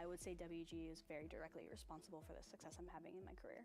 I would say WG is very directly responsible for the success I'm having in my career.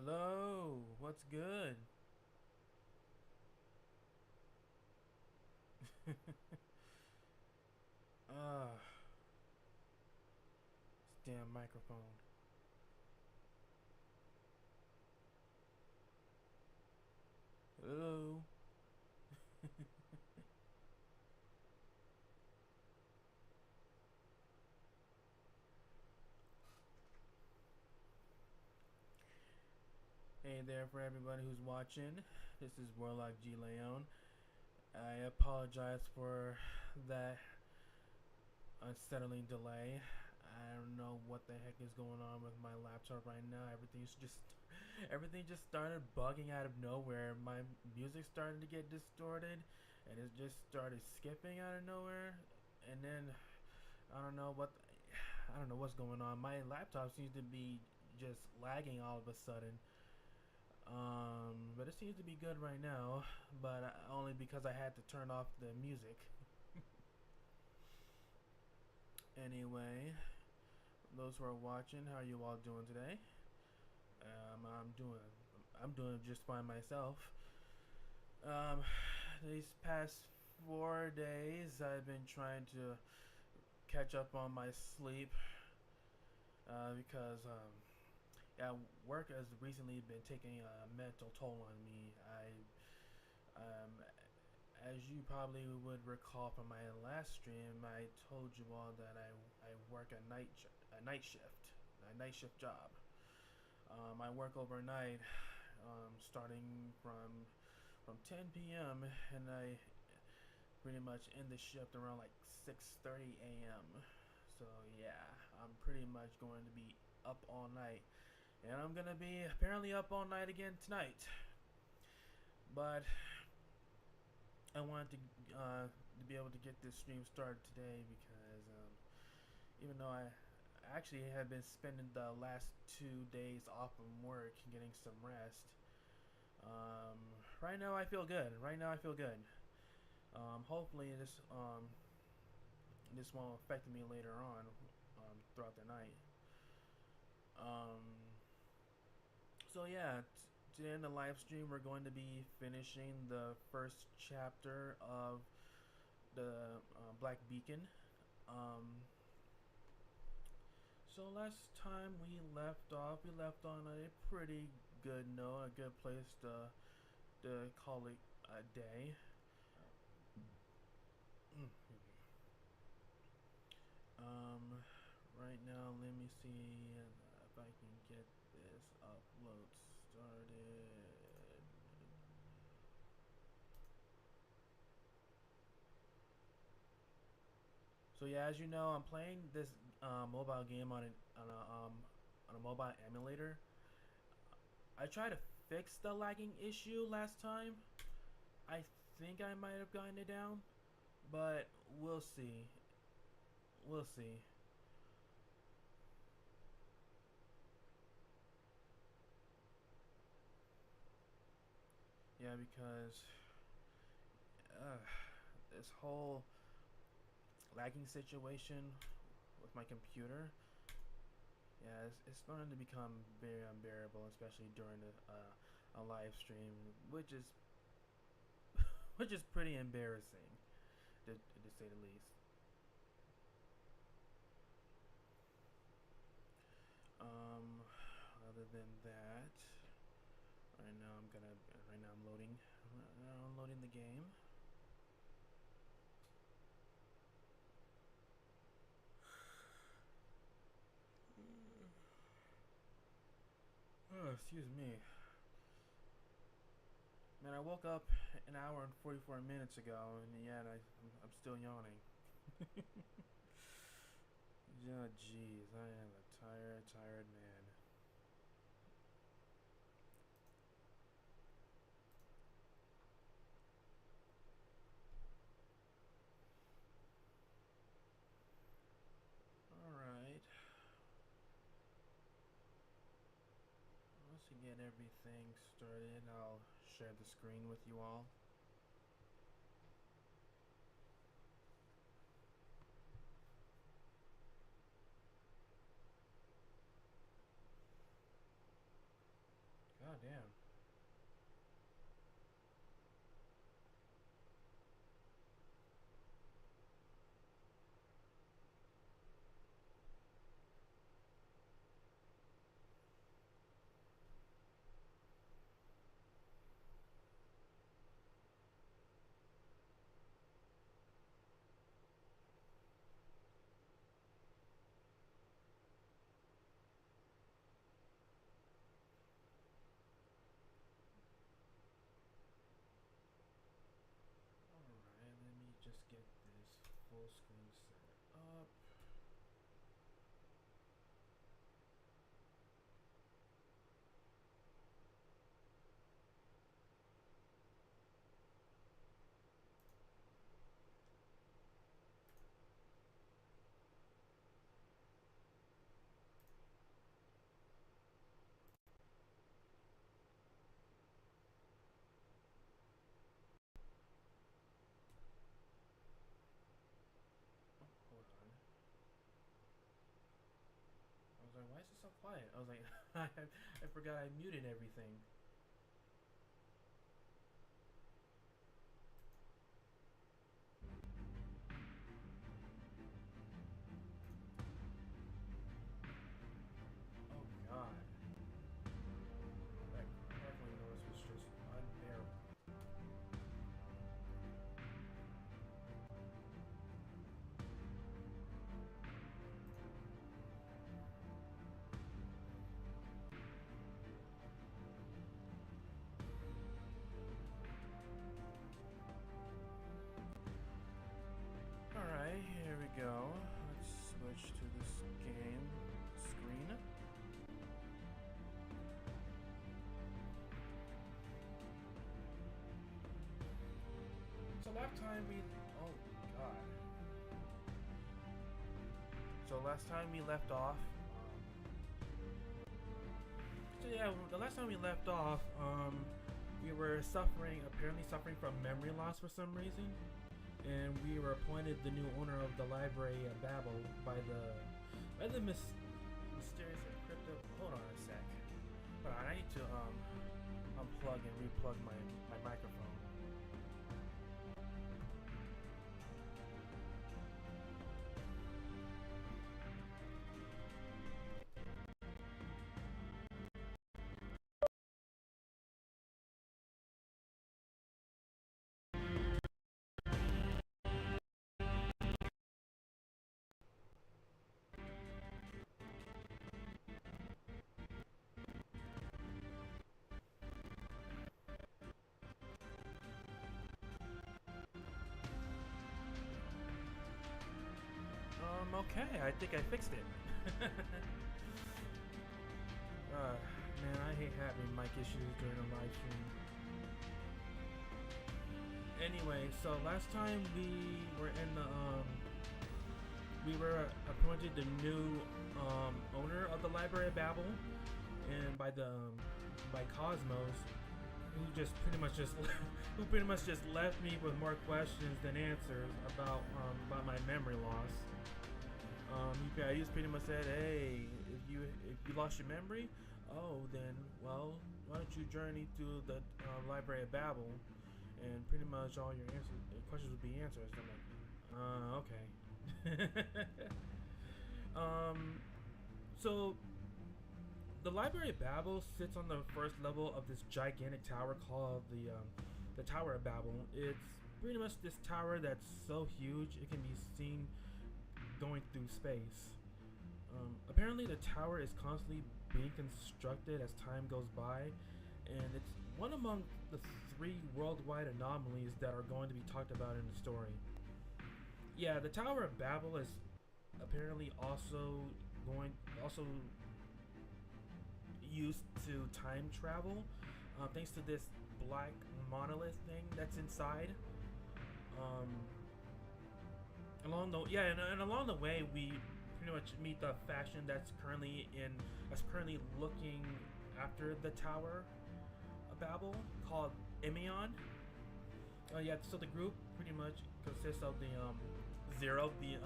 Hello, what's good? Ah, this damn microphone. Hello. Hey there for everybody who's watching. This is Warlock G Leon. I apologize for that unsettling delay. I don't know what the heck is going on with my laptop right now. Everything just started bugging out of nowhere. My music started to get distorted and it just started skipping out of nowhere. And then I don't know what I don't know what's going on. My laptop seems to be just lagging all of a sudden. But it seems to be good right now, but only because I had to turn off the music. Anyway, those who are watching, how are you all doing today? Um, I'm doing I'm doing just fine myself. Um, these past 4 days, I've been trying to catch up on my sleep because yeah, work has recently been taking a mental toll on me. Um, as you probably would recall from my last stream, I told you all that I work a night shift job. I work overnight, starting from 10 p.m. and I pretty much end the shift around like 6:30 a.m. So yeah, I'm pretty much going to be up all night, and I'm gonna be apparently up all night again tonight. But I wanted to be able to get this stream started today because even though I actually have been spending the last 2 days off from work getting some rest, um, right now I feel good. Right now I feel good. Hopefully this won't affect me later on throughout the night. Um, so yeah, today in the live stream we're going to be finishing the first chapter of the Black Beacon. Um, so last time we left on a pretty good note, a good place to call it a day. Um, right now, let me see if I can get this upload started. So yeah, as you know, I'm playing this mobile game on a mobile emulator. I tried to fix the lagging issue last time. I think I might have gotten it down, but we'll see. We'll see. Yeah, because uh, this whole lagging situation with my computer, yeah, it's starting to become very unbearable, especially during a live stream, which is which is pretty embarrassing, to say the least. Um, Other than that, right now I'm loading the game. Oh, excuse me. Man, I woke up an hour and 44 minutes ago, and yet I'm still yawning. Yeah, jeez, I am a tired man. All right, once we get everything started, I'll share the screen with you all. God damn. Alright, let me just get this full screen set up. Hold on. I was like, why is it so quiet? I was like, I forgot I muted everything. Oh god. That crackling noise was just unbearable. Alright, here we go. Let's switch to this game screen. So last time we... Oh, God. So last time we left off... So yeah, the last time we left off, we were apparently suffering from memory loss for some reason. And we were appointed the new owner of the library of Babel by the mysterious and crypto. Hold on a sec. Hold on, I need to unplug and replug my microphone. Okay, I think I fixed it. Man, I hate having mic issues during a live stream. Anyway, so last time we were in the we were appointed the new owner of the Library of Babel, and by Cosmos, who pretty much just left me with more questions than answers about my memory loss. He pretty much said, "Hey, if you lost your memory, oh then well, why don't you journey to the Library of Babel, and pretty much all your questions will be answered." So I'm like, okay. So the Library of Babel sits on the first level of this gigantic tower called the Tower of Babel. It's pretty much this tower that's so huge it can be seen going through space. Apparently the tower is constantly being constructed as time goes by, and it's one among the 3 worldwide anomalies that are going to be talked about in the story. Yeah, the Tower of Babel is apparently also used to time travel, thanks to this black monolith thing that's inside. Along the way, we pretty much meet the faction that's currently looking after the Tower of Babel, called Emeon. Yeah, so the group pretty much consists of the Zero, the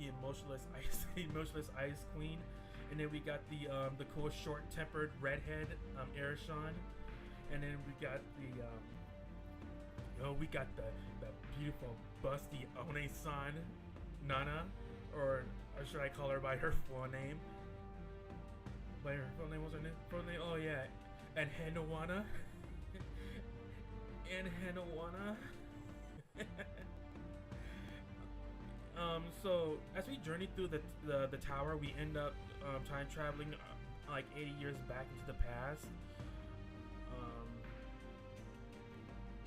emotionless ice queen, and then we got the cool short-tempered redhead Arishan, and then we got we got the beautiful busty One-san Nana, or should I call her by her full name? By her full name, what's her full name? Oh yeah, and Hanawana. And Hanawana. So as we journey through the tower, we end up time traveling like 80 years back into the past.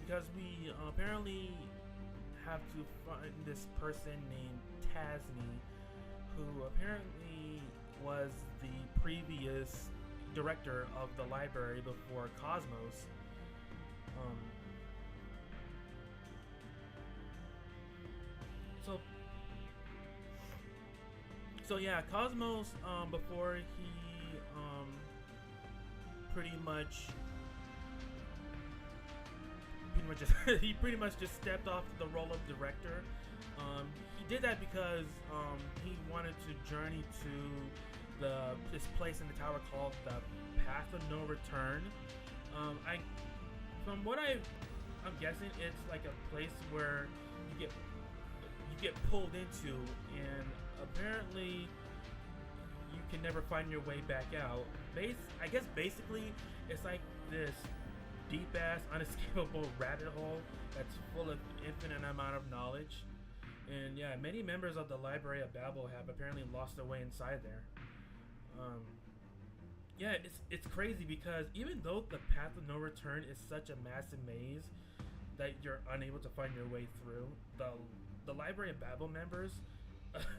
Because we apparently have to find this person named Tasney, who apparently was the previous director of the library before Cosmos. So yeah, Cosmos before he pretty much just he pretty much just stepped off the role of director. He did that because he wanted to journey to this place in the tower called the Path of No Return. From what I'm guessing, it's like a place where you get pulled into, and apparently you can never find your way back out. I guess basically it's like this deep ass unescapable rabbit hole that's full of infinite amount of knowledge. And yeah, many members of the Library of Babel have apparently lost their way inside there. Yeah, it's crazy because even though the Path of No Return is such a massive maze that you're unable to find your way through, the Library of Babel members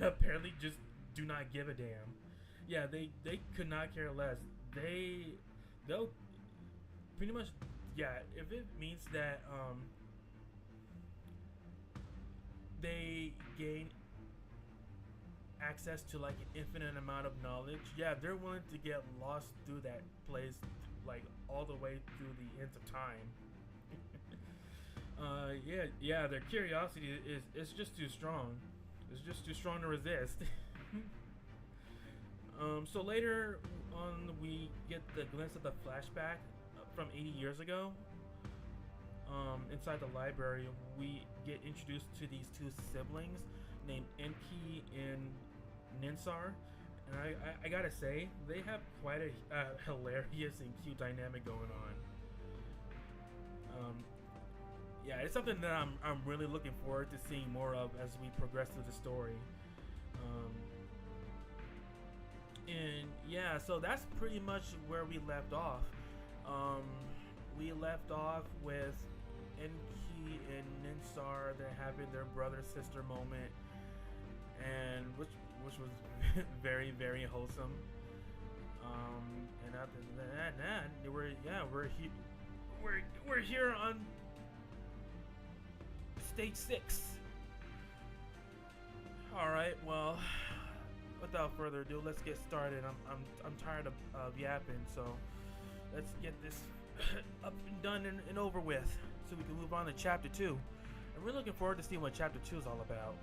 apparently just do not give a damn. Yeah, they could not care less. They'll pretty much, yeah, if it means that they gain access to like an infinite amount of knowledge, yeah, they're willing to get lost through that place, like all the way through the ends of time. Yeah, their curiosity is just too strong. It's just too strong to resist. So later on, we get the glimpse of the flashback from 80 years ago. Inside the library, we get introduced to these two siblings named Enki and Ninsar, and I gotta say, they have quite a hilarious and cute dynamic going on. Yeah, it's something that I'm really looking forward to seeing more of as we progress through the story. And yeah, so that's pretty much where we left off. We left off with Enki and Ninsar. They're having their brother-sister moment, and which was very, very wholesome. And after that, we're here on stage 6. All right, well, without further ado, let's get started. I'm tired of yapping, so let's get this up and done and over with, so we can move on to chapter 2. I'm really looking forward to seeing what chapter 2 is all about.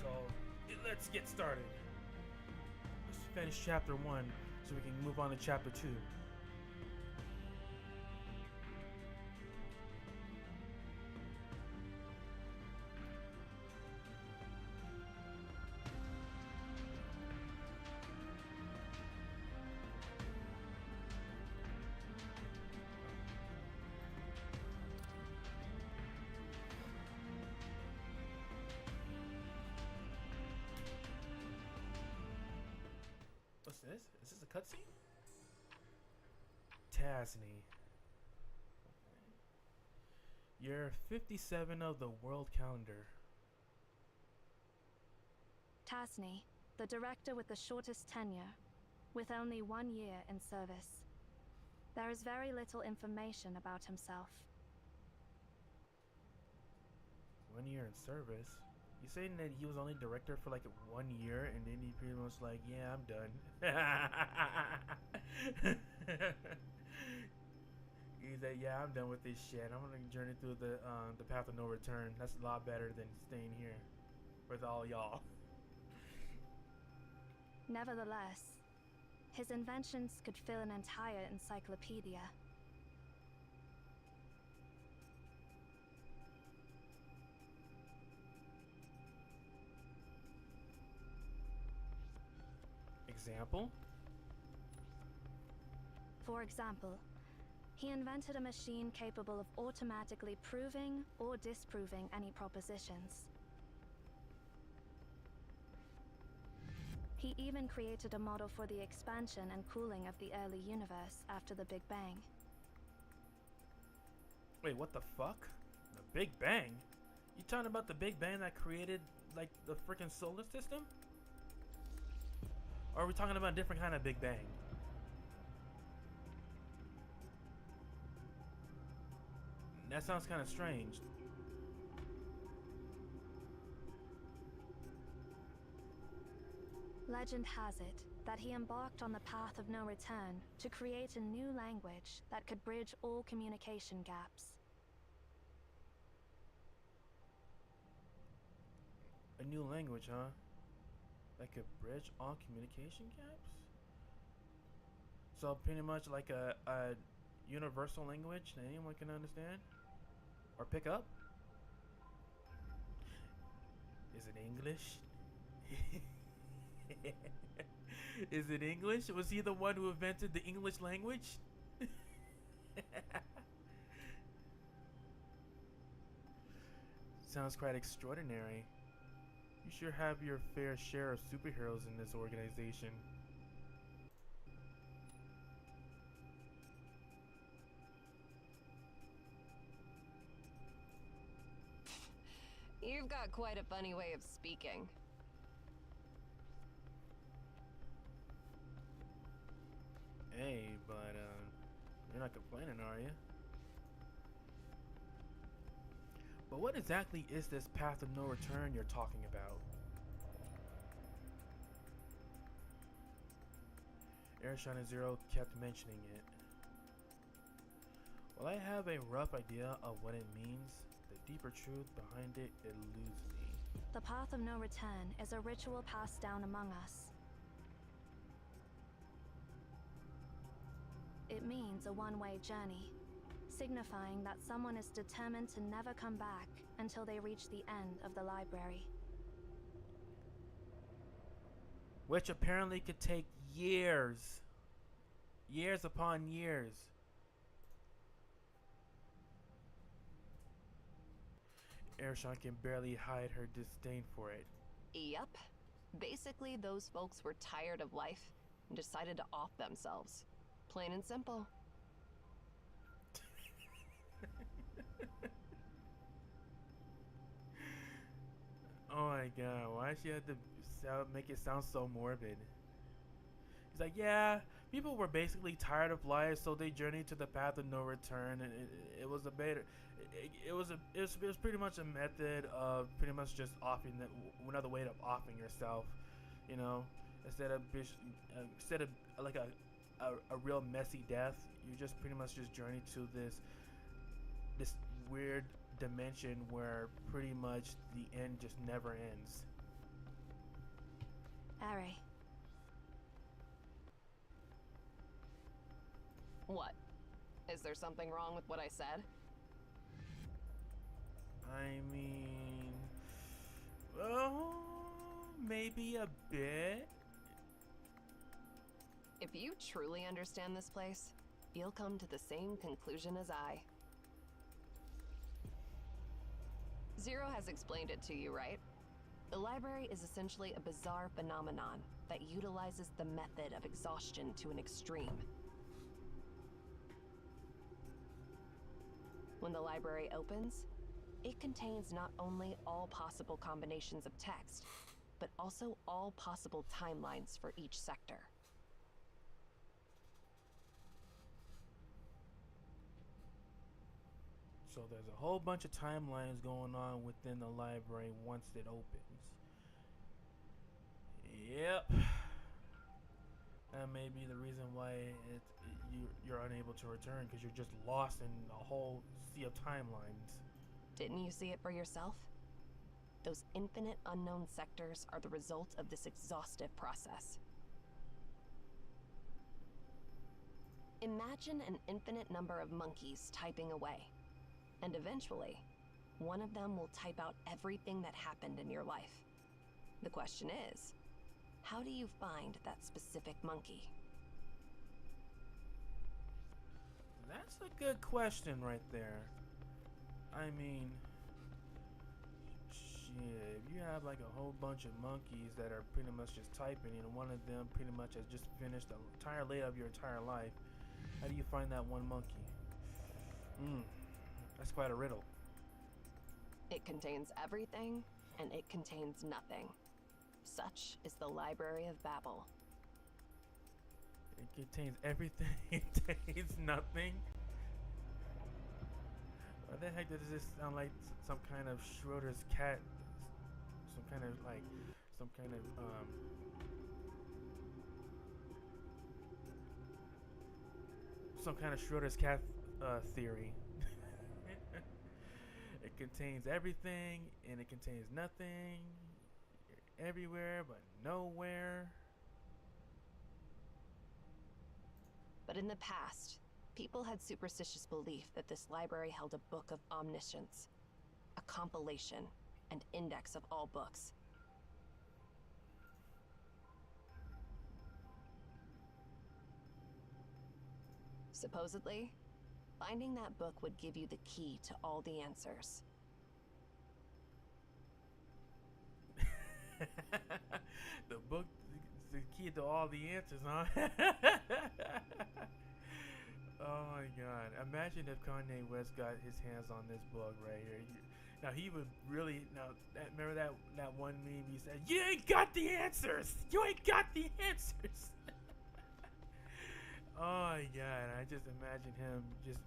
So let's get started. Let's finish chapter 1 so we can move on to chapter 2. What's this? Is this a cutscene? Tasney. You're 57 of the world calendar. Tasney, the director with the shortest tenure, with only 1 year in service. There is very little information about himself. 1 year in service? You saying that he was only director for like 1 year and then he pretty much like, yeah, I'm done. He's like, yeah, I'm done with this shit. I'm gonna journey through the path of no return. That's a lot better than staying here with all y'all. Nevertheless, his inventions could fill an entire encyclopedia. Example? For example, he invented a machine capable of automatically proving or disproving any propositions. He even created a model for the expansion and cooling of the early universe after the Big Bang. Wait, what the fuck? The Big Bang? You talking about the Big Bang that created, like, the freaking solar system? Or are we talking about a different kind of Big Bang? That sounds kind of strange. Legend has it that he embarked on the path of no return to create a new language that could bridge all communication gaps. A new language, huh? That could bridge all communication gaps? So pretty much like a universal language that anyone can understand? Or pick up? Is it English? Is it English? Was he the one who invented the English language? Sounds quite extraordinary. You sure have your fair share of superheroes in this organization. You've got quite a funny way of speaking. Hey, but you're not complaining, are you? But what exactly is this path of no return you're talking about? Airshine and Zero kept mentioning it. While I have a rough idea of what it means, the deeper truth behind it eludes me. The path of no return is a ritual passed down among us. It means a one-way journey, signifying that someone is determined to never come back until they reach the end of the library. Which apparently could take years. Years upon years. Airshine can barely hide her disdain for it. Yep. Basically, those folks were tired of life and decided to off themselves. Plain and simple. Oh my god, why she had to make it sound so morbid? He's like, yeah, people were basically tired of life, so they journeyed to the path of no return, and it was a better, it was pretty much a method of pretty much just offing another way of offing yourself, you know, instead of like a real messy death, you just pretty much just journey to this weird dimension where pretty much the end just never ends. Ari. What? Is there something wrong with what I said? I mean, well, maybe a bit. If you truly understand this place, you'll come to the same conclusion as I. Zero has explained it to you, right? The library is essentially a bizarre phenomenon that utilizes the method of exhaustion to an extreme. When the library opens, it contains not only all possible combinations of text, but also all possible timelines for each sector. So there's a whole bunch of timelines going on within the library once it opens. Yep. That may be the reason why you're unable to return, because you're just lost in a whole sea of timelines. Didn't you see it for yourself? Those infinite unknown sectors are the result of this exhaustive process. Imagine an infinite number of monkeys typing away. And eventually, one of them will type out everything that happened in your life. The question is, how do you find that specific monkey? That's a good question right there. I mean, shit, if you have like a whole bunch of monkeys that are pretty much just typing, and one of them pretty much has just finished the entire layout of your entire life, how do you find that one monkey? That's quite a riddle. It contains everything, and it contains nothing. Such is the Library of Babel. It contains everything. It contains nothing. What the heck does this sound like? Some kind of Schroeder's cat? Some kind of Schroeder's cat theory. It contains everything, and it contains nothing. You're everywhere, but nowhere. But in the past, people had superstitious belief that this library held a book of omniscience, a compilation and index of all books. Supposedly, finding that book would give you the key to all the answers. The book is the key to all the answers, huh? Oh my god. Imagine if Kanye West got his hands on this book right here. Now he would really, remember that one meme he said, "You ain't got the answers! You ain't got the answers!" Oh my god, I just imagine him just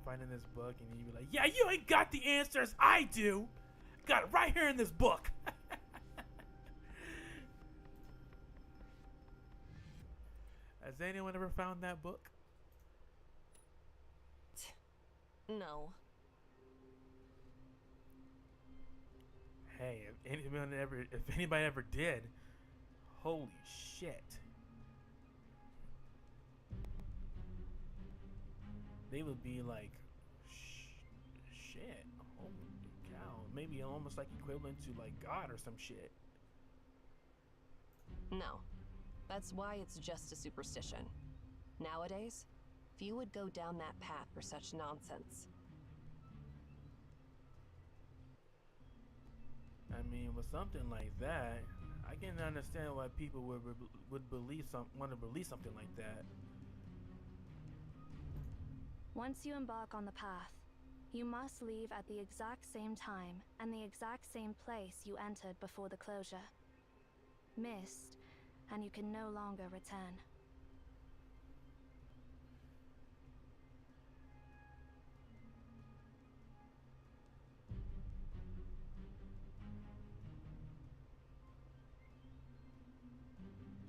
finding this book and he'd be like, "Yeah, you ain't got the answers, I do! Got it right here in this book!" Has anyone ever found that book? No. Hey, if anybody ever did, holy shit. They would be like, shit, holy cow. Maybe almost like equivalent to like God or some shit. No. That's why it's just a superstition. Nowadays, few would go down that path for such nonsense. I mean, with something like that, I can understand why people would want to believe something like that. Once you embark on the path, you must leave at the exact same time and the exact same place you entered before the closure. Missed, and you can no longer return.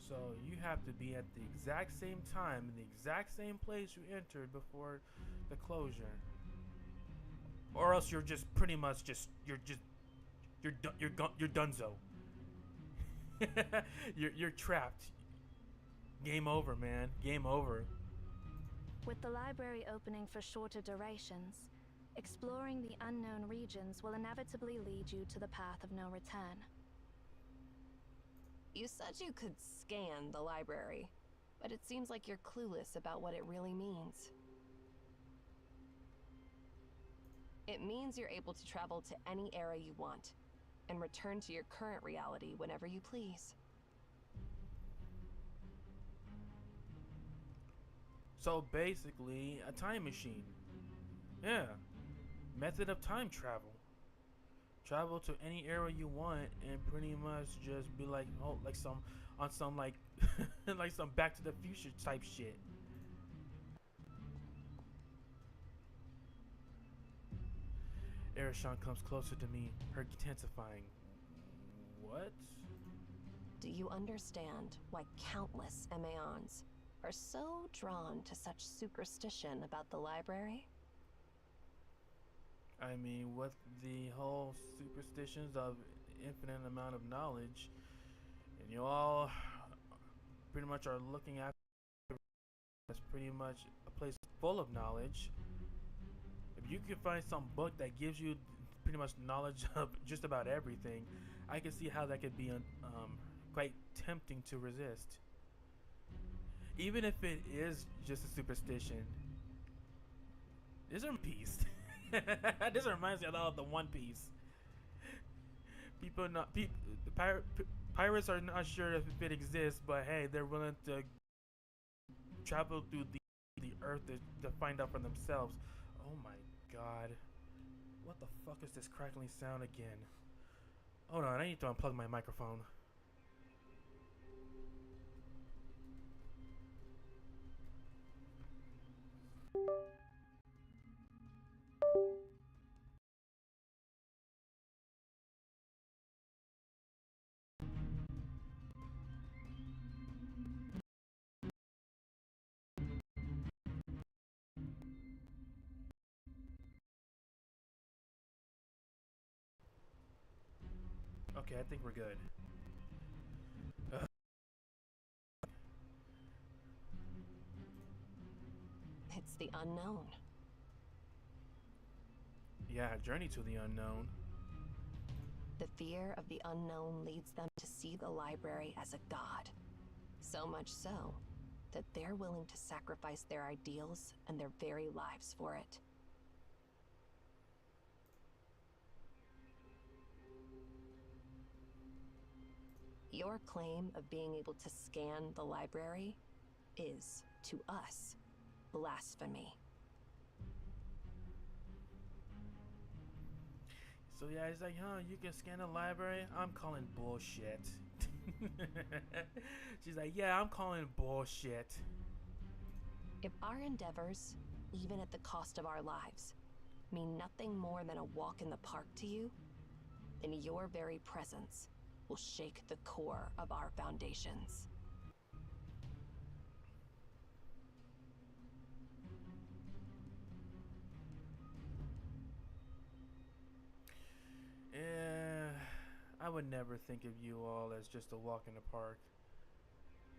So you have to be at the exact same time in the exact same place you entered before the closure, or else you're just pretty much you're donezo. you're trapped. Game over, man. Game over. With the library opening for shorter durations, exploring the unknown regions will inevitably lead you to the path of no return. You said you could scan the library, but it seems like you're clueless about what it really means. It means you're able to travel to any era you want, and return to your current reality whenever you please. So basically, a time machine. Yeah. Method of time travel. Travel to any era you want and pretty much just be like, oh, like some like like some Back to the Future type shit. Erishon comes closer to me, her intensifying. What? Do you understand why countless Emaons are so drawn to such superstition about the library? I mean, with the whole superstitions of infinite amount of knowledge, and you all pretty much are looking at That's pretty much a place full of knowledge. If you can find some book that gives you pretty much knowledge of just about everything, I can see how that could be quite tempting to resist. Even if it is just a superstition. This is One Piece. This reminds me of the One Piece. Pirates are not sure if it exists, but hey, they're willing to travel through the earth to find out for themselves. Oh my god. What the fuck is this crackling sound again? Hold on, I need to unplug my microphone. Okay, I think we're good. It's the unknown. Yeah, journey to the unknown. The fear of the unknown leads them to see the library as a god. So much so that they're willing to sacrifice their ideals and their very lives for it. Your claim of being able to scan the library is, to us, blasphemy. So yeah, he's like, huh, you can scan the library? I'm calling bullshit. She's like, yeah, I'm calling bullshit. If our endeavors, even at the cost of our lives, mean nothing more than a walk in the park to you, then your very presence will shake the core of our foundations. I would never think of you all as just a walk in the park.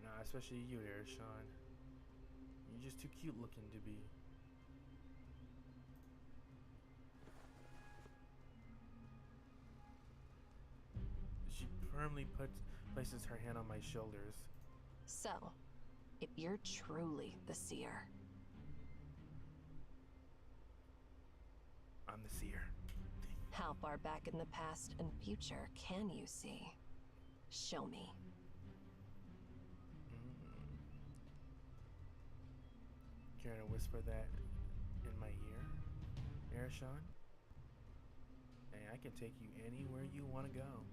Nah, especially you here, Sean. You're just too cute looking to be. She firmly places her hand on my shoulders. So, if you're truly the seer, I'm the seer. how far back in the past and future can you see? Show me. You're gonna whisper that in my ear, Ereshkigal? Hey, I can take you anywhere you want to go.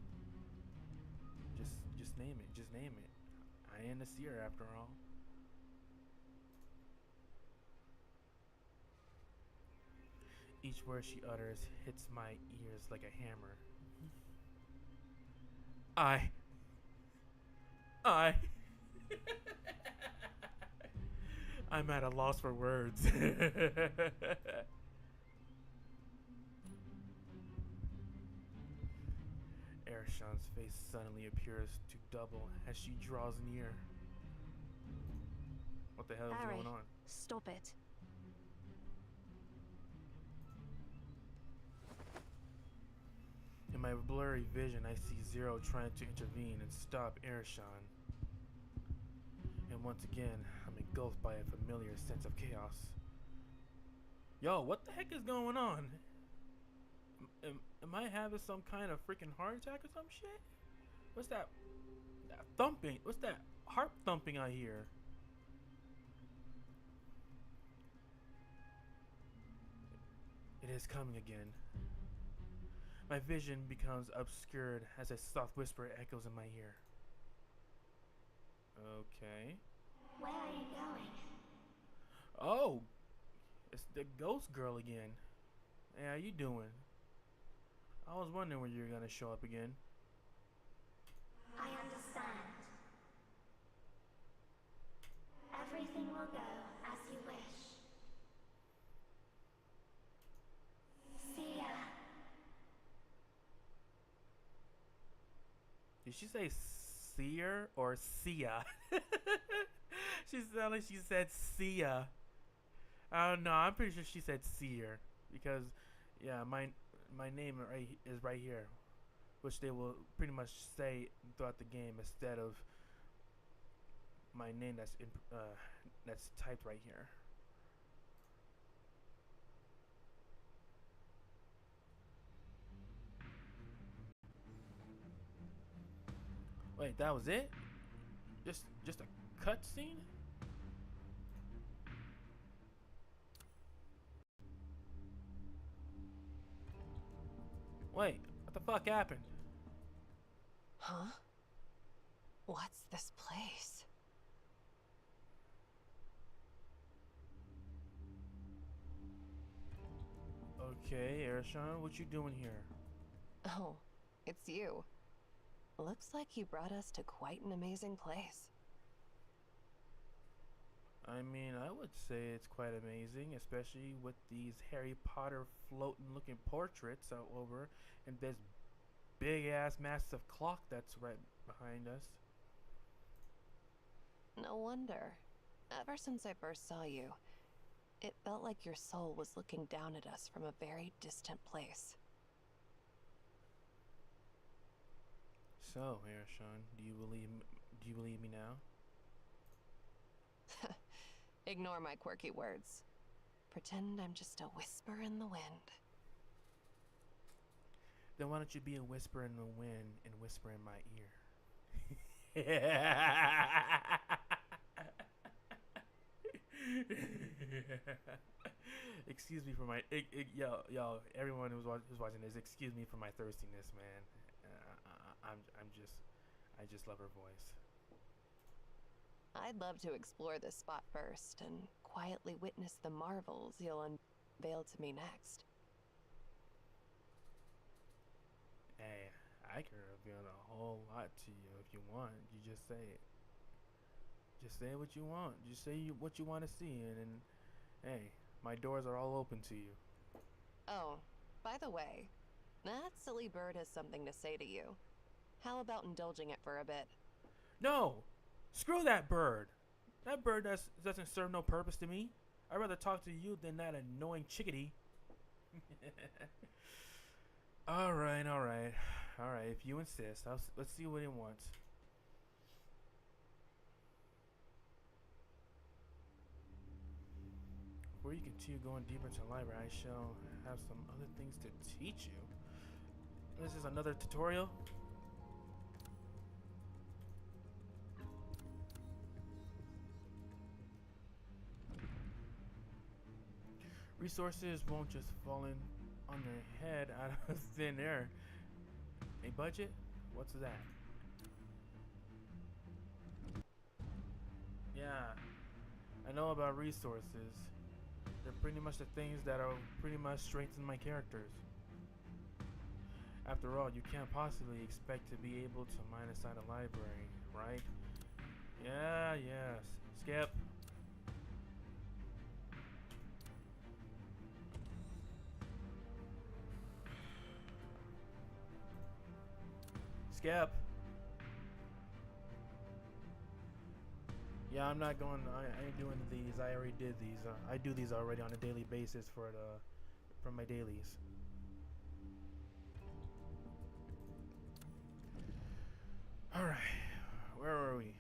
Just name it. Just name it. I am the seer, after all. Each word she utters hits my ears like a hammer. I'm at a loss for words. Ereshkigal's face suddenly appears to double as she draws near. What the hell is Barry, going on? stop it. In my blurry vision, I see Zero trying to intervene and stop Ereshkigal. And once again, I'm engulfed by a familiar sense of chaos. Yo, what the heck is going on? Am I having some kind of freaking heart attack or some shit? What's that? That thumping? What's that heart thumping I hear? It is coming again. My vision becomes obscured as a soft whisper echoes in my ear. Okay. Where are you going? Oh, it's the ghost girl again. Hey, how you doing? I was wondering when you were gonna show up again. I understand. Everything will go as you wish. See ya. Did she say seer or Sia? She sounded like she said Sia. I don't know. I'm pretty sure she said Seer because, yeah, my name is right here, which they will pretty much say throughout the game instead of my name that's typed right here. Wait, that was it? Just a cutscene? Wait, what the fuck happened? Huh? What's this place? Okay, Ershon, what you doing here? Oh, it's you. Looks like you brought us to quite an amazing place. I mean, I would say it's quite amazing, especially with these Harry Potter floating looking portraits out over and this big ass massive clock that's right behind us. No wonder. Ever since I first saw you, it felt like your soul was looking down at us from a very distant place. So, Ershon, do you believe me now? Ignore my quirky words. Pretend I'm just a whisper in the wind. Then why don't you be a whisper in the wind and whisper in my ear? Excuse me for my yo everyone who's watching this. Excuse me for my thirstiness, man. I just love her voice. I'd love to explore this spot first and quietly witness the marvels you'll unveil to me next. Hey, I can reveal a whole lot to you if you want. You just say it. Just say what you want. Just say what you want to see, and hey, my doors are all open to you. Oh, by the way, that silly bird has something to say to you. How about indulging it for a bit? No! Screw that bird! That bird doesn't serve no purpose to me. I'd rather talk to you than that annoying chickadee. Alright. If you insist, let's see what it wants. Before you continue going deeper into the library, I shall have some other things to teach you. This is another tutorial. Resources won't just fall in on your head out of thin air. A budget? What's that? Yeah, I know about resources. They're pretty much the things that are pretty much strengthen my characters. After all, you can't possibly expect to be able to mine inside a library, right? Yes. Skip. Skip. Yeah, I'm not going. I ain't doing these. I already did these. I do these already on a daily basis for my dailies. All right, where are we?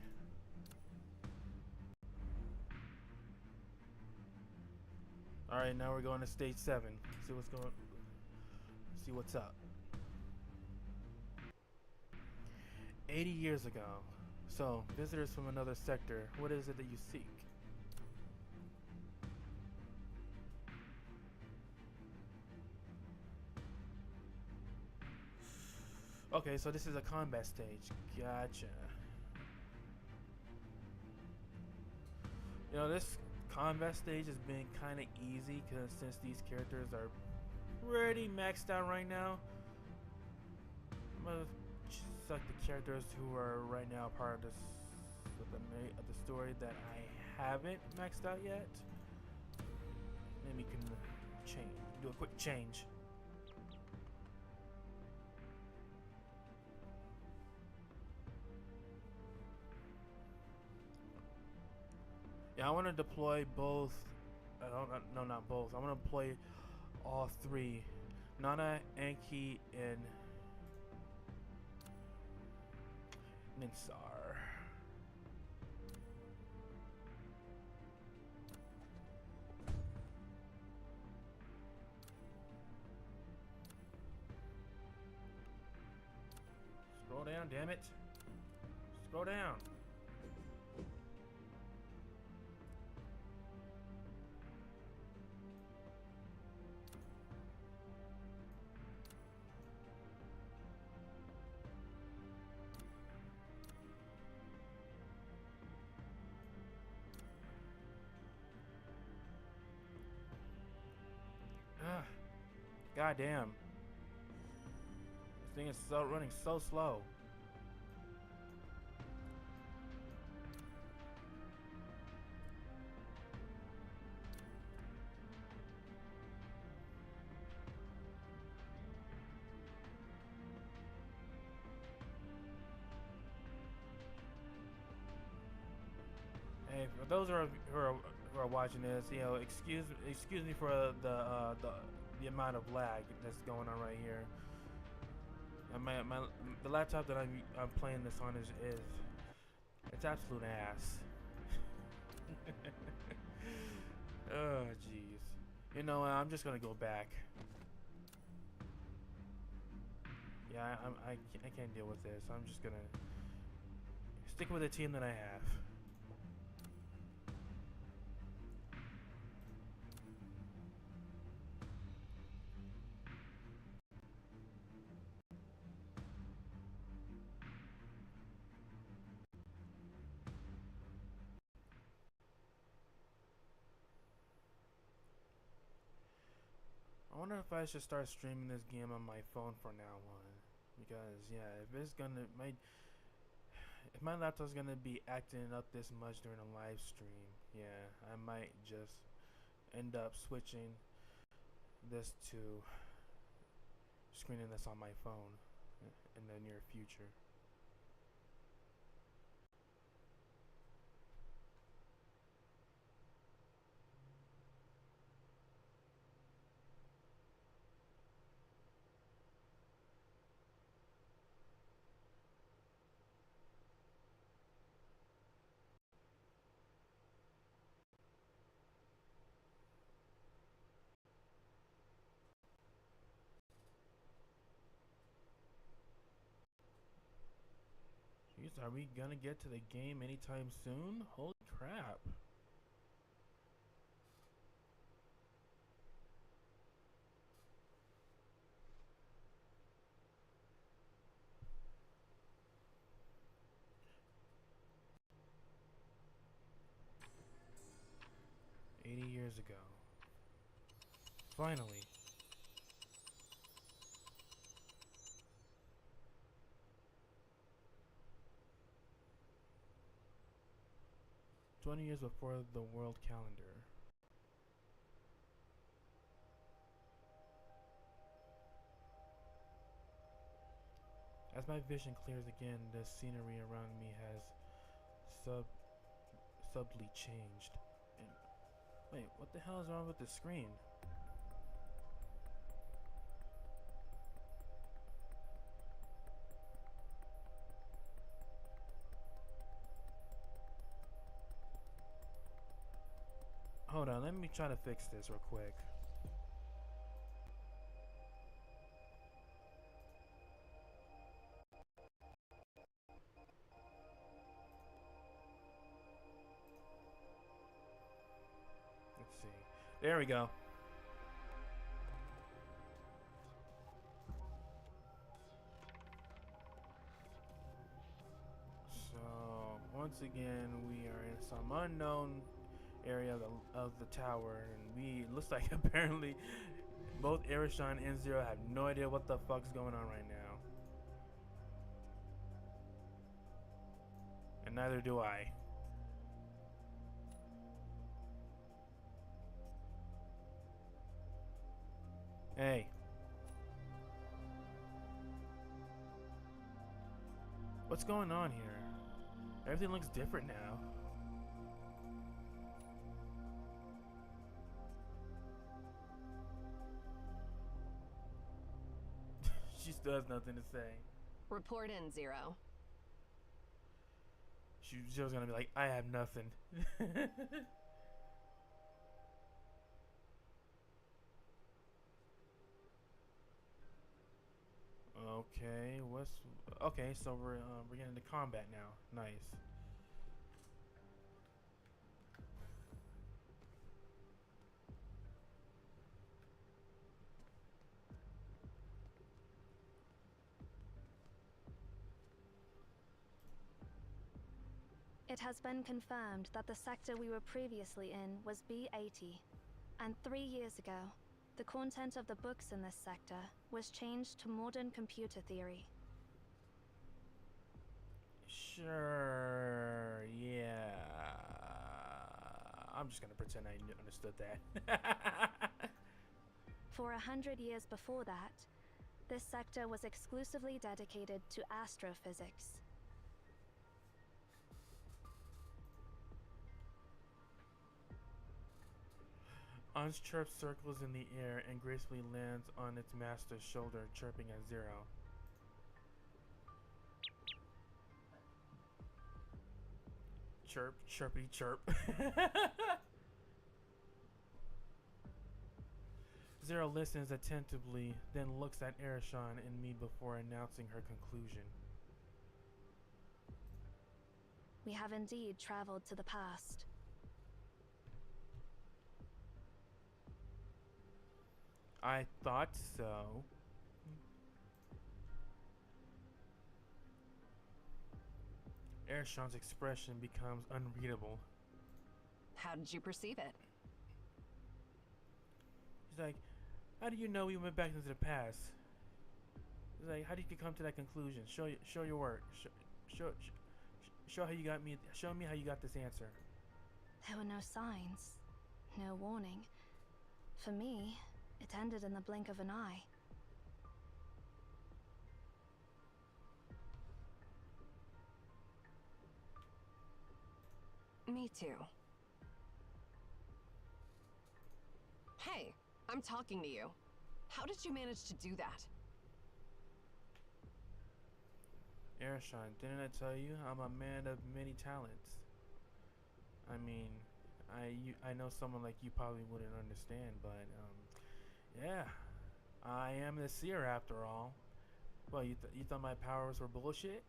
All right, now we're going to stage 7. See what's going. See what's up. 80 years ago. So, visitors from another sector, what is it that you seek? Okay, so this is a combat stage. Gotcha. You know, this combat stage has been kind of easy because since these characters are pretty maxed out right now, I'm gonna select the characters who are right now part of this of the story that I haven't maxed out yet. Then we can do a quick change. Yeah, I want to deploy both. I don't. No, not both. I want to deploy all three. Nana, Anki, and Ninsar. Scroll down, damn it. Scroll down. God damn. This thing is so running so slow. Hey, for those who are watching this, you know, excuse me for the amount of lag that's going on right here. And the laptop that I'm playing this on is it's absolute ass. Oh jeez. You know, I'm just gonna go back. Yeah, I can't deal with this. I'm just gonna stick with the team that I have. I wonder if I should start streaming this game on my phone from now on, because yeah, if my laptop's gonna be acting up this much during a live stream, yeah, I might just end up switching this to screening this on my phone in the near future. Jeez, are we gonna get to the game anytime soon? Holy crap. Years ago. Finally. "20 years before the world calendar." As my vision clears again, the scenery around me has subtly changed. And wait, what the hell is wrong with the screen? Hold on, let me try to fix this real quick. Let's see. There we go. So, once again, we are in some unknown area of the tower, and looks like apparently both Arishan and Zero have no idea what the fuck's going on right now. And neither do I. Hey. What's going on here? Everything looks different now. still has nothing to say. Report in, Zero. She was gonna be like, I have nothing. Okay, so we're getting into combat now. Nice. It has been confirmed that the sector we were previously in was B80, and 3 years ago, the content of the books in this sector was changed to modern computer theory. Sure, yeah. I'm just gonna pretend I understood that. For 100 years before that, this sector was exclusively dedicated to astrophysics. An's chirp circles in the air and gracefully lands on its master's shoulder, chirping at Zero. Chirp, chirpity chirp. Zero listens attentively, then looks at Arishan and me before announcing her conclusion. We have indeed traveled to the past. I thought so. Arishan's expression becomes unreadable. How did you perceive it? He's like, how do you know we went back into the past? He's like, how did you come to that conclusion? Show your work. Show how you got me. Show me how you got this answer. There were no signs, no warning. For me, it ended in the blink of an eye. Me too. Hey, I'm talking to you. How did you manage to do that? Arishan, didn't I tell you I'm a man of many talents? I mean, I know someone like you probably wouldn't understand, but yeah, I am the seer after all. Well, you thought my powers were bullshit?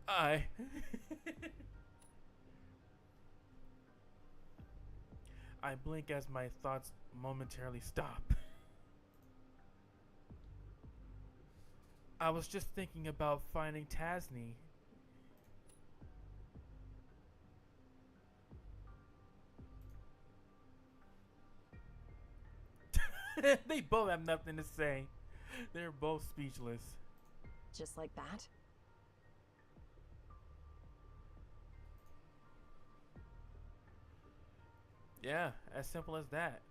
I blink as my thoughts momentarily stop. I was just thinking about finding Tasni. They both have nothing to say. They're both speechless. Just like that? Yeah, as simple as that.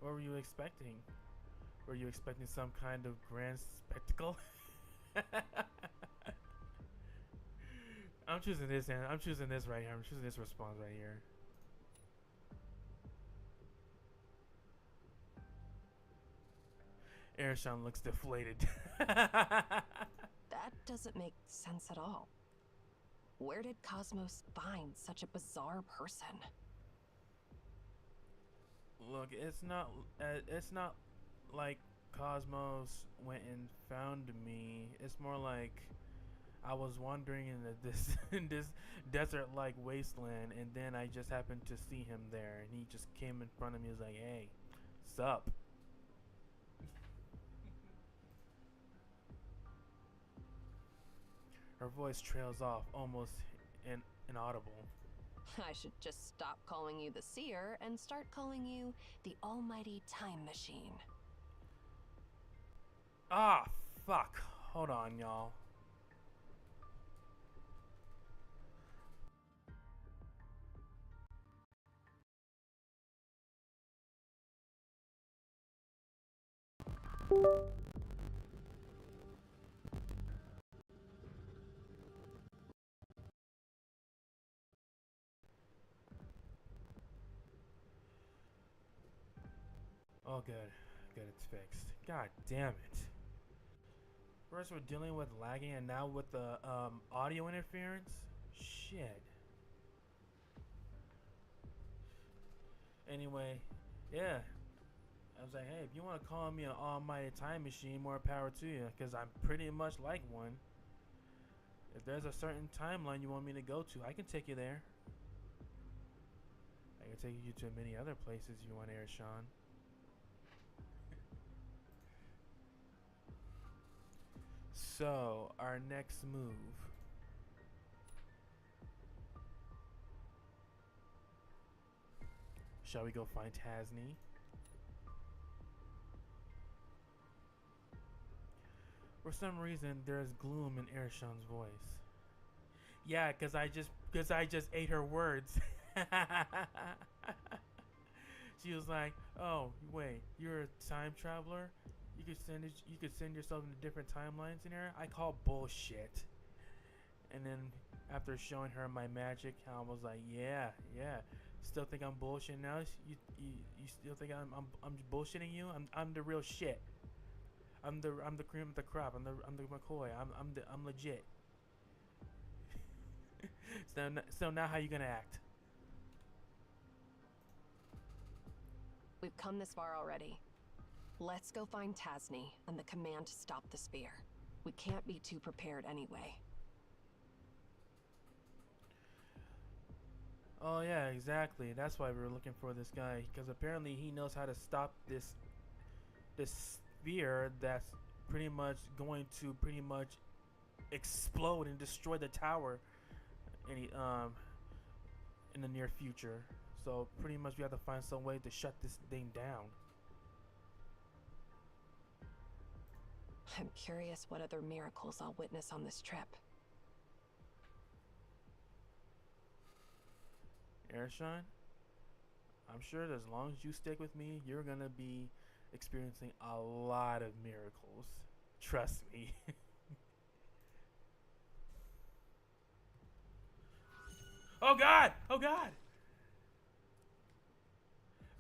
What were you expecting? Were you expecting some kind of grand spectacle? I'm choosing this, and I'm choosing this right here. I'm choosing this response right here. Arishan looks deflated. That doesn't make sense at all. Where did Cosmos find such a bizarre person? Look, it's not like Cosmos went and found me. It's more like I was wandering in this desert-like wasteland, and then I just happened to see him there, and he just came in front of me. He was like, "Hey, sup?" Her voice trails off, almost inaudible. I should just stop calling you the Seer and start calling you the Almighty Time Machine. Ah, fuck. Hold on, y'all. Oh, good. Good, it's fixed. God damn it. First we're dealing with lagging and now with the audio interference? Shit. Anyway, yeah. I was like, hey, if you want to call me an almighty time machine, more power to you, because I'm pretty much like one. If there's a certain timeline you want me to go to, I can take you there. I can take you to many other places you want, Air Sean. So, our next move. Shall we go find Tasney? For some reason, there's gloom in Airshon's voice. Yeah, cause I just ate her words. She was like, "Oh, wait, you're a time traveler? You could send yourself into different timelines in here." I call bullshit. And then after showing her my magic, I was like, "Yeah. Still think I'm bullshit now? You still think I'm bullshitting you? I'm the real shit. I'm the cream of the crop. I'm the McCoy. I'm legit." So now how you gonna act? We've come this far already. Let's go find Tasney and the command to stop the spear. We can't be too prepared anyway. Oh yeah, exactly. That's why we were looking for this guy, because apparently he knows how to stop this sphere that's pretty much going to explode and destroy the tower in the near future. So pretty much we have to find some way to shut this thing down. I'm curious what other miracles I'll witness on this trip. Airshine, I'm sure that as long as you stick with me, you're gonna be experiencing a lot of miracles. Trust me. Oh God! Oh God!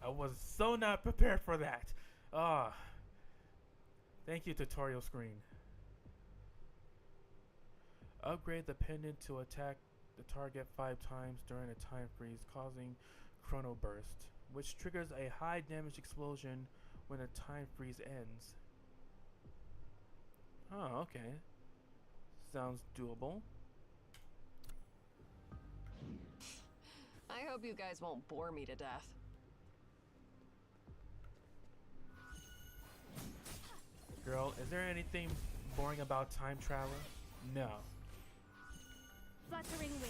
I was so not prepared for that. Ah. Thank you, tutorial screen. Upgrade the pendant to attack the target 5 times during a time freeze, causing chrono burst, which triggers a high damage explosion when a time freeze ends. Oh, okay. Sounds doable. I hope you guys won't bore me to death. Girl, is there anything boring about time travel? No. Fluttering wings.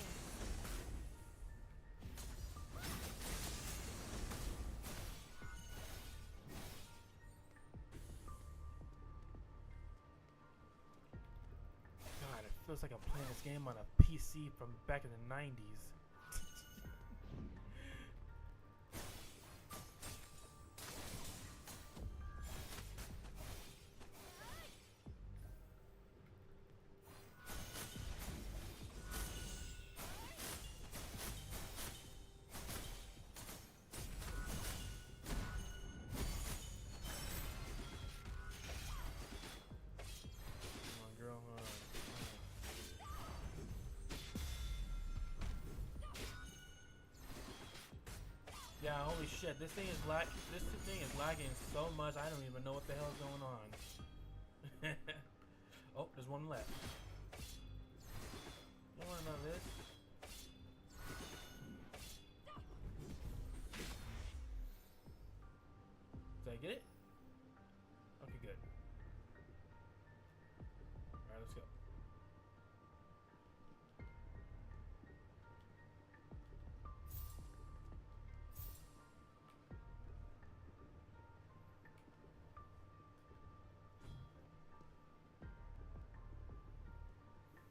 God, it feels like I'm playing this game on a PC from back in the 90s. Yeah, holy shit, this thing is lagging so much I don't even know what the hell is going on. Oh, there's one left. You wanna know this? Did I get it? Okay, good. Alright, let's go.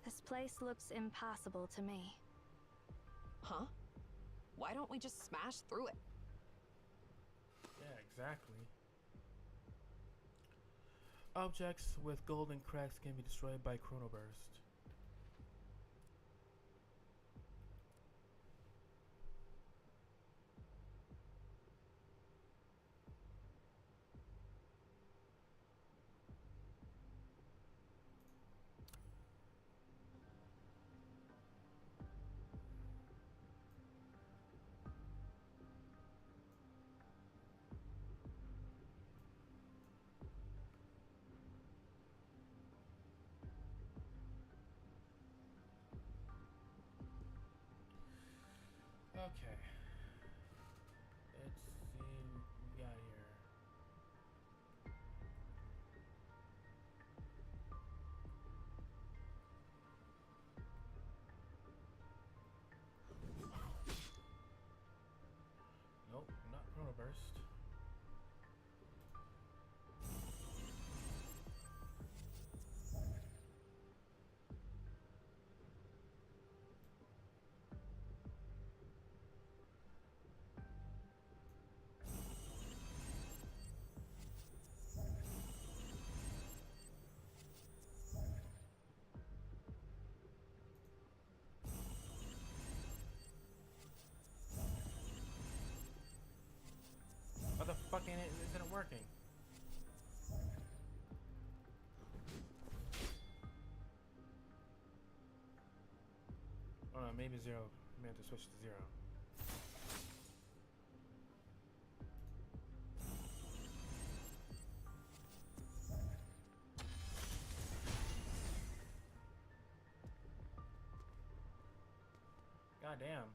This place looks impassable to me. Huh? Why don't we just smash through it? Yeah, exactly. Objects with golden cracks can be destroyed by chronoburst. Okay. Let's see what we got here. Nope, not Chronoburst. What the fuck isn't it working? Oh no, maybe zero. I may have to switch to zero. God damn.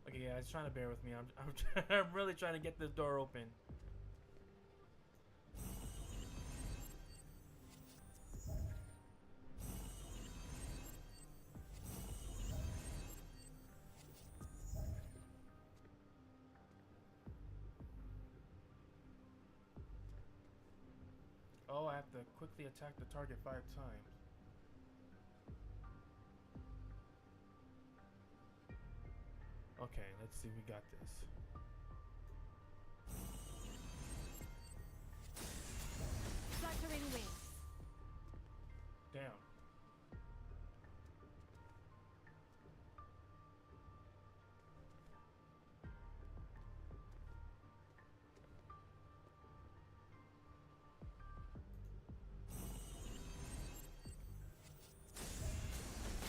Okay, guys, trying to bear with me. I'm really trying to get this door open. Oh, I have to quickly attack the target 5 times. Okay, let's see. We got this. Fluttering wings. Damn.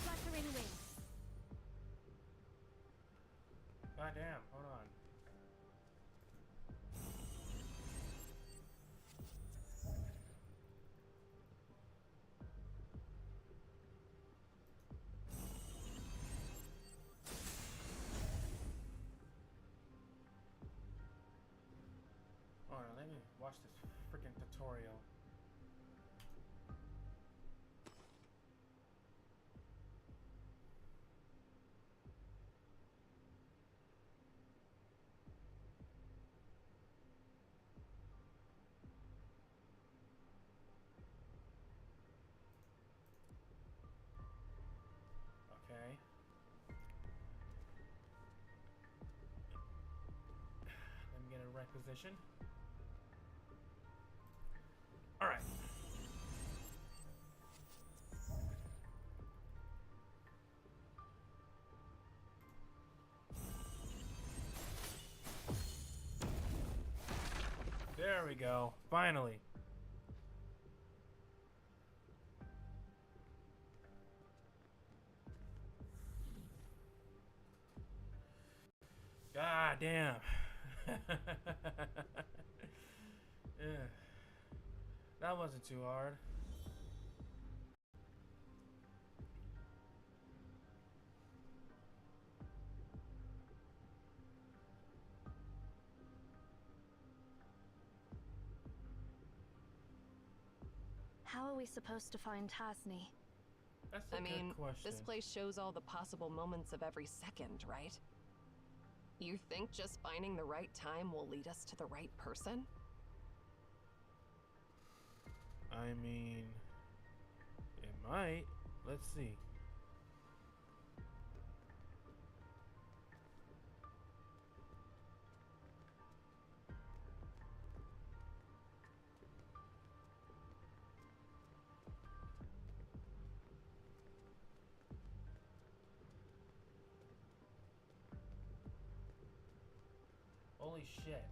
Fluttering wings. God damn. Hold on. Hold on. Let me watch this freaking tutorial. Okay. Let me get a right position. Alright. There we go. Finally. God damn. Yeah. That wasn't too hard. How are we supposed to find Tasni? That's a I mean, good question. this place shows all the possible moments of every second, right? You think just finding the right time will lead us to the right person? I mean, it might. Let's see. Holy shit.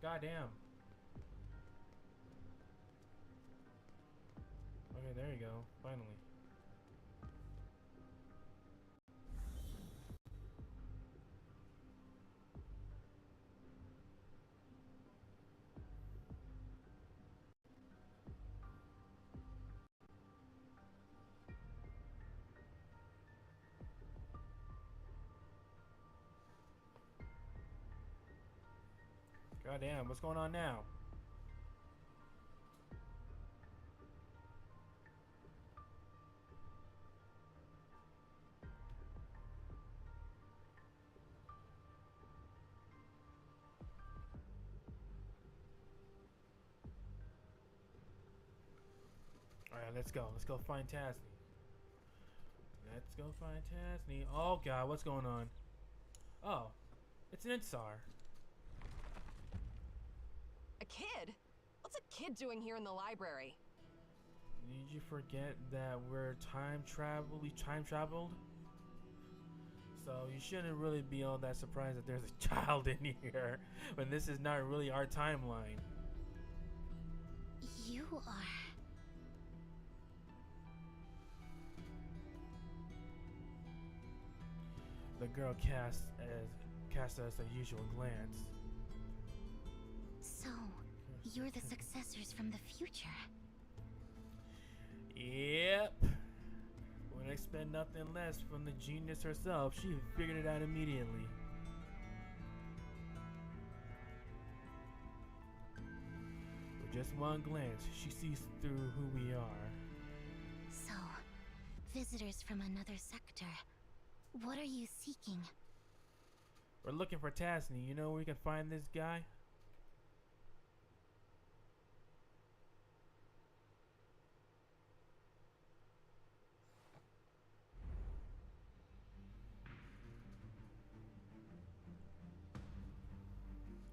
Goddamn. Okay, there you go. Finally. Goddamn, what's going on now? Alright, let's go. Let's go find Tasney. Let's go find Tasney. Oh god, what's going on? Oh, it's Ninsar. A kid? What's a kid doing here in the library? Did you forget that we're time travel? We time traveled? So you shouldn't really be all that surprised that there's a child in here when this is not really our timeline. You are... The girl cast us a usual glance. So, you're the successors from the future. Yep. Wouldn't expect nothing less from the genius herself. She figured it out immediately. With just one glance, she sees through who we are. So, visitors from another sector. What are you seeking? We're looking for Tasney. You know where we can find this guy?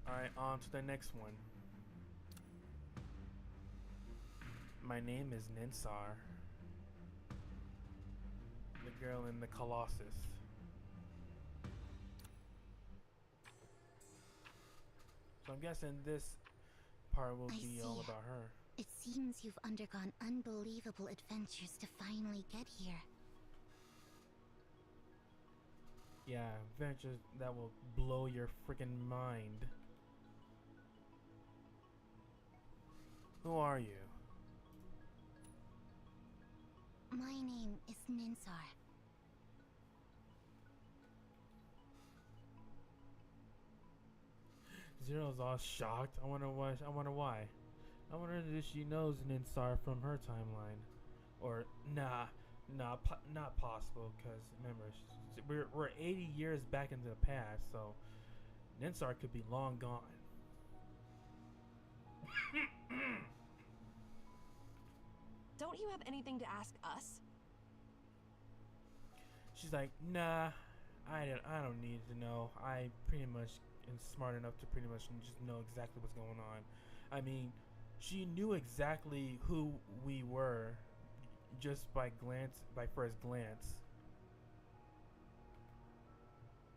Alright, on to the next one. My name is Ninsar. The girl in the Colossus. So I'm guessing this part will be all about her. It seems you've undergone unbelievable adventures to finally get here. Yeah, adventures that will blow your freaking mind. Who are you? My name is Ninsar. Zero's all shocked. I wonder why. I wonder if she knows Ninsar from her timeline, or not possible. Cause remember, we're 80 years back into the past, so Ninsar could be long gone. Don't you have anything to ask us? She's like, nah, I don't need to know. I pretty much am smart enough to pretty much just know exactly what's going on. I mean, she knew exactly who we were just by first glance.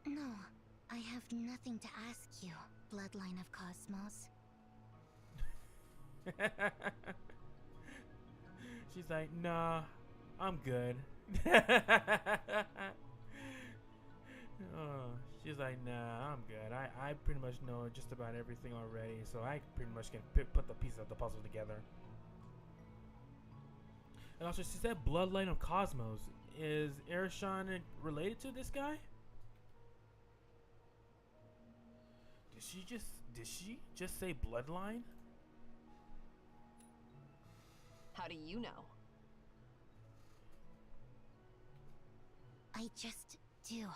No, I have nothing to ask you, Bloodline of Cosmos. She's like, nah, I'm good. Oh, she's like, nah, I'm good. I pretty much know just about everything already, so I pretty much can put the pieces of the puzzle together. And also, she said Bloodline of Cosmos. Is Ereshkigal related to this guy? Did she just say Bloodline? How do you know? I just do.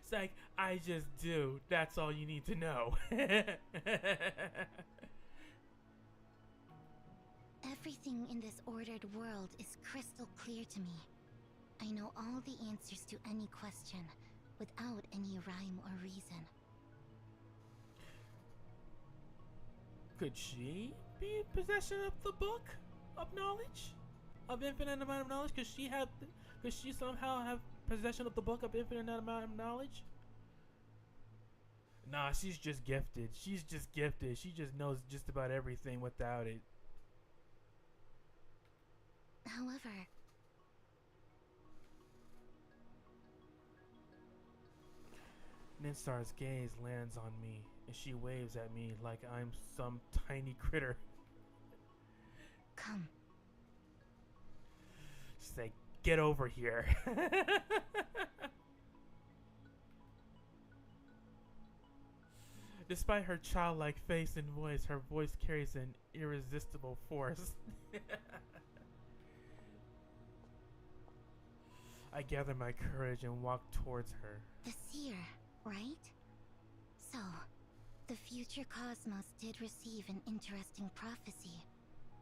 It's like, I just do. That's all you need to know. Everything in this ordered world is crystal clear to me. I know all the answers to any question, without any rhyme or reason. Could she be in possession of the book of knowledge? Of infinite amount of knowledge? Could she somehow have possession of the book of infinite amount of knowledge? Nah, she's just gifted. She's just gifted. She just knows just about everything without it. However, Ninsar's gaze lands on me, and she waves at me like I'm some tiny critter. come. She's like, get over here. Despite her childlike face and voice, her voice carries an irresistible force. I gather my courage and walk towards her. The seer, right? So, the future cosmos did receive an interesting prophecy.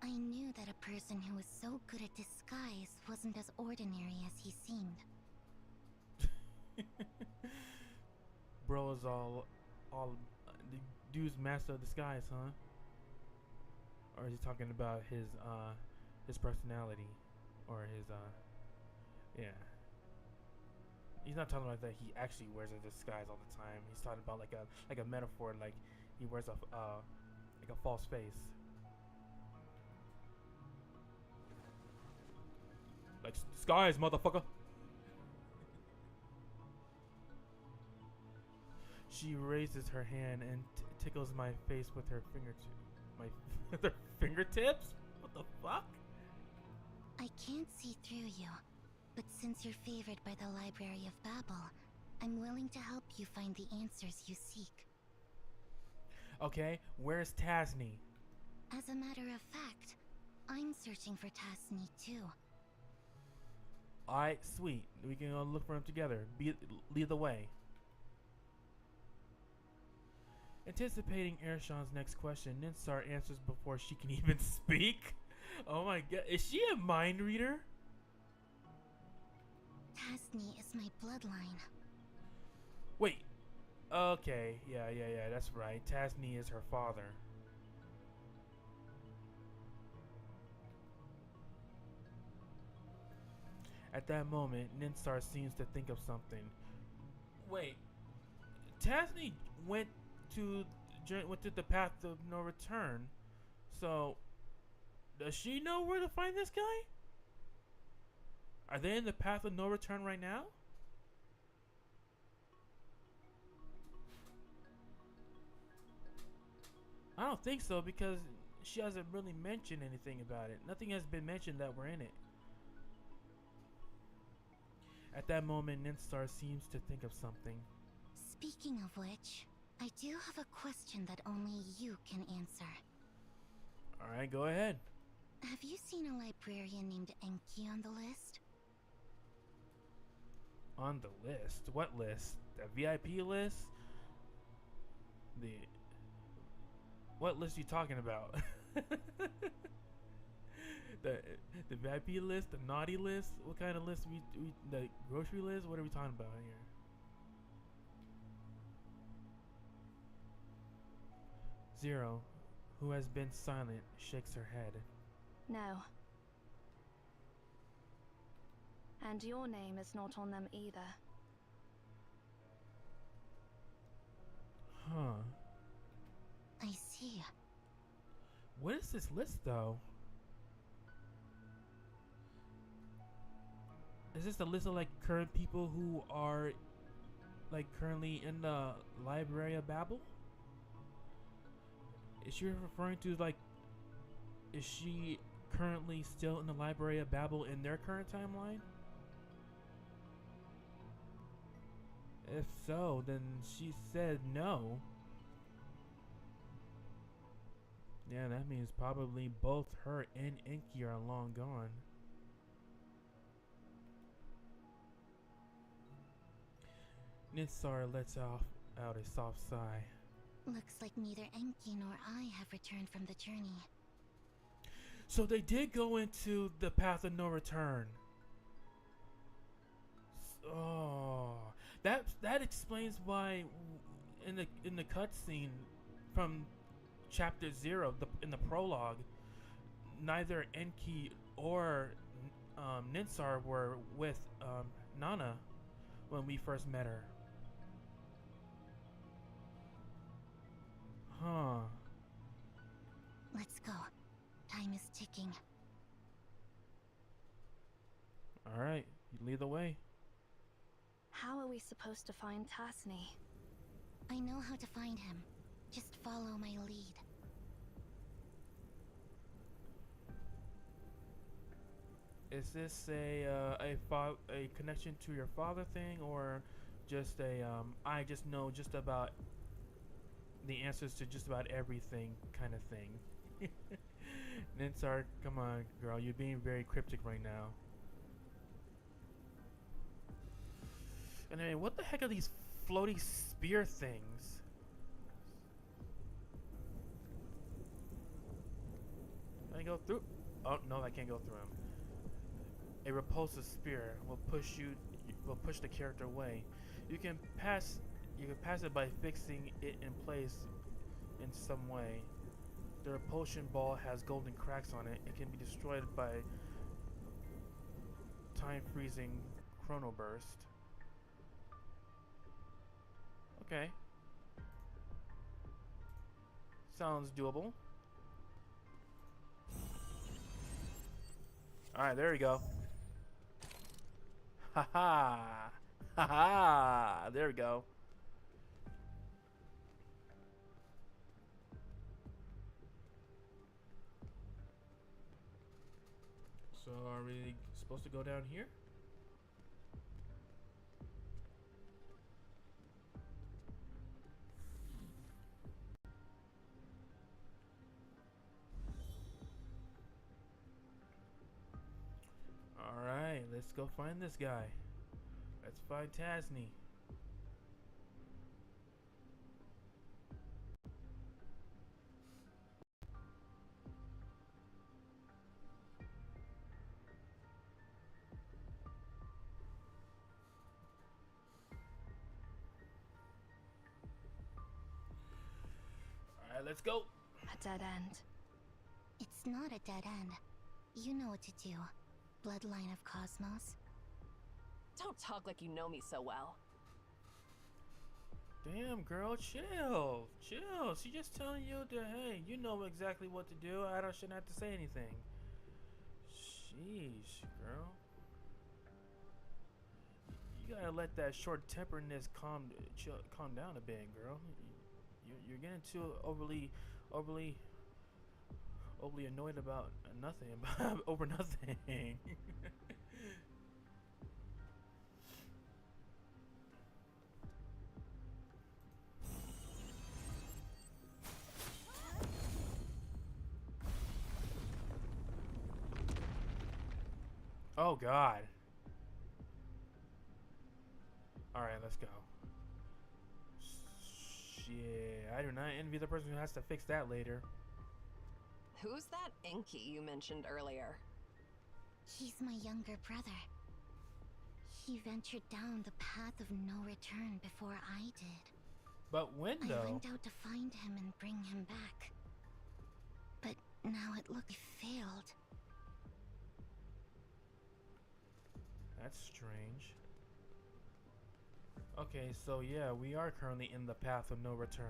I knew that a person who was so good at disguise wasn't as ordinary as he seemed. Bro is all the dude's master of disguise, huh? Or is he talking about his personality, or his yeah? He's not talking about that he actually wears a disguise all the time. He's talking about like a metaphor, like he wears like a false face. Like disguise, motherfucker. She raises her hand and tickles my face with her with her fingertips? What the fuck? I can't see through you, but since you're favored by the Library of Babel, I'm willing to help you find the answers you seek. Okay, where's Tasni? As a matter of fact, I'm searching for Tasni too. Alright, sweet. We can go look for him together. Lead the way. Anticipating Ershawn's next question, Ninsar answers before she can even speak. Oh my god, is she a mind reader? Tasni is my bloodline. Wait. Okay, yeah, that's right. Tasni is her father. At that moment, Ninsar seems to think of something. Wait, Tasni went to the path of no return. So, does she know where to find this guy? Are they in the path of no return right now? I don't think so, because she hasn't really mentioned anything about it. Nothing has been mentioned that we're in it. At that moment, Ninsar seems to think of something. Speaking of which, I do have a question that only you can answer. Alright, go ahead. Have you seen a librarian named Enki on the list? On the list? What list? The VIP list? What list are you talking about? the VIP list? The naughty list? What kind of list? The grocery list? What are we talking about here? Zero, who has been silent, shakes her head. No. And your name is not on them either. Huh. I see. What is this list, though? Is this a list of, like, current people who are, like, currently in the Library of Babel? Is she referring to, like, is she currently still in the Library of Babel in their current timeline? If so, then she said no. Yeah, that means probably both her and Enki are long gone. Ninsar lets out a soft sigh. Looks like neither Enki nor I have returned from the journey. So they did go into the path of no return. Oh, that explains why in the cutscene from chapter 0, in the prologue, neither Enki or Ninsar were with Nana when we first met her. Huh. Let's go. Time is ticking. Alright, you lead the way. How are we supposed to find Tasni? I know how to find him. Just follow my lead. Is this a connection to your father thing, or just a I just know just about the answers to just about everything kind of thing? Ninsar, come on, girl, you're being very cryptic right now. Anyway, what the heck are these floaty spear things? Can I go through? Oh no, I can't go through them. A repulsive spear will push the character away. You can pass it by fixing it in place in some way. The repulsion ball has golden cracks on it. It can be destroyed by time freezing chrono burst. Okay. Sounds doable. Alright, there we go. Haha! Haha! There we go. So are we supposed to go down here? Alright, let's go find this guy. Let's find Tasni. Alright, let's go. A dead end. It's not a dead end. You know what to do. Bloodline of Cosmos. Don't talk like you know me so well. Damn, girl, chill. Chill. She's just telling you to, hey, you know exactly what to do. Shouldn't have to say anything. Sheesh, girl. You gotta let that short-temperedness calm down a bit, girl. You're getting too overly annoyed about nothing, over nothing. Oh God. Alright, let's go. Shit, I do not envy the person who has to fix that later. Who's that Enki you mentioned earlier? He's my younger brother. He ventured down the path of no return before I did. But when I though? went out to find him and bring him back. But now it looked he failed. That's strange. Okay, so yeah, we are currently in the path of no return.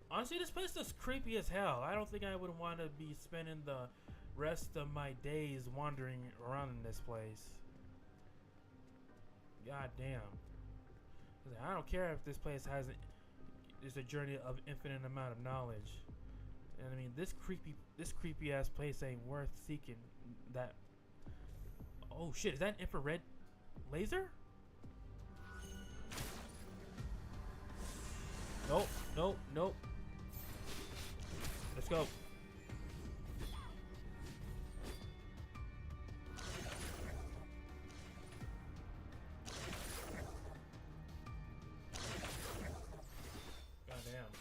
Honestly, this place is creepy as hell. I don't think I would want to be spending the rest of my days wandering around in this place. God damn. I don't care if this place is a journey of infinite amount of knowledge. And I mean, this creepy ass place ain't worth seeking. That. Oh shit! Is that an infrared laser? Nope. Nope. Nope. Let's go. Goddamn.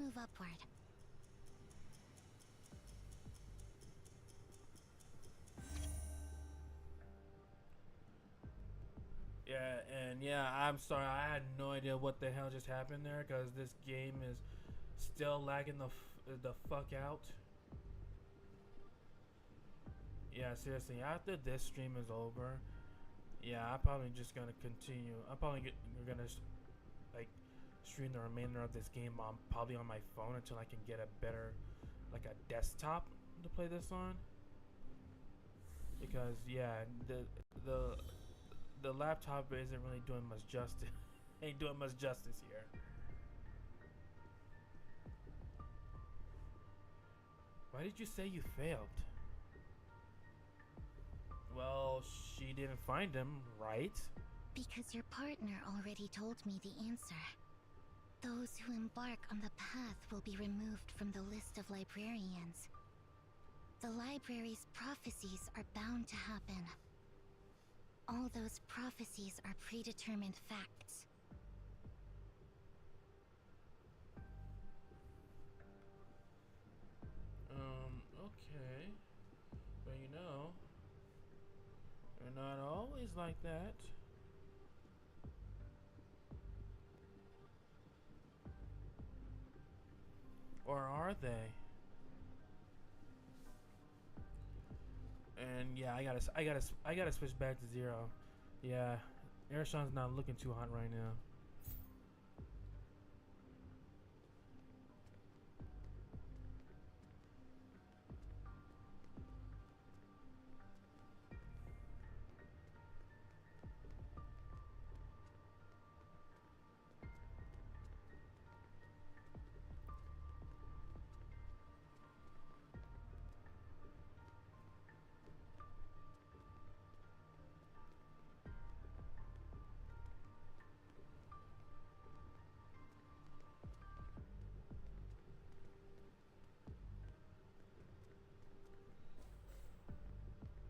move upward. Yeah, and yeah, I'm sorry. I had no idea what the hell just happened there because this game is still lagging the fuck out. Yeah, seriously. After this stream is over, yeah, I'm probably just gonna continue. I'm probably gonna like stream the remainder of this game on probably on my phone until I can get a better like a desktop to play this on. Because yeah, the laptop isn't really doing much justice. Ain't doing much justice here. Why did you say you failed? Well, she didn't find him, right? Because your partner already told me the answer. Those who embark on the path will be removed from the list of librarians. The library's prophecies are bound to happen. All those prophecies are predetermined facts. Okay. But you know, they're not always like that. Or are they? And yeah, I gotta switch back to Zero. Yeah, Airshon's not looking too hot right now.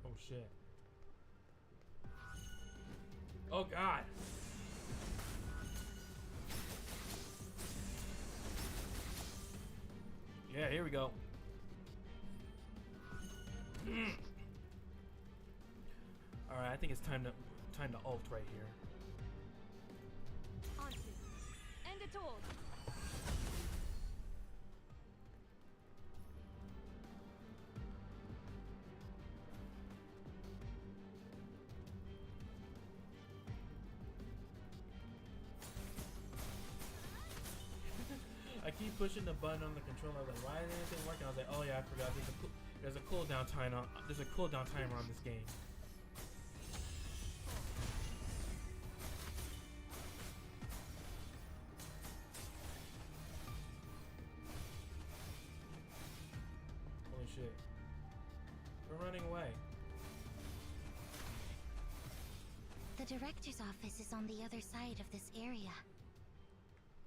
Oh shit. Oh god. Yeah, here we go. Alright, I think it's time to ult right here. On to. End it all. I keep pushing the button on the controller. Like, why isn't anything working? I was like, oh yeah, I forgot. There's a cooldown time on. There's a cooldown timer on this game. Holy shit! We're running away. The director's office is on the other side of this area.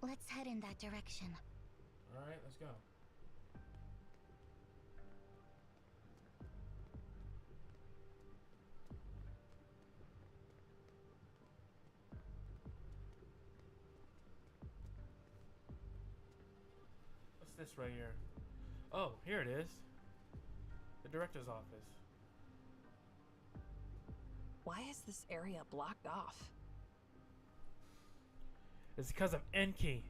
Let's head in that direction. All right, let's go. What's this right here? Oh, here it is. The director's office. Why is this area blocked off? It's because of Enki.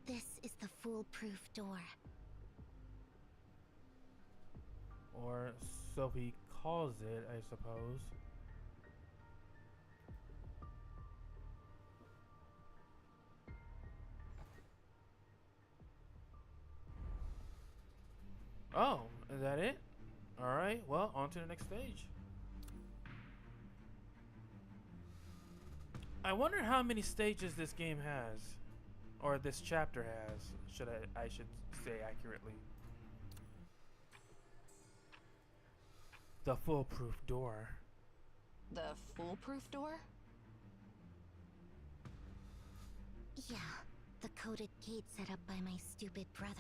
This is the foolproof door. Or so he calls it, I suppose. Oh, is that it? Alright, well, on to the next stage. I wonder how many stages this game has. Or this chapter has, I should say accurately. The foolproof door. The foolproof door? Yeah, the coded gate set up by my stupid brother.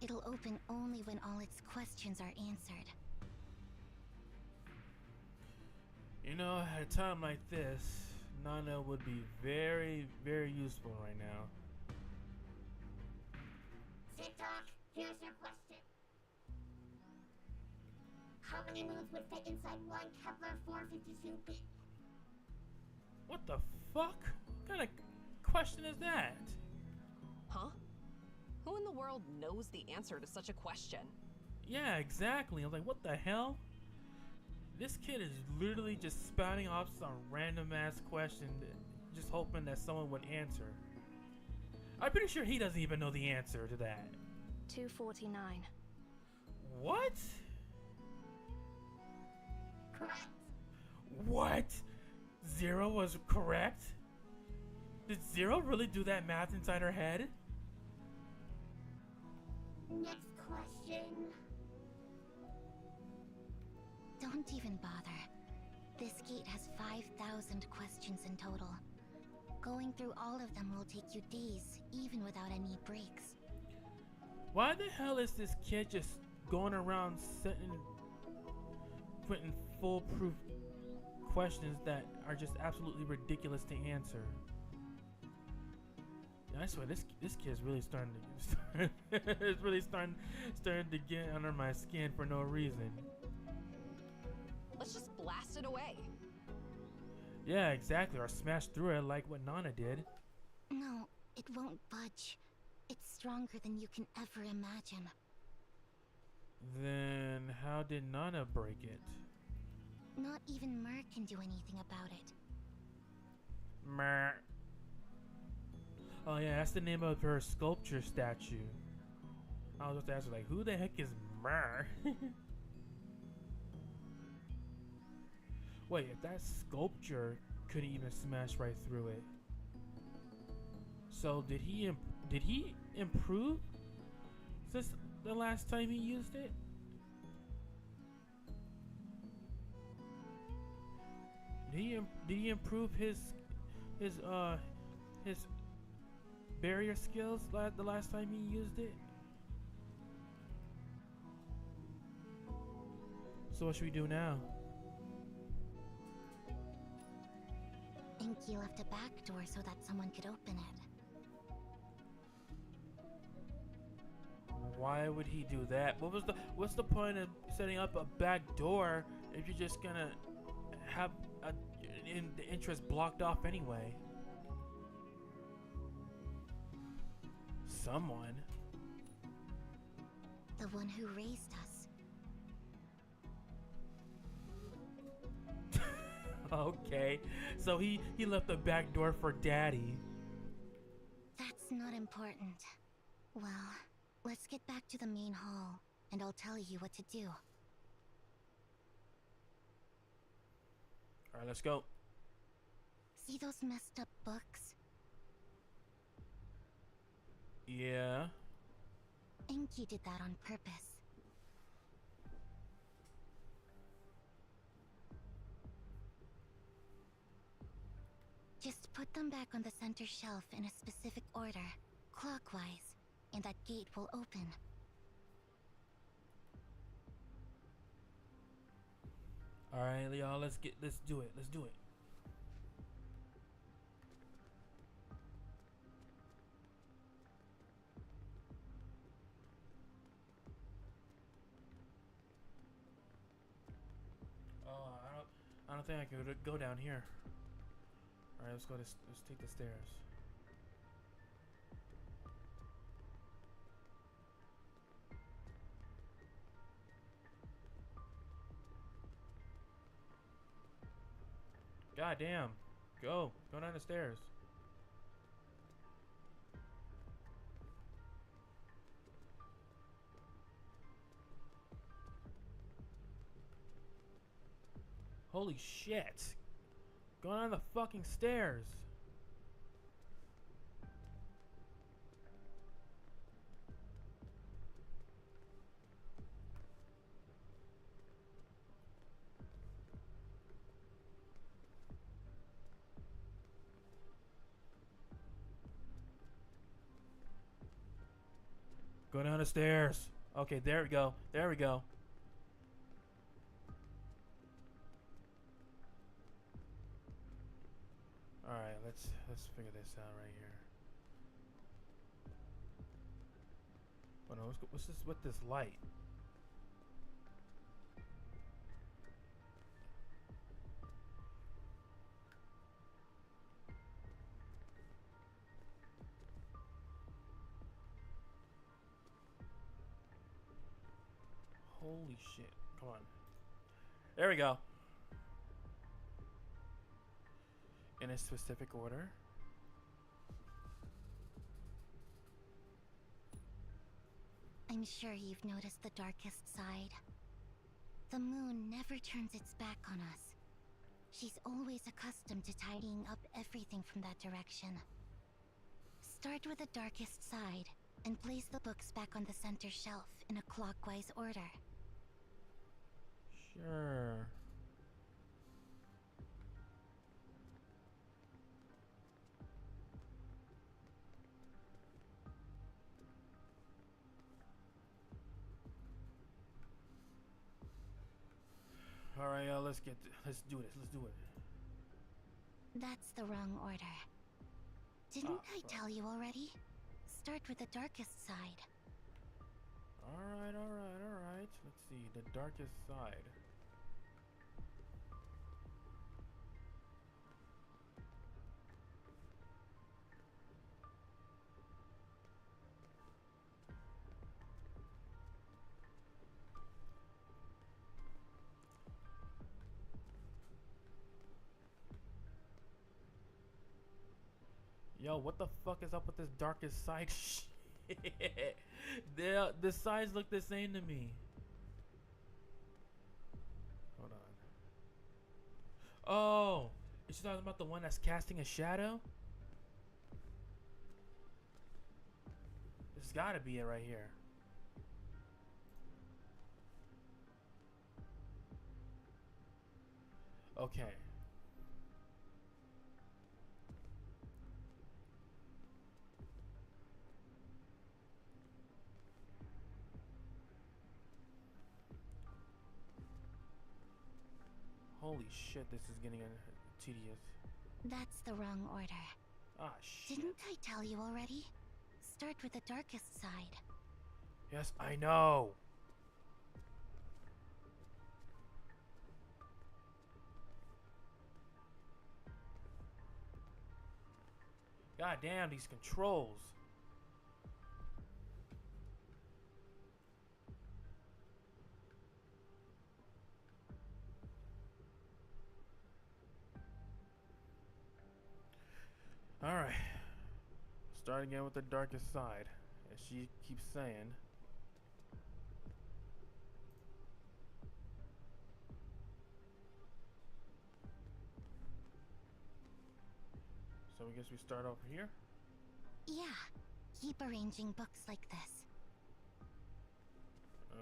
It'll open only when all its questions are answered. You know, at a time like this, Nana would be very, very useful right now. TikTok, here's your question. How many moons would fit inside one Kepler 452 b? What the fuck? What kind of question is that? Huh? Who in the world knows the answer to such a question? Yeah, exactly. I was like, what the hell? This kid is literally just spouting off some random ass question, just hoping that someone would answer. I'm pretty sure he doesn't even know the answer to that. 249. What? Correct. What? Zero was correct? Did Zero really do that math inside her head? Next question. Don't even bother. This gate has 5,000 questions in total. Going through all of them will take you days, even without any breaks. Why the hell is this kid just going around putting foolproof questions that are just absolutely ridiculous to answer? Yeah, I swear this kid's really starting to it's really starting to get under my skin for no reason. Let's just blast it away. Yeah, exactly. Or smash through it like what Nana did. No, it won't budge. It's stronger than you can ever imagine. Then how did Nana break it? Not even Mer can do anything about it. Mer. Oh yeah, that's the name of her sculpture statue. I was just asking, like, who the heck is Mer? Wait, if that sculpture couldn't even smash right through it, so did he improve since the last time he used it? Did he improve his barrier skills the last time he used it? So what should we do now? Inky left a back door so that someone could open it. Why would he do that? What's the point of setting up a back door if you're just gonna have the entrance blocked off anyway? Someone. The one who raised us. Okay, so he left the back door for Daddy. That's not important. Well, let's get back to the main hall, and I'll tell you what to do. All right, let's go. See those messed up books? Yeah. Inky did that on purpose. Just put them back on the center shelf in a specific order, clockwise, and that gate will open. All right, y'all, let's do it. Let's do it. Oh, I don't think I could go down here. All right, let's take the stairs. God damn. Go down the stairs. Holy shit. Go down the fucking stairs. Go down the stairs. Okay, there we go. There we go. All right, let's figure this out right here. What's this with this light? Holy shit. Come on. There we go. In a specific order. I'm sure you've noticed the darkest side. The moon never turns its back on us. She's always accustomed to tidying up everything from that direction. Start with the darkest side, and place the books back on the center shelf in a clockwise order. Sure. All right, let's do this. Let's do it. That's the wrong order. Didn't Ah, I fuck. tell you already? Start with the darkest side. All right. Let's see. The darkest side. Yo, what the fuck is up with this darkest side shit? The sides look the same to me. Hold on. Oh, is she talking about the one that's casting a shadow? This gotta be it right here. Okay. Holy shit, this is getting tedious. That's the wrong order. Ah, shit. Didn't I tell you already? Start with the darkest side. Yes, I know. God damn, these controls. Alright. Start again with the darkest side, as she keeps saying. So I guess we start over here? Yeah, keep arranging books like this.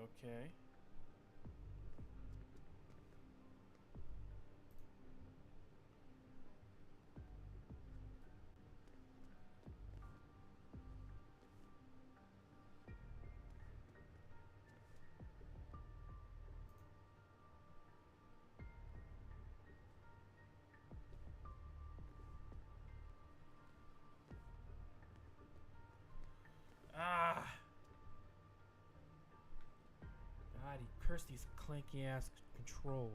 Okay. Ah! God, he cursed these clanky ass controls.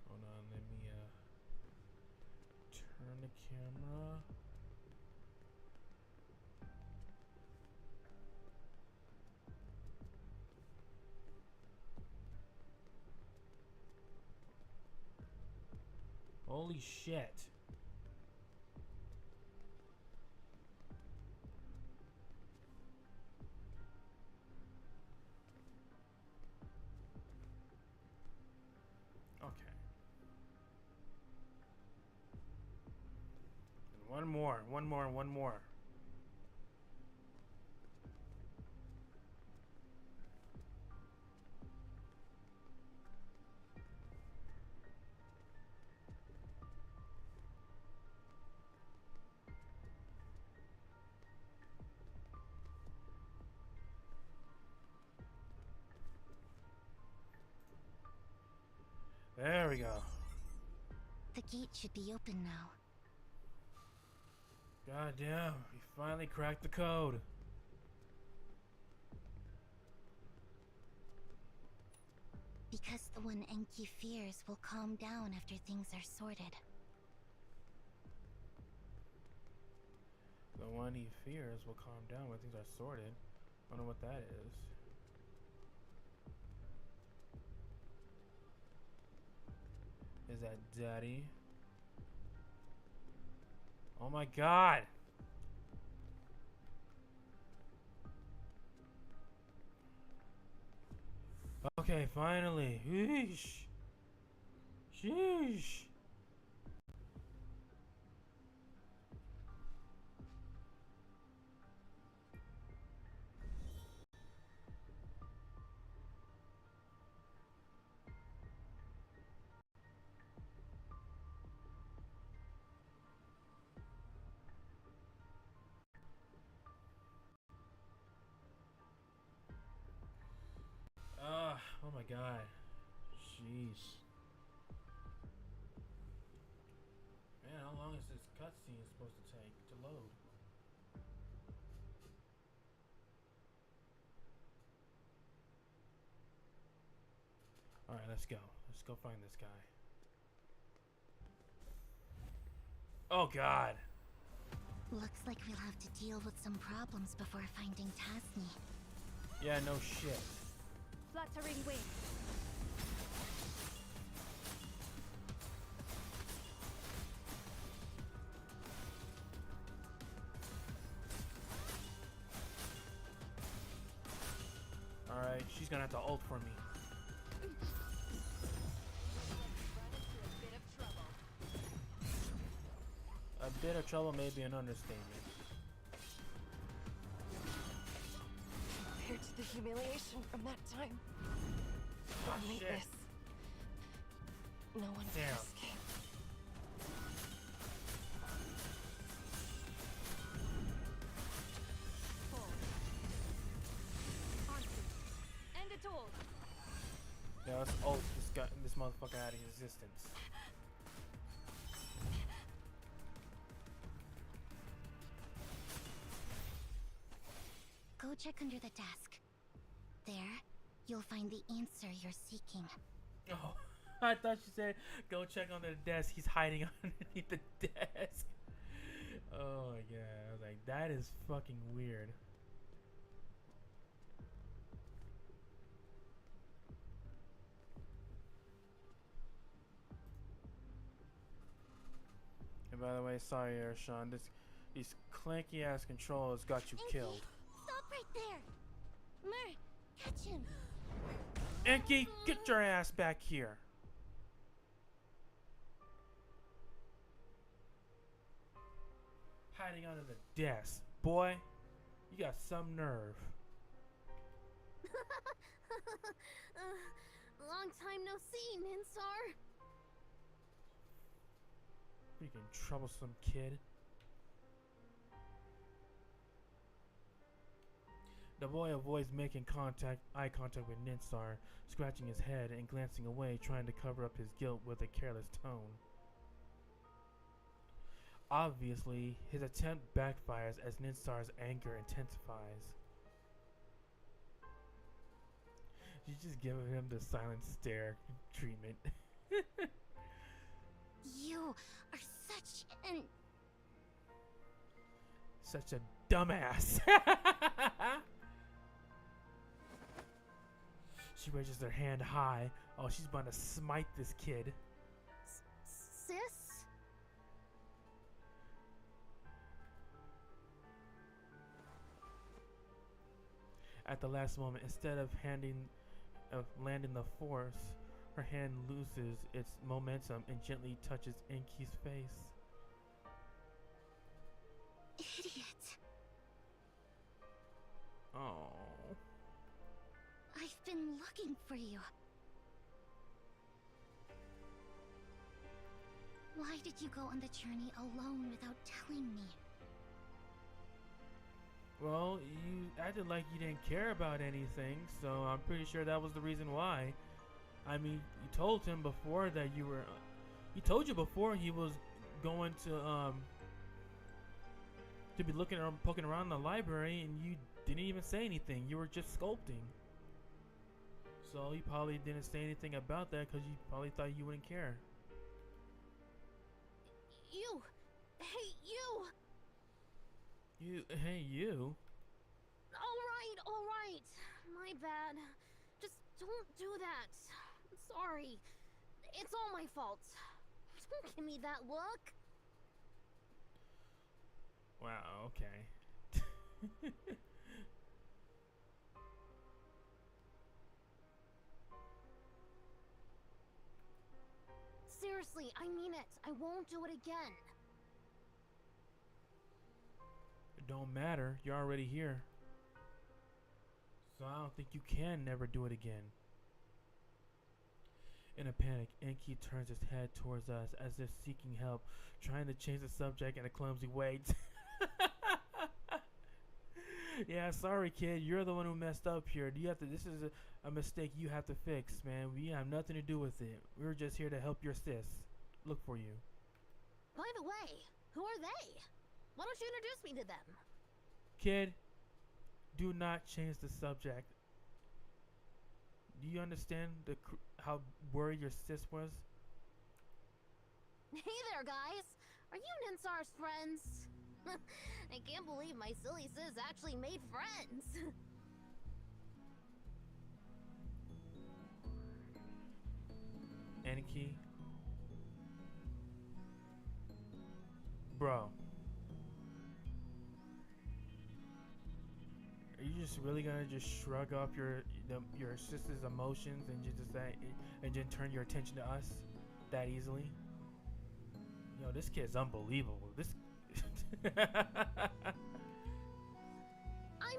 Hold on, let me turn the camera. Holy shit. Okay. And one more. There we go. The gate should be open now. God damn, we finally cracked the code. Because the one Enki fears will calm down after things are sorted. The one he fears will calm down when things are sorted. I don't know what that is. Is that Daddy? Oh my god! Okay, finally. Sheesh. Sheesh. Oh my god. Jeez. Man, how long is this cutscene supposed to take to load? Alright, let's go. Let's go find this guy. Oh god. Looks like we'll have to deal with some problems before finding Tasni. Yeah, no shit. Fluttering wing. Alright, she's gonna have to ult for me. A bit of trouble may be an understatement. Compared to the humiliation from that time. Oh, I'll make shit. this. No one Damn. can escape. End it all. Yeah, let's ult this motherfucker out of existence. Go check under the desk. There, you'll find the answer you're seeking. Oh, I thought you said go check on the desk. He's hiding underneath the desk. Oh my god, I was like, that is fucking weird. And by the way, sorry, Sean. These clanky ass controls got you Enki, killed. stop right there! Mer, catch him! Enki, get your ass back here. Hiding under the desk. Boy, you got some nerve. Long time no see, Ninsar. Freaking troublesome kid. The boy avoids making eye contact with Ninsar, scratching his head and glancing away, trying to cover up his guilt with a careless tone. Obviously, his attempt backfires as Ninsar's anger intensifies. She's just giving him the silent stare treatment. You are such an... Such a dumbass. She raises her hand high. Oh, she's about to smite this kid. Sis? At the last moment, instead of landing the force, her hand loses its momentum and gently touches Enki's face. Idiot. Oh. I've been looking for you. Why did you go on the journey alone without telling me? Well, you acted like you didn't care about anything, so I'm pretty sure that was the reason why. I mean, you told him before that you were... he told you before he was going to, to be looking around, poking around in the library, and you didn't even say anything. You were just sculpting. So you probably didn't say anything about that because you probably thought you wouldn't care. You! Hey, you! Hey, you? Alright. My bad. Just don't do that. I'm sorry. It's all my fault. Don't give me that look. Wow, okay. Seriously, I mean it. I won't do it again. It don't matter. You're already here. So I don't think you can never do it again. In a panic, Enki turns his head towards us as if seeking help, trying to change the subject in a clumsy way. Yeah, sorry kid, you're the one who messed up here. This is a mistake you have to fix, man. We have nothing to do with it. We were just here to help your sis. Look for you. By the way, who are they? Why don't you introduce me to them? Kid, do not change the subject. Do you understand how worried your sis was? Hey there, guys. Are you Ninsar's friends? I can't believe my silly sis actually made friends. Enki? Bro. Are you just really gonna just shrug off your sister's emotions and just turn your attention to us that easily? Yo, this kid's unbelievable. This I'm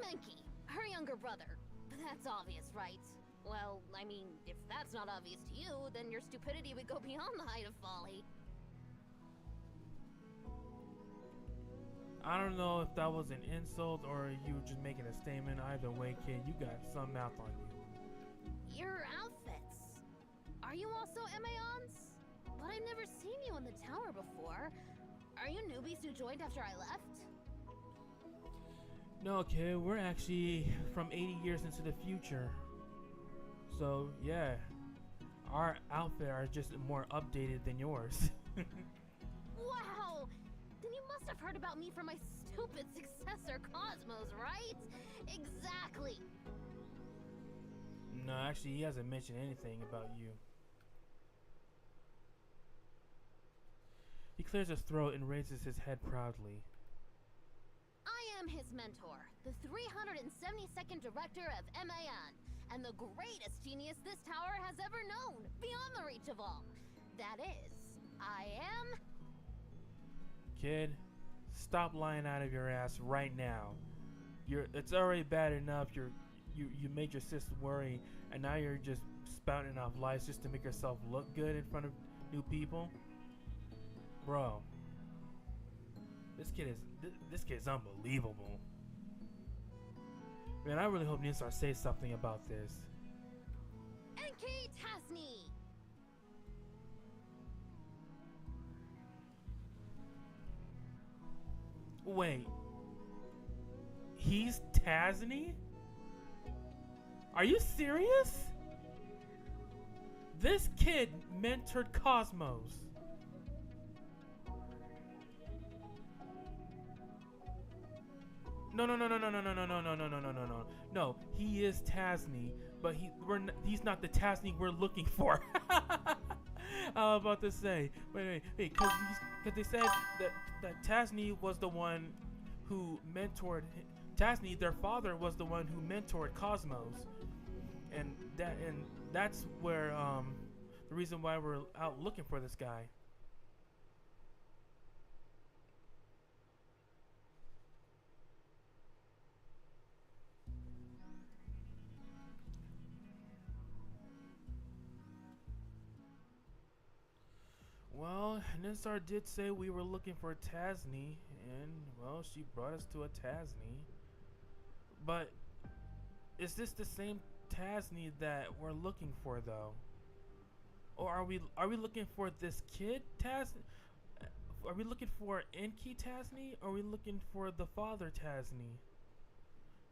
Enki, her younger brother. That's obvious, right? Well, I mean, if that's not obvious to you, then your stupidity would go beyond the height of folly. I don't know if that was an insult or you were just making a statement. Either way, kid, you got some mouth on you. Your outfits. Are you also Emaons? But I've never seen you in the tower before. Are you newbies who joined after I left? No, kid, we're actually from 80 years into the future. So, yeah. Our outfit are just more updated than yours. Wow! Then you must have heard about me from my stupid successor, Cosmos, right? Exactly! No, actually, he hasn't mentioned anything about you. He clears his throat and raises his head proudly. I am his mentor, the 372nd director of MAN, and the greatest genius this tower has ever known, beyond the reach of all. That is, I am... Kid, stop lying out of your ass right now. It's already bad enough you made your sister worry, and now you're just spouting off lies just to make yourself look good in front of new people. Bro, this kid's unbelievable. Man, I really hope Ninsar says something about this. Enki Tasni! Wait, he's Tasni? Are you serious? This kid mentored Cosmos. No, he is Tasni, but he's not the Tasni we're looking for. I was about to say, wait, because they said that Tasni was the one who mentored Tasni. Their father was the one who mentored Cosmos, and that's where the reason why we're out looking for this guy. Well, Ninsar did say we were looking for Tasni, and, well, she brought us to a Tasni. But, is this the same Tasni that we're looking for, though? Or are we looking for this kid, Are we looking for Enki Tasni, or are we looking for the father Tasni?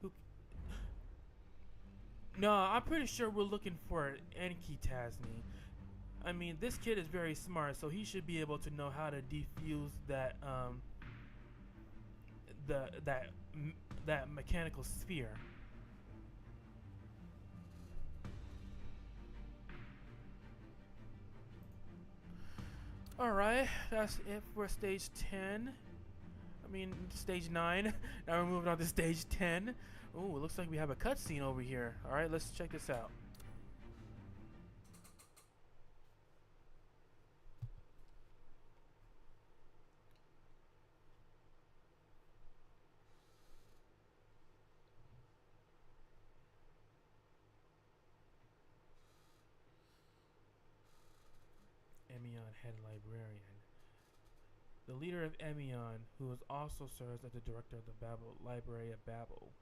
Who? No, I'm pretty sure we're looking for Enki Tasni. I mean, this kid is very smart, so he should be able to know how to defuse that that mechanical sphere. Alright, that's it for stage 10. I mean, stage 9. Now we're moving on to stage 10. Ooh, it looks like we have a cutscene over here. Alright, let's check this out. Emion head librarian. The leader of Emion, who also serves as the director of the Library of Babel.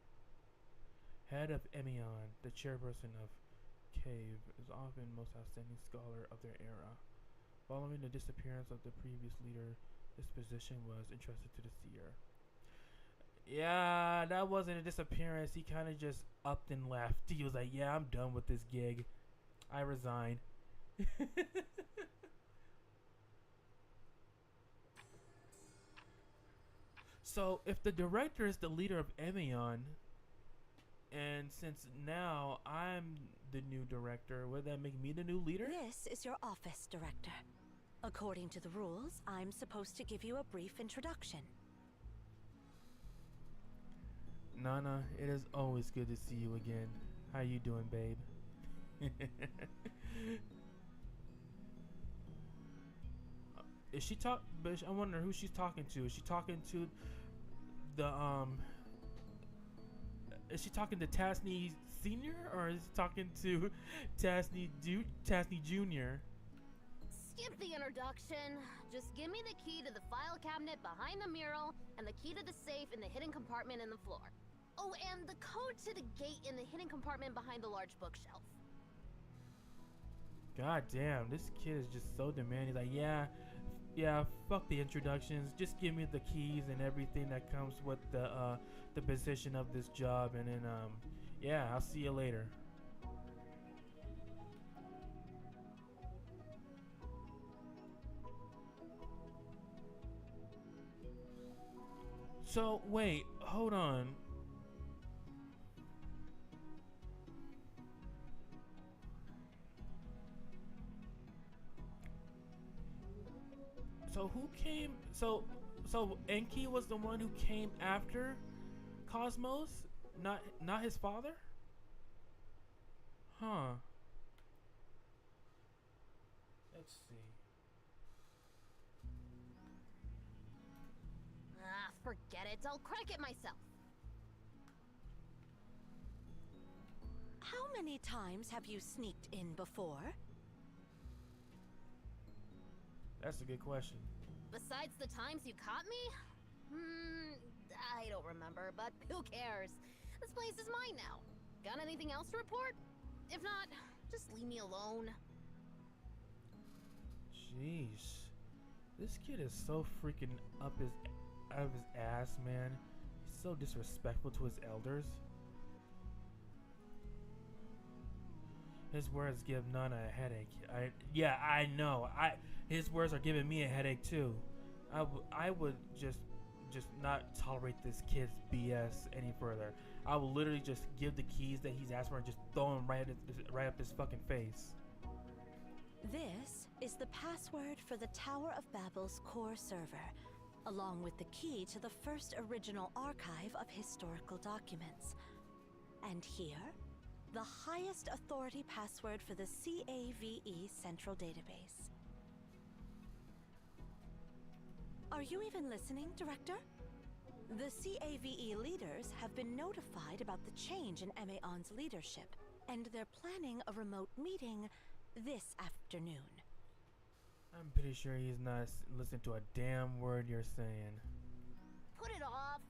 Head of Emion, the chairperson of Cave, is often most outstanding scholar of their era. Following the disappearance of the previous leader, this position was entrusted to the seer. Yeah, that wasn't a disappearance. He kind of just upped and left. He was like, yeah, I'm done with this gig. I resign. So, if the director is the leader of Emion, and since now I'm the new director, would that make me the new leader? This is your office, Director. According to the rules, I'm supposed to give you a brief introduction. Nana, it is always good to see you again. How you doing, babe? Is she but I wonder who she's talking to. Is she talking to the is she talking to Tasni Senior, or is she talking to Tasni Junior? Skip the introduction. Just give me the key to the file cabinet behind the mural and the key to the safe in the hidden compartment in the floor. Oh, and the code to the gate in the hidden compartment behind the large bookshelf. God damn, this kid is just so demanding. Like, yeah, fuck the introductions. Just give me the keys and everything that comes with the position of this job, and then yeah, I'll see you later. So wait, hold on. So who came? So Enki was the one who came after Cosmos, not his father? Huh. Let's see. Ah, forget it. I'll crack it myself. How many times have you sneaked in before? That's a good question. Besides the times you caught me? I don't remember, but who cares? This place is mine now. Got anything else to report? If not, just leave me alone. Jeez. This kid is so freaking out of his ass, man. He's so disrespectful to his elders. His words give Nana a headache. I know. His words are giving me a headache too. I would just not tolerate this kid's BS any further. I will literally just give the keys that he's asked for and just throw them right up his fucking face. This is the password for the Tower of Babel's core server, along with the key to the first original archive of historical documents. And here, the highest authority password for the CAVE Central Database. Are you even listening, Director? The CAVE leaders have been notified about the change in Emaon's leadership, and they're planning a remote meeting this afternoon. I'm pretty sure he's not listening to a damn word you're saying. Put it off.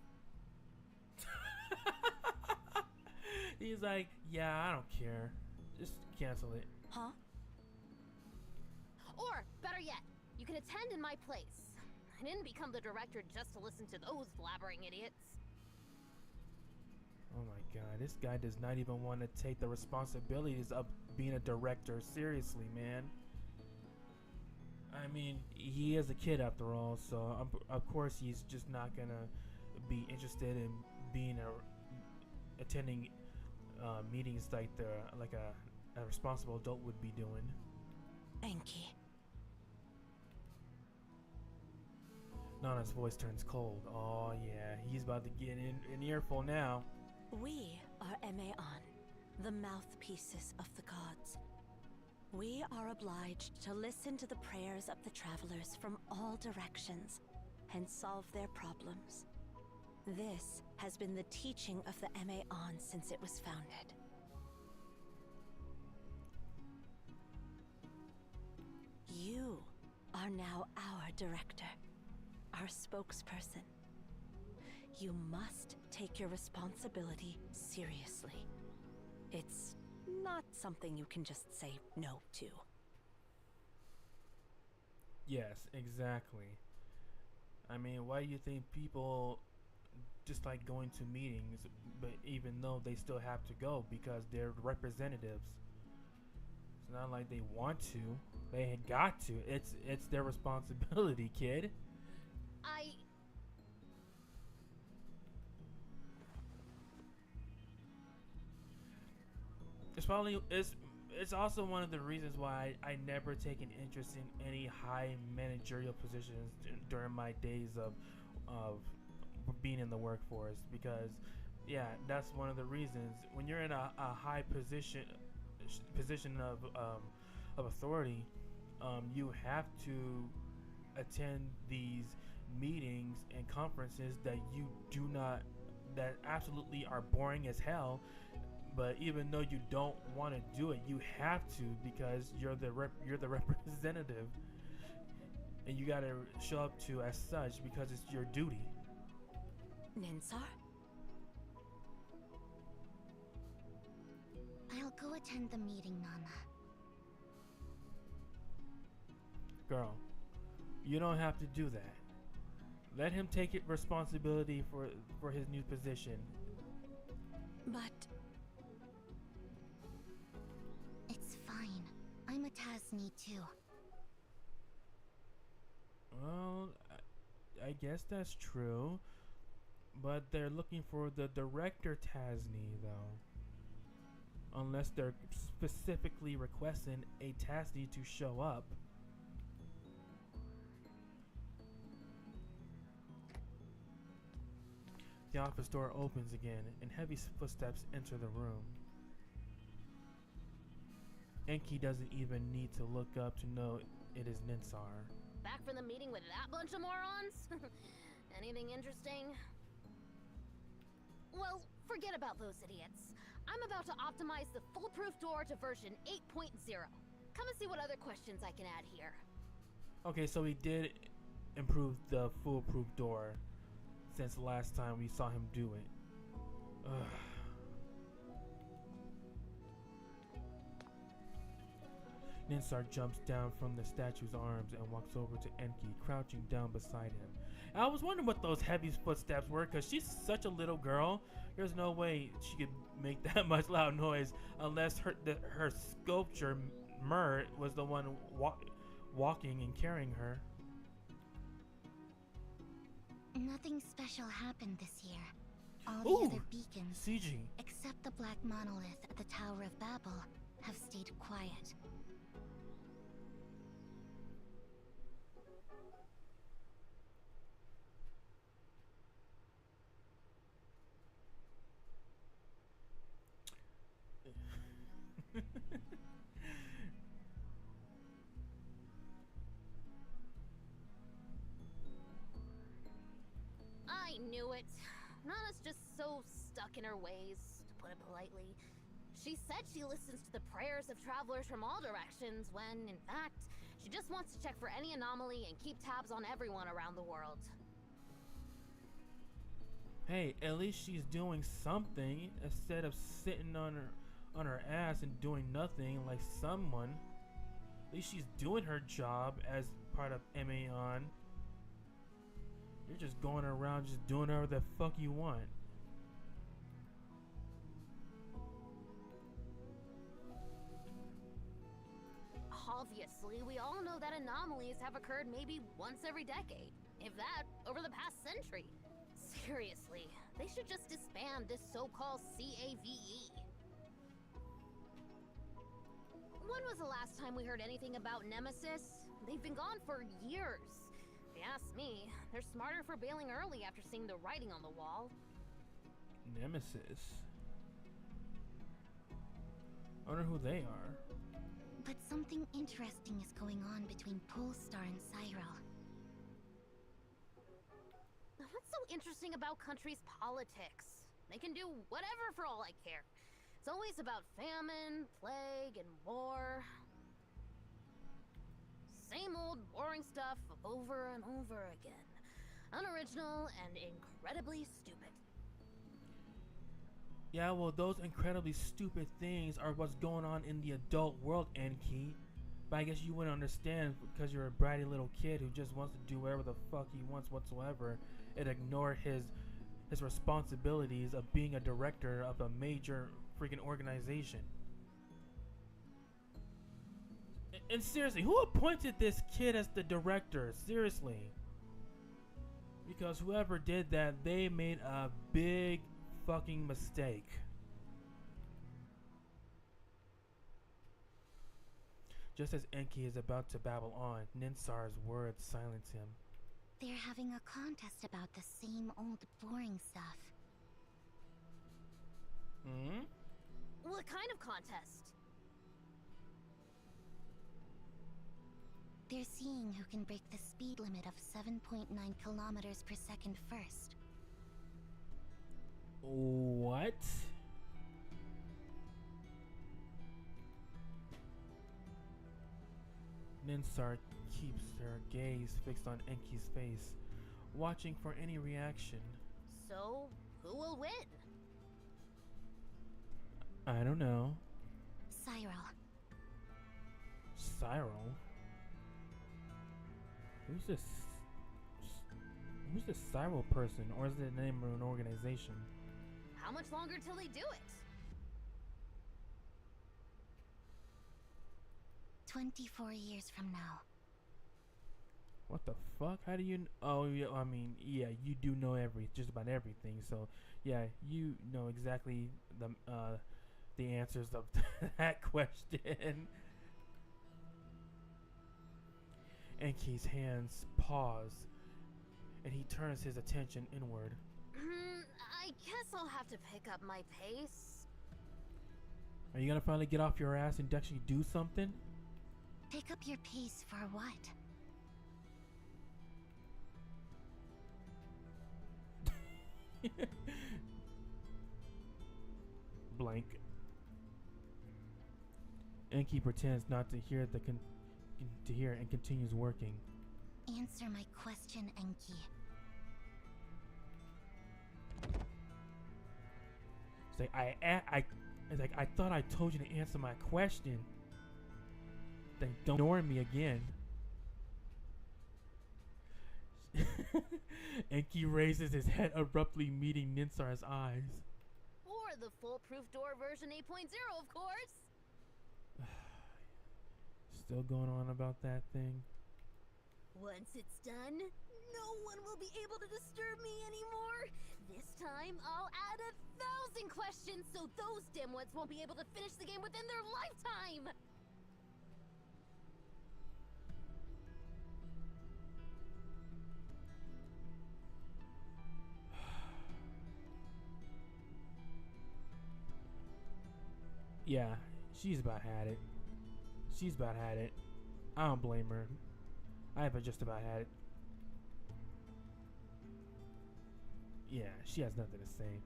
He's like, yeah, I don't care. Just cancel it. Huh? Or, better yet, you can attend in my place. I didn't become the director just to listen to those blabbering idiots. Oh my god, this guy does not even want to take the responsibilities of being a director seriously, man. I mean, he is a kid after all, so of course he's just not gonna be interested in being attending meetings like a responsible adult would be doing. Enki. Nana's voice turns cold. Oh yeah, he's about to get in earful now. We are Emeon, the mouthpieces of the gods. We are obliged to listen to the prayers of the travelers from all directions and solve their problems. This has been the teaching of the Emeon since it was founded. You are now our director, our spokesperson. You must take your responsibility seriously. It's not something you can just say no to. Yes, exactly. I mean, why do you think people just like going to meetings, but even though they still have to go because they're representatives? It's not like they want to. They had got to. It's their responsibility, kid. It's also one of the reasons why I never take an interest in any high managerial positions during my days of being in the workforce, because yeah, that's one of the reasons. When you're in a high position of authority, you have to attend these meetings and conferences that absolutely are boring as hell. But even though you don't want to do it, you have to, because you're the representative, and you gotta show up to as such because it's your duty. Ninsar? I'll go attend the meeting, Nana. Girl, you don't have to do that. Let him take responsibility for his new position. But it's fine. I'm a Tasni too. Well, I guess that's true. But they're looking for the director Tasni, though. Unless they're specifically requesting a Tasni to show up. The office door opens again, and heavy footsteps enter the room. Enki doesn't even need to look up to know it is Ninsar. Back from the meeting with that bunch of morons? Anything interesting? Well, forget about those idiots. I'm about to optimize the foolproof door to version 8.0. Come and see what other questions I can add here. Okay, so he did improve the foolproof door since the last time we saw him do it. Ugh. Ninsar jumps down from the statue's arms and walks over to Enki, crouching down beside him. And I was wondering what those heavy footsteps were, because she's such a little girl. There's no way she could make that much loud noise unless her sculpture, Mur, was the one walking and carrying her. Nothing special happened this year. All Ooh, the other beacons, CG. except the black monolith at the Tower of Babel, have stayed quiet. I knew it. Nana's just so stuck in her ways, to put it politely. She said she listens to the prayers of travelers from all directions when, in fact, she just wants to check for any anomaly and keep tabs on everyone around the world. Hey, at least she's doing something instead of sitting on her ass and doing nothing like someone. At least she's doing her job as part of Emeon. You're just going around just doing whatever the fuck you want. Obviously, we all know that anomalies have occurred maybe once every decade, if that, over the past century. Seriously, they should just disband this so-called CAVE. When was the last time we heard anything about Nemesis? They've been gone for years. If you ask me, they're smarter for bailing early after seeing the writing on the wall. Nemesis? I wonder who they are. But something interesting is going on between Polestar and Cyril. What's so interesting about countries' politics? They can do whatever for all I care. It's always about famine, plague, and war. Same old boring stuff over and over again. Unoriginal and incredibly stupid. Yeah, well, those incredibly stupid things are what's going on in the adult world, Enki. But I guess you wouldn't understand because you're a bratty little kid who just wants to do whatever the fuck he wants whatsoever and ignore his responsibilities of being a director of a major freaking organization. And seriously, who appointed this kid as the director? Seriously. Because whoever did that, they made a big fucking mistake. Just as Enki is about to babble on, Ninsar's words silence him. They're having a contest about the same old boring stuff. Hmm? What kind of contest? They're seeing who can break the speed limit of 7.9 kilometers per second first. What? Ninsar keeps her gaze fixed on Enki's face, watching for any reaction. So, who will win? I don't know. Cyril. Cyril? Who's this? Who's this Cyril person, or is it the name of an organization? How much longer till they do it? 24 years from now. What the fuck? How do you? Oh, yeah. I mean, yeah, you do know just about everything. So, yeah, you know exactly the answers of that question. Enki's hands pause, and he turns his attention inward. I guess I'll have to pick up my pace. Are you gonna finally get off your ass and actually do something? Pick up your pace for what? Blank. Enki pretends not to hear to hear and continues working. Answer my question, Enki. It's like I thought I told you to answer my question. Then don't ignore me again. Enki raises his head abruptly, meeting Ninsar's eyes. Or the foolproof door version 8.0, of course. Still going on about that thing? Once it's done, no one will be able to disturb me anymore. This time, I'll add 1,000 questions so those dimwits won't be able to finish the game within their lifetime. Yeah, she's about had it. She's about had it. I don't blame her. I have just about had it. Yeah, she has nothing to say.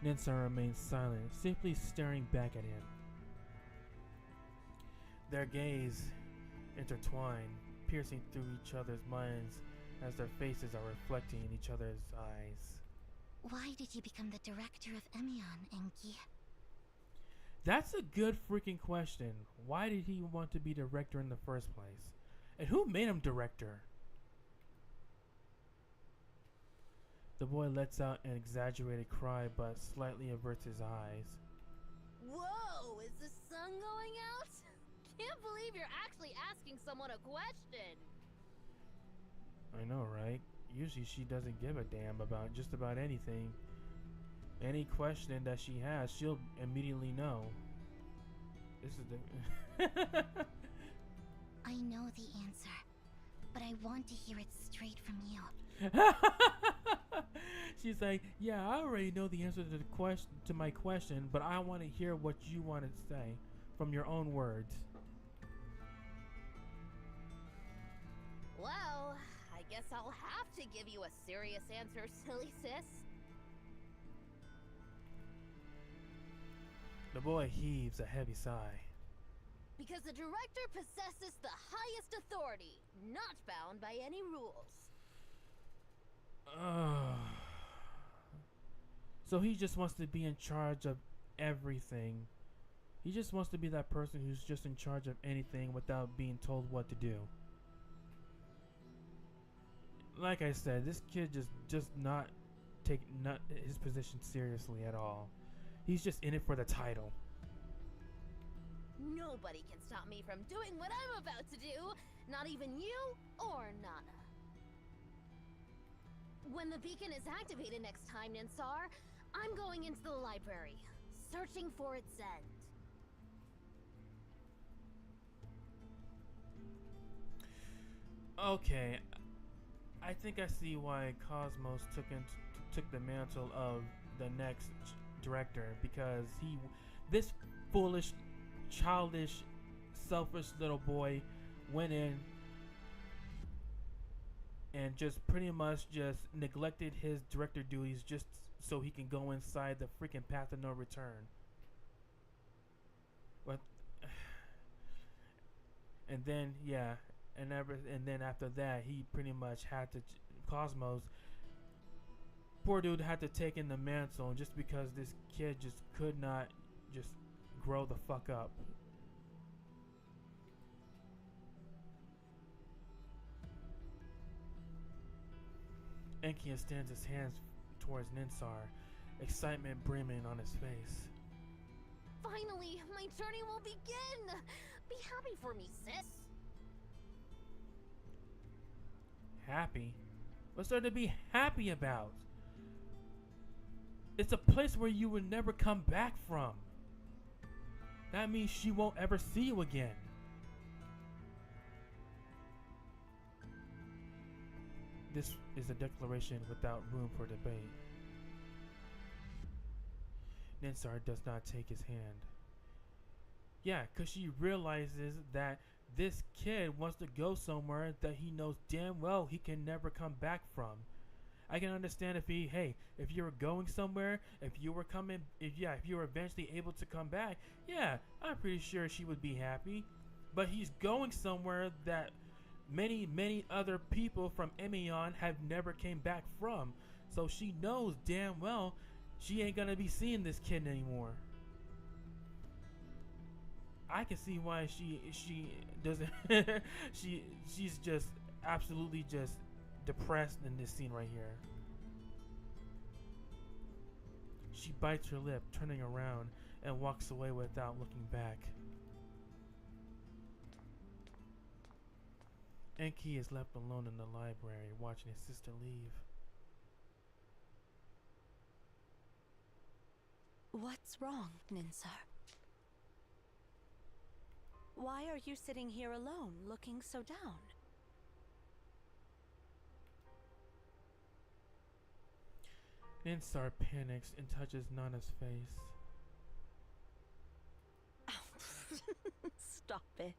Ninsar remains silent, simply staring back at him. Their gaze intertwine, piercing through each other's minds as their faces are reflecting in each other's eyes. Why did you become the director of Emion, Enki? That's a good freaking question. Why did he want to be director in the first place? And who made him director? The boy lets out an exaggerated cry but slightly averts his eyes. Whoa, is the sun going out? Can't believe you're actually asking someone a question. I know, right? Usually she doesn't give a damn about just about anything. Any question that she has, she'll immediately know. This is the... I know the answer, but I want to hear it straight from you. She's like, yeah, I already know the answer to the question, to my question, but I want to hear what you want to say from your own words. Well, I guess I'll have to give you a serious answer, silly sis. The boy heaves a heavy sigh. Because the director possesses the highest authority, not bound by any rules. So he just wants to be in charge of everything. He just wants to be that person who's just in charge of anything without being told what to do. Like I said, this kid just not take not his position seriously at all. He's just in it for the title. Nobody can stop me from doing what I'm about to do, not even you or Nana. When the beacon is activated next time, Ninsar, I'm going into the library, searching for its end. Okay, I think I see why Cosmos took the mantle of the next director, because this foolish, childish, selfish little boy went in and just pretty much just neglected his director duties just so he can go inside the freaking path of no return. But and then and then after that he pretty much had to Cosmos, poor dude, had to take in the mantle just because this kid just could not just grow the fuck up. Enki extends his hands towards Ninsar, excitement brimming on his face. Finally, my journey will begin! Be happy for me, sis! Happy? What's there to be happy about? It's a place where you would never come back from. That means she won't ever see you again. This is a declaration without room for debate. Ninsar does not take his hand. Yeah, because she realizes that this kid wants to go somewhere that he knows damn well he can never come back from. I can understand if you were going somewhere, if you were eventually able to come back, yeah, I'm pretty sure she would be happy. But he's going somewhere that many other people from Emion have never came back from. So she knows damn well she ain't gonna be seeing this kid anymore. I can see why she doesn't she's just absolutely just depressed in this scene right here. She bites her lip, turning around, and walks away without looking back. Enki is left alone in the library, watching his sister leave. What's wrong, Ninsar? Why are you sitting here alone, looking so down? Ninsar panics and touches Nana's face. Stop it.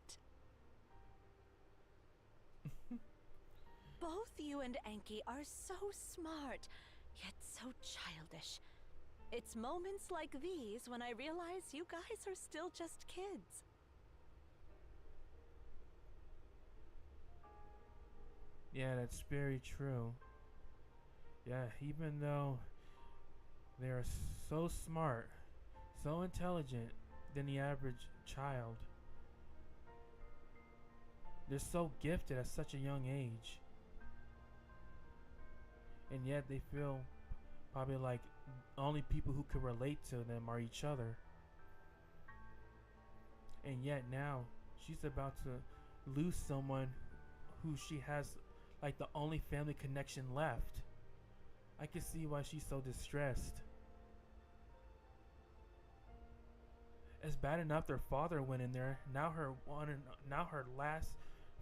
Both you and Enki are so smart, yet so childish. It's moments like these when I realize you guys are still just kids. Yeah, that's very true. Yeah, even though they are so smart, so intelligent than the average child, they're so gifted at such a young age. and yet they feel probably like only people who could relate to them are each other. And yet now she's about to lose someone who she has like the only family connection left. I can see why she's so distressed. It's bad enough their father went in there. Now her last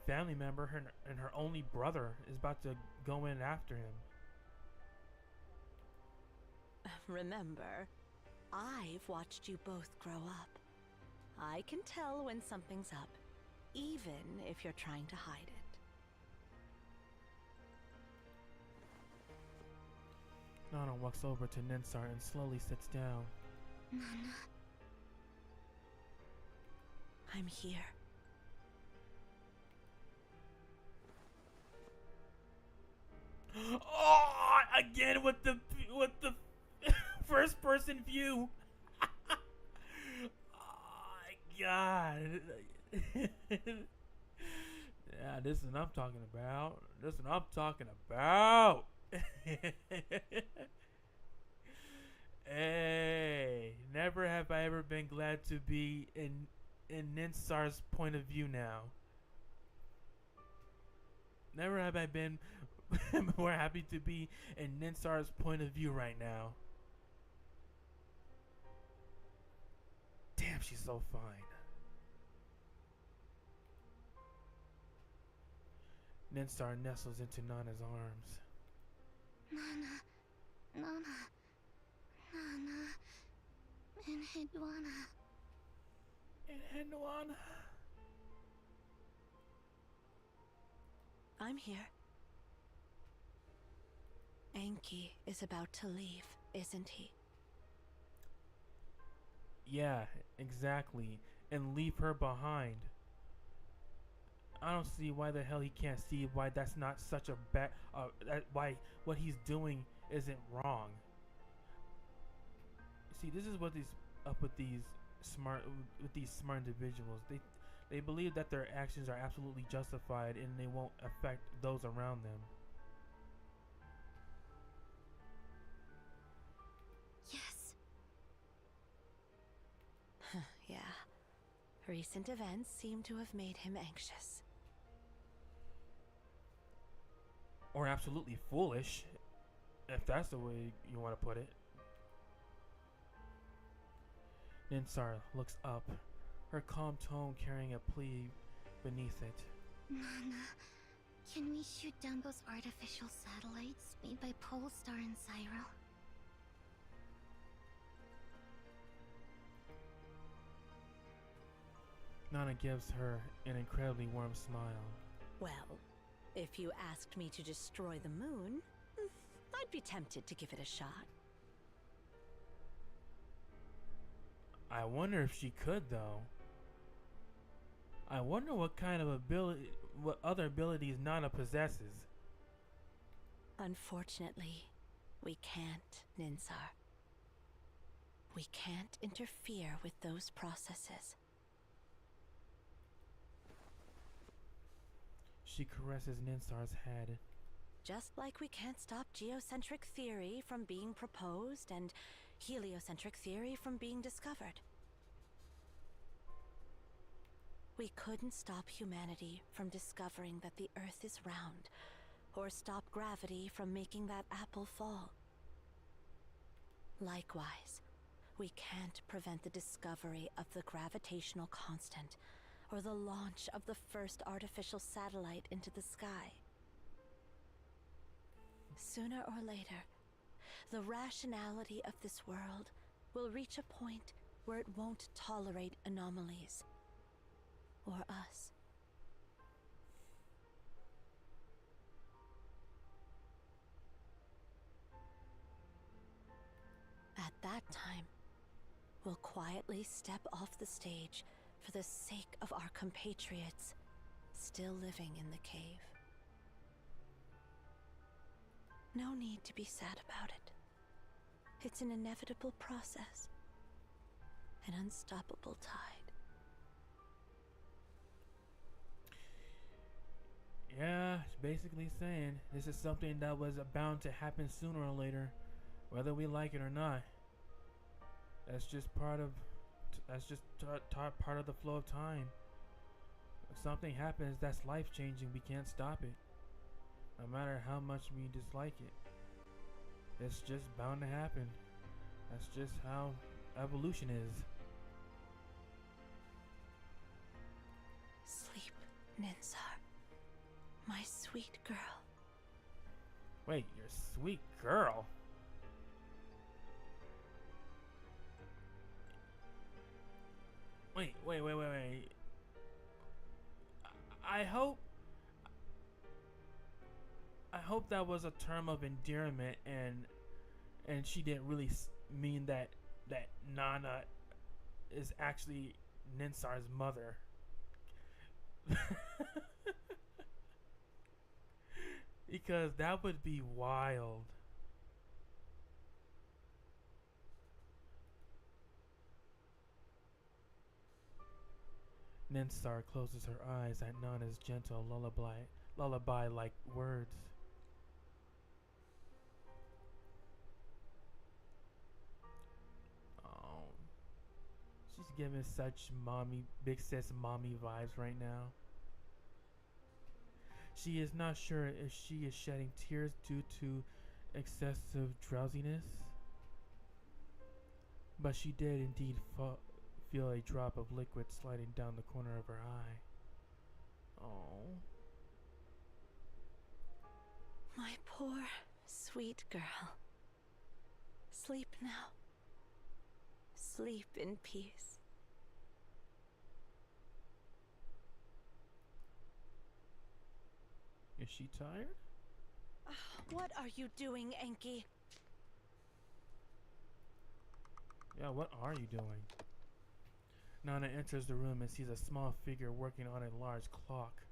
family member, and her only brother, is about to go in after him. Remember, I've watched you both grow up. I can tell when something's up, even if you're trying to hide it. Nana walks over to Ninsar and slowly sits down. Nana. I'm here. Oh, again with the first person view. Oh my god. Yeah, this is what I'm talking about. This is what I'm talking about. Hey, never have I ever been glad to be in Ninsar's point of view now. Never have I been more happy to be in Ninsar's point of view right now. Damn, she's so fine. Ninsar nestles into Nana's arms. Nana. And Hedwana. I'm here. Enki is about to leave, isn't he? Yeah, exactly. And leave her behind. I don't see why the hell he can't see why that's not such a bad why what he's doing isn't wrong. See, this is what is up with these smart individuals. They believe that their actions are absolutely justified and they won't affect those around them. Yes. Yeah. Recent events seem to have made him anxious. Or absolutely foolish, if that's the way you want to put it. Ninsar looks up, her calm tone carrying a plea beneath it. Nana, can we shoot down those artificial satellites made by Polestar and Cyro? Nana gives her an incredibly warm smile. Well, if you asked me to destroy the moon, I'd be tempted to give it a shot. I wonder if she could, though. I wonder what kind of what other abilities Nana possesses. Unfortunately, we can't, Ninsar. We can't interfere with those processes. She caresses Ninsar's head. Just like we can't stop geocentric theory from being proposed and heliocentric theory from being discovered. We couldn't stop humanity from discovering that the Earth is round, or stop gravity from making that apple fall. Likewise, we can't prevent the discovery of the gravitational constant, or the launch of the first artificial satellite into the sky. Sooner or later, the rationality of this world will reach a point where it won't tolerate anomalies. Or us. At that time, we'll quietly step off the stage for the sake of our compatriots still living in the cave. No need to be sad about it. It's an inevitable process, an unstoppable tide. Yeah, it's basically saying this is something that was bound to happen sooner or later, whether we like it or not. That's just part of part of the flow of time. If something happens that's life changing, we can't stop it, no matter how much we dislike it. It's just bound to happen. That's just how evolution is. Sleep, Ninsar. My sweet girl. Wait, your sweet girl? Wait. I hope that was a term of endearment, and she didn't really mean that Nana is actually Ninsar's mother. Because that would be wild. Ninsar closes her eyes at Nana's gentle lullaby-like words. Oh, she's giving such big sis mommy vibes right now. She is not sure if she is shedding tears due to excessive drowsiness, but she did indeed feel a drop of liquid sliding down the corner of her eye. Oh. My poor, sweet girl. Sleep now. Sleep in peace. Is she tired? What are you doing, Enki? Yeah, what are you doing? Nana enters the room and sees a small figure working on a large clock.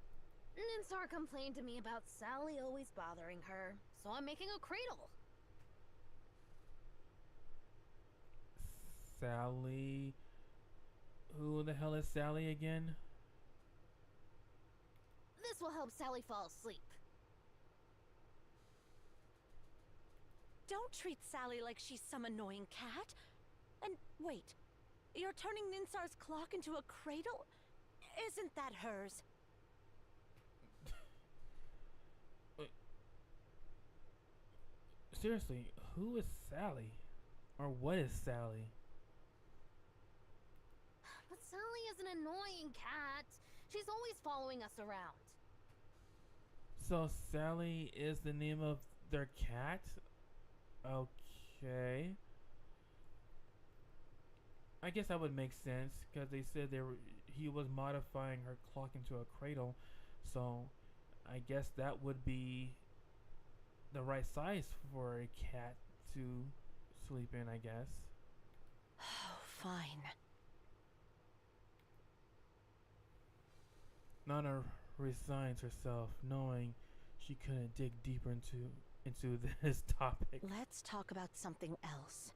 Ninsar complained to me about Sally always bothering her, so I'm making a cradle. Sally? Who the hell is Sally again? This will help Sally fall asleep. Don't treat Sally like she's some annoying cat. And wait, you're turning Ninsar's clock into a cradle? Isn't that hers? Wait. Seriously, who is Sally? Or what is Sally? But Sally is an annoying cat. She's always following us around. So Sally is the name of their cat? Okay. I guess that would make sense because they said he was modifying her clock into a cradle, so I guess that would be the right size for a cat to sleep in, I guess. Oh, fine. Nana resigns herself, knowing she couldn't dig deeper into this topic. Let's talk about something else.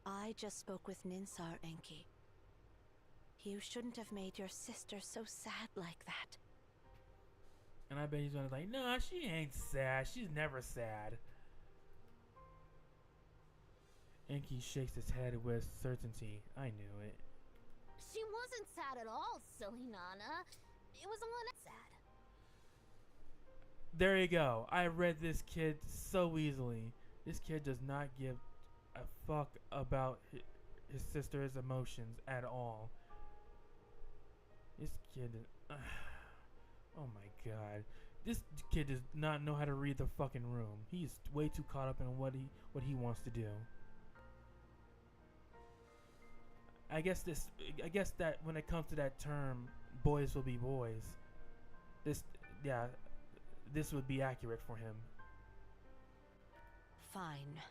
I just spoke with Ninsar, Enki. You shouldn't have made your sister so sad like that. And I bet he's gonna be like, nah, she ain't sad. She's never sad. Enki shakes his head with certainty. I knew it. She wasn't sad at all, silly Nana. It was sad. There you go. I read this kid so easily. This kid does not give a fuck about his sister's emotions at all. This kid is, oh my god. This kid does not know how to read the fucking room. He's way too caught up in what he wants to do. I guess that when it comes to that term, boys will be boys. This would be accurate for him. Fine.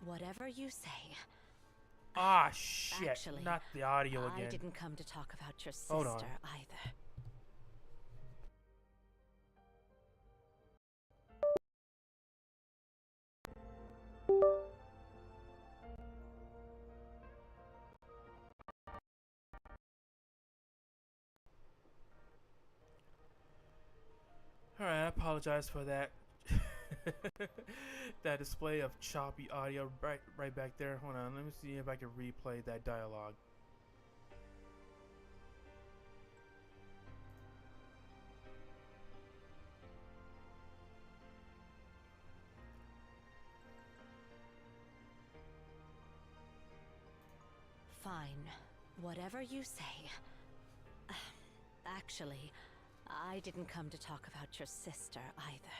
Whatever you say. Ah, shit. Actually, not the audio again. I didn't come to talk about your Hold on. sister either. apologize for that. That display of choppy audio right back there. Hold on, let me see if I can replay that dialogue. Fine. Whatever you say. Actually, I didn't come to talk about your sister either.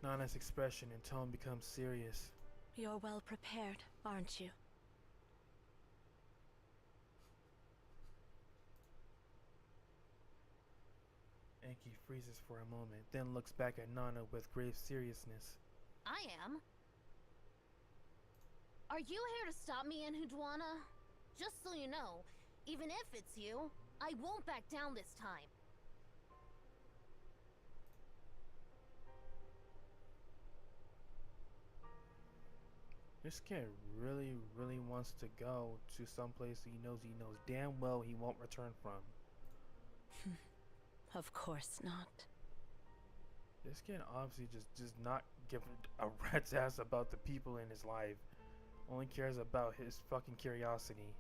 Nana's expression and tone becomes serious. You're well prepared, aren't you? Enki freezes for a moment, then looks back at Nana with grave seriousness. I am. Are you here to stop me, Enhudwana? Just so you know, even if it's you, I won't back down this time. This kid really wants to go to someplace he knows damn well he won't return from. Of course not. This kid obviously just not giving a rat's ass about the people in his life. Only cares about his fucking curiosity.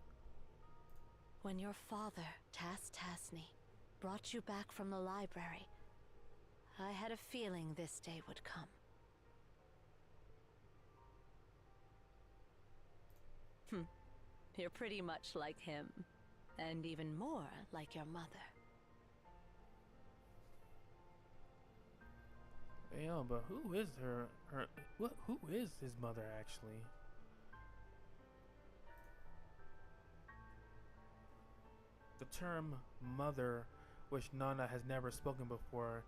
When your father, Tasney, brought you back from the library, I had a feeling this day would come. You're pretty much like him, and even more like your mother. Yeah, but who is who is his mother actually? The term mother, which Nana has never spoken before,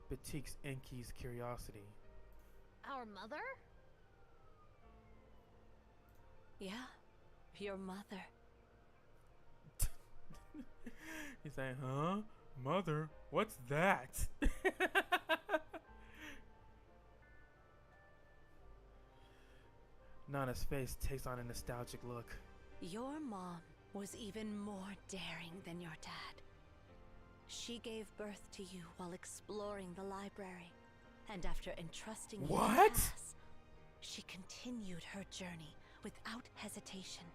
piques Enki's curiosity. Our mother? Yeah, your mother. He's like, huh? Mother? What's that? Nana's face takes on a nostalgic look. Your mom was even more daring than your dad. She gave birth to you while exploring the library, and after entrusting you to us, she continued her journey without hesitation.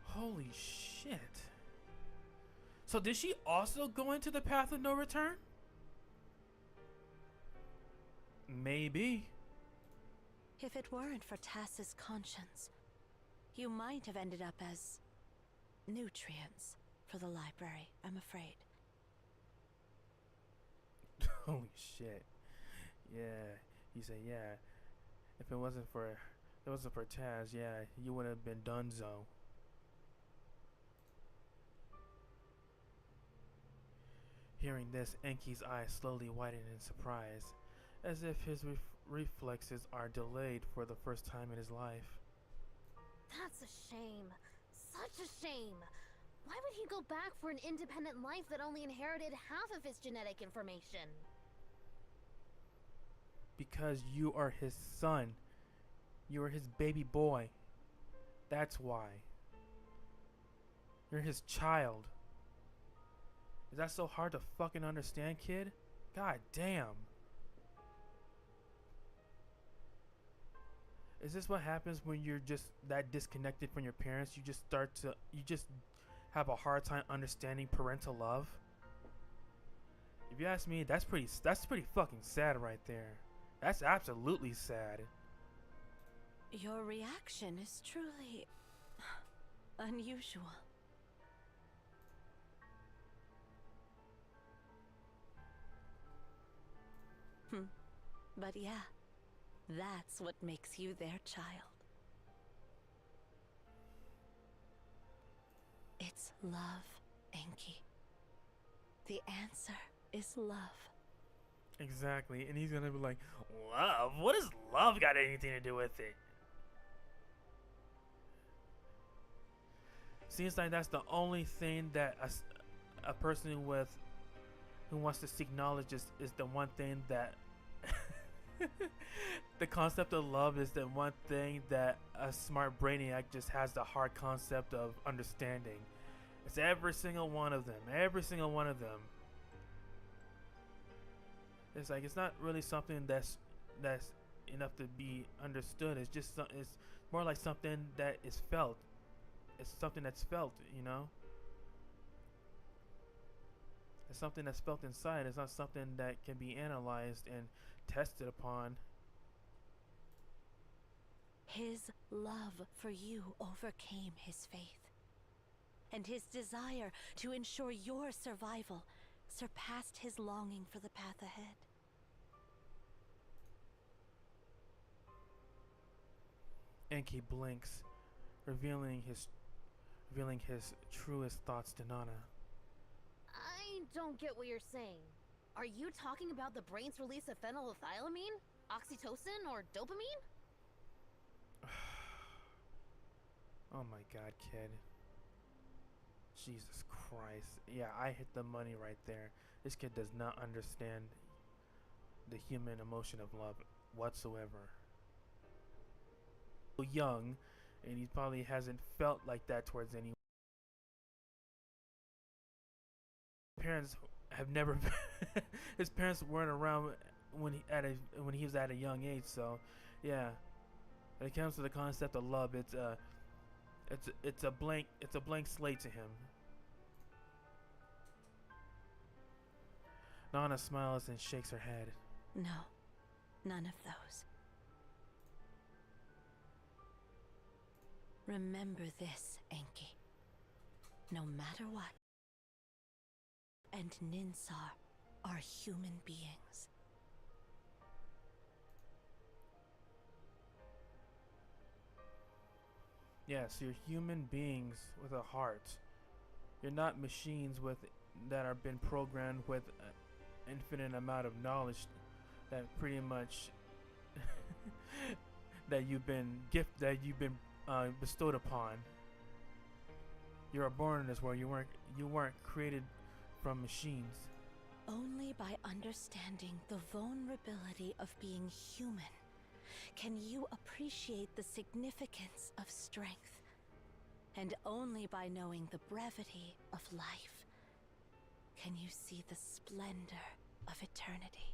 Holy shit. So did she also go into the path of no return? Maybe. If it weren't for Tass's conscience, you might have ended up as nutrients for the library, I'm afraid. Holy shit. Yeah. He said, yeah. If it wasn't for Taz, yeah, you would have been donezo. Hearing this, Enki's eyes slowly widen in surprise, as if his reflexes are delayed for the first time in his life. That's a shame. Such a shame. Why would he go back for an independent life that only inherited half of his genetic information? Because you are his son. You are his baby boy. That's why. You're his child. Is that so hard to fucking understand, kid? God damn. Is this what happens when you're just that disconnected from your parents? You just have a hard time understanding parental love? If you ask me, that's pretty fucking sad right there. That's absolutely sad. Your reaction is truly unusual. But yeah, that's what makes you their child. It's love, Enki. The answer is love. Exactly, and he's gonna be like, love? What does love got anything to do with it? Seems like that's the only thing that a person who wants to seek knowledge is the one thing that the concept of love is the one thing that a smart brainiac just has the hard concept of understanding. It's every single one of them. Every single one of them. It's like it's not really something that's enough to be understood. It's just it's more like something that is felt. It's something that's felt, you know. It's something that's felt inside. It's not something that can be analyzed and tested upon. His love for you overcame his faith, and his desire to ensure your survival surpassed his longing for the path ahead. Enki blinks, revealing his truest thoughts to Nana. I don't get what you're saying. Are you talking about the brain's release of phenylethylamine, oxytocin, or dopamine? Oh my god, kid. Jesus Christ. Yeah, I hit the money right there. This kid does not understand the human emotion of love whatsoever. Young, and he probably hasn't felt like that towards anyone. Parents have never his parents weren't around when he was at a young age, so yeah. When it comes to the concept of love, it's a blank slate to him. Nana smiles and shakes her head. No, none of those. Remember this, Enki. No matter what, and Ninsar are human beings. Yes, you're human beings with a heart. You're not machines that are been programmed with an infinite amount of knowledge that pretty much that you've been bestowed upon. You were born in this world. You weren't created from machines. Only by understanding the vulnerability of being human can you appreciate the significance of strength. And only by knowing the brevity of life can you see the splendor of eternity.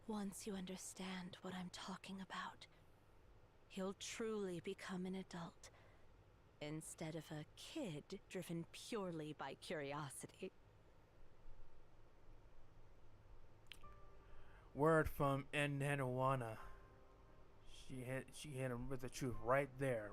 Once you understand what I'm talking about, you'll truly become an adult, instead of a kid driven purely by curiosity. Word from Enhenawana. She hit him with the truth right there.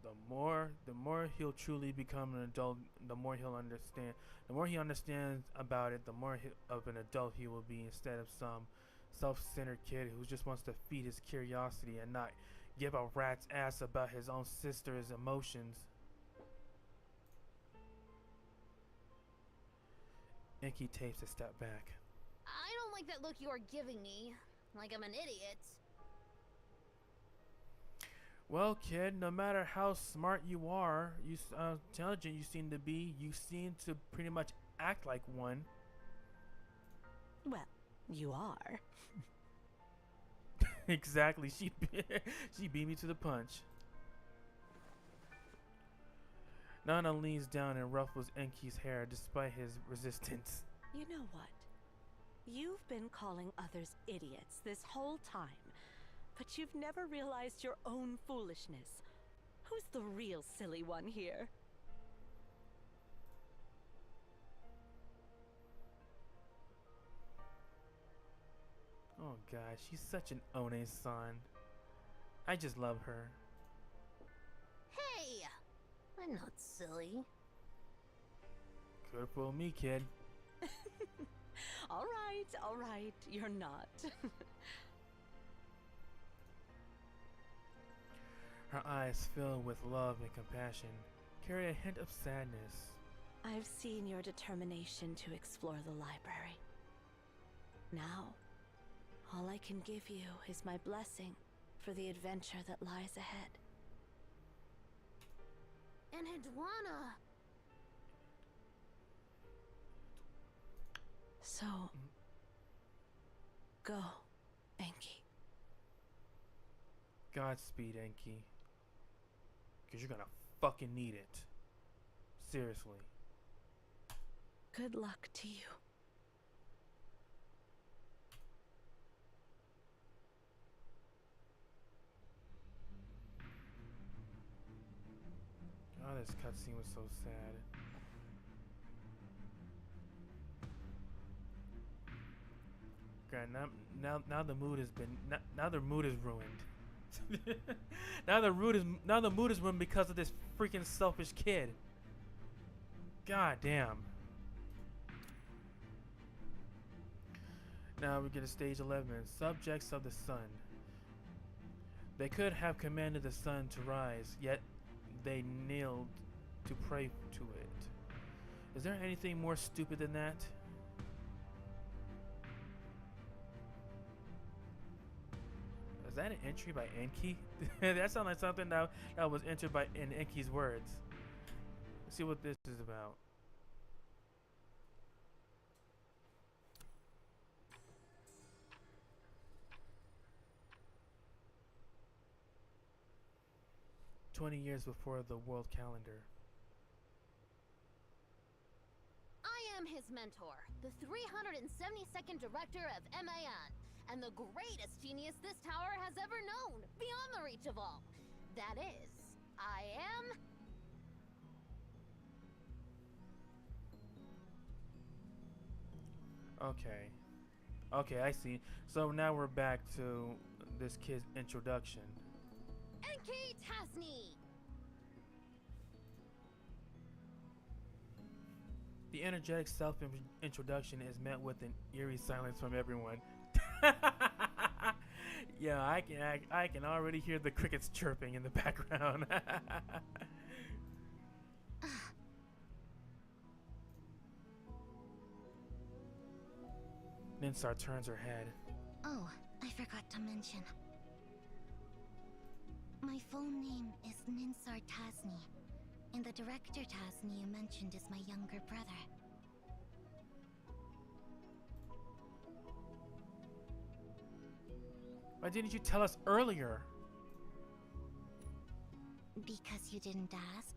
The more he'll truly become an adult, the more he'll understand. The more he understands about it, the more of an adult he will be, instead of some self-centered kid who just wants to feed his curiosity and not give a rat's ass about his own sister's emotions. Enki takes a step back. I don't like that look you are giving me. Like I'm an idiot. Well, kid, no matter how smart you are, intelligent you seem to be, you seem to pretty much act like one. Well, you are. Exactly. She beat me to the punch. Nana leans down and ruffles Enki's hair despite his resistance. You know what? You've been calling others idiots this whole time, but you've never realized your own foolishness. Who's the real silly one here? Oh gosh, she's such an One-san. I just love her. Hey! I'm not silly. Good for me, kid. All right, you're not. Her eyes filled with love and compassion carry a hint of sadness. I've seen your determination to explore the library. Now, all I can give you is my blessing for the adventure that lies ahead. And Edwana! So, go, Enki. Godspeed, Enki. Because you're gonna fucking need it. Seriously. Good luck to you. Oh, this cutscene was so sad. God, now the mood has been now the mood is ruined. now the mood is ruined because of this freaking selfish kid. God damn. Now we get to stage 11. Subjects of the sun. They could have commanded the sun to rise, yet they kneeled to pray to it. Is there anything more stupid than that? Is that an entry by Enki? That sounds like something that was entered by in Enki's words. Let's see what this is about. "20 years before the world calendar. I am his mentor, the 372nd director of MAN, and the greatest genius this tower has ever known, beyond the reach of all. That is, I am... Okay, I see. So now we're back to this kid's introduction. Enki Tasni! The energetic self-introduction is met with an eerie silence from everyone. Yeah, I can already hear the crickets chirping in the background. Ninsar turns her head. Oh, I forgot to mention. My full name is Ninsar Tasni, and the director Tasni you mentioned is my younger brother. Why didn't you tell us earlier? Because you didn't ask?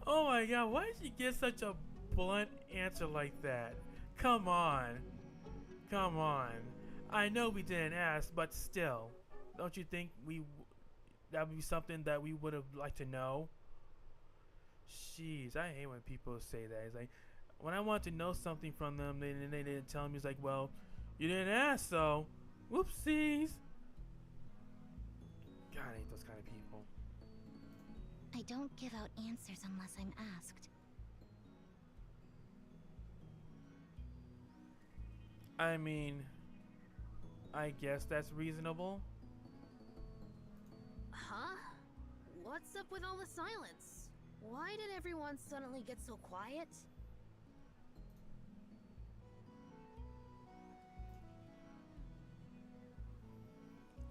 Oh my god, why did you get such a blunt answer like that? Come on. Come on. I know we didn't ask, but still. Don't you think that would be something that we would have liked to know? Jeez, I hate when people say that. It's like, when I want to know something from them, they didn't tell me. It's like, well, you didn't ask, so whoopsies. God, I hate those kind of people. I don't give out answers unless I'm asked. I mean, I guess that's reasonable. Huh? What's up with all the silence? Why did everyone suddenly get so quiet?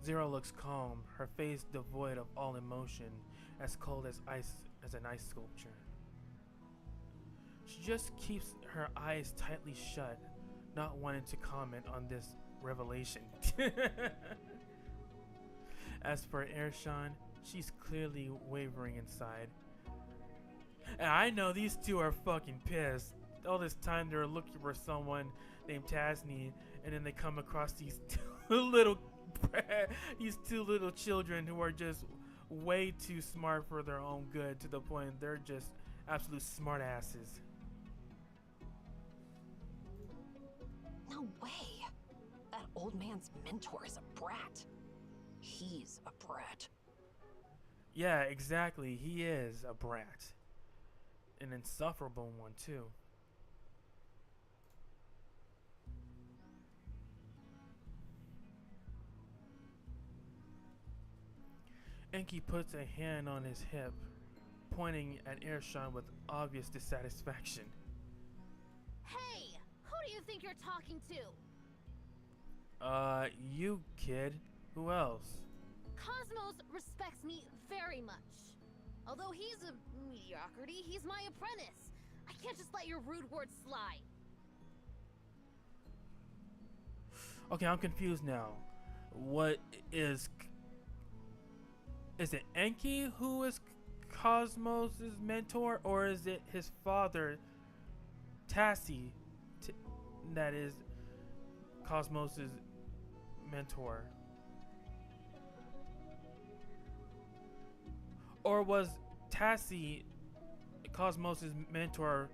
Zero looks calm, her face devoid of all emotion, as cold as ice as an ice sculpture. She just keeps her eyes tightly shut, not wanting to comment on this revelation. As for Arshan, she's clearly wavering inside. And I know these two are fucking pissed. All this time they're looking for someone named Tasni, and then they come across these two little children who are just way too smart for their own good, to the point they're just absolute smart asses. No way. That old man's mentor is a brat. He's a brat. Yeah, exactly. He is a brat. An insufferable one, too. Enki puts a hand on his hip, pointing at Arshan with obvious dissatisfaction. Hey! Who do you think you're talking to? You, kid. Who else? Cosmos respects me very much. Although he's a mediocrity, he's my apprentice. I can't just let your rude words slide. Okay, I'm confused now. What is it Enki who is Cosmos' mentor, or is it his father, Tassi, that is Cosmos' mentor? Or was Tassi Cosmos' mentor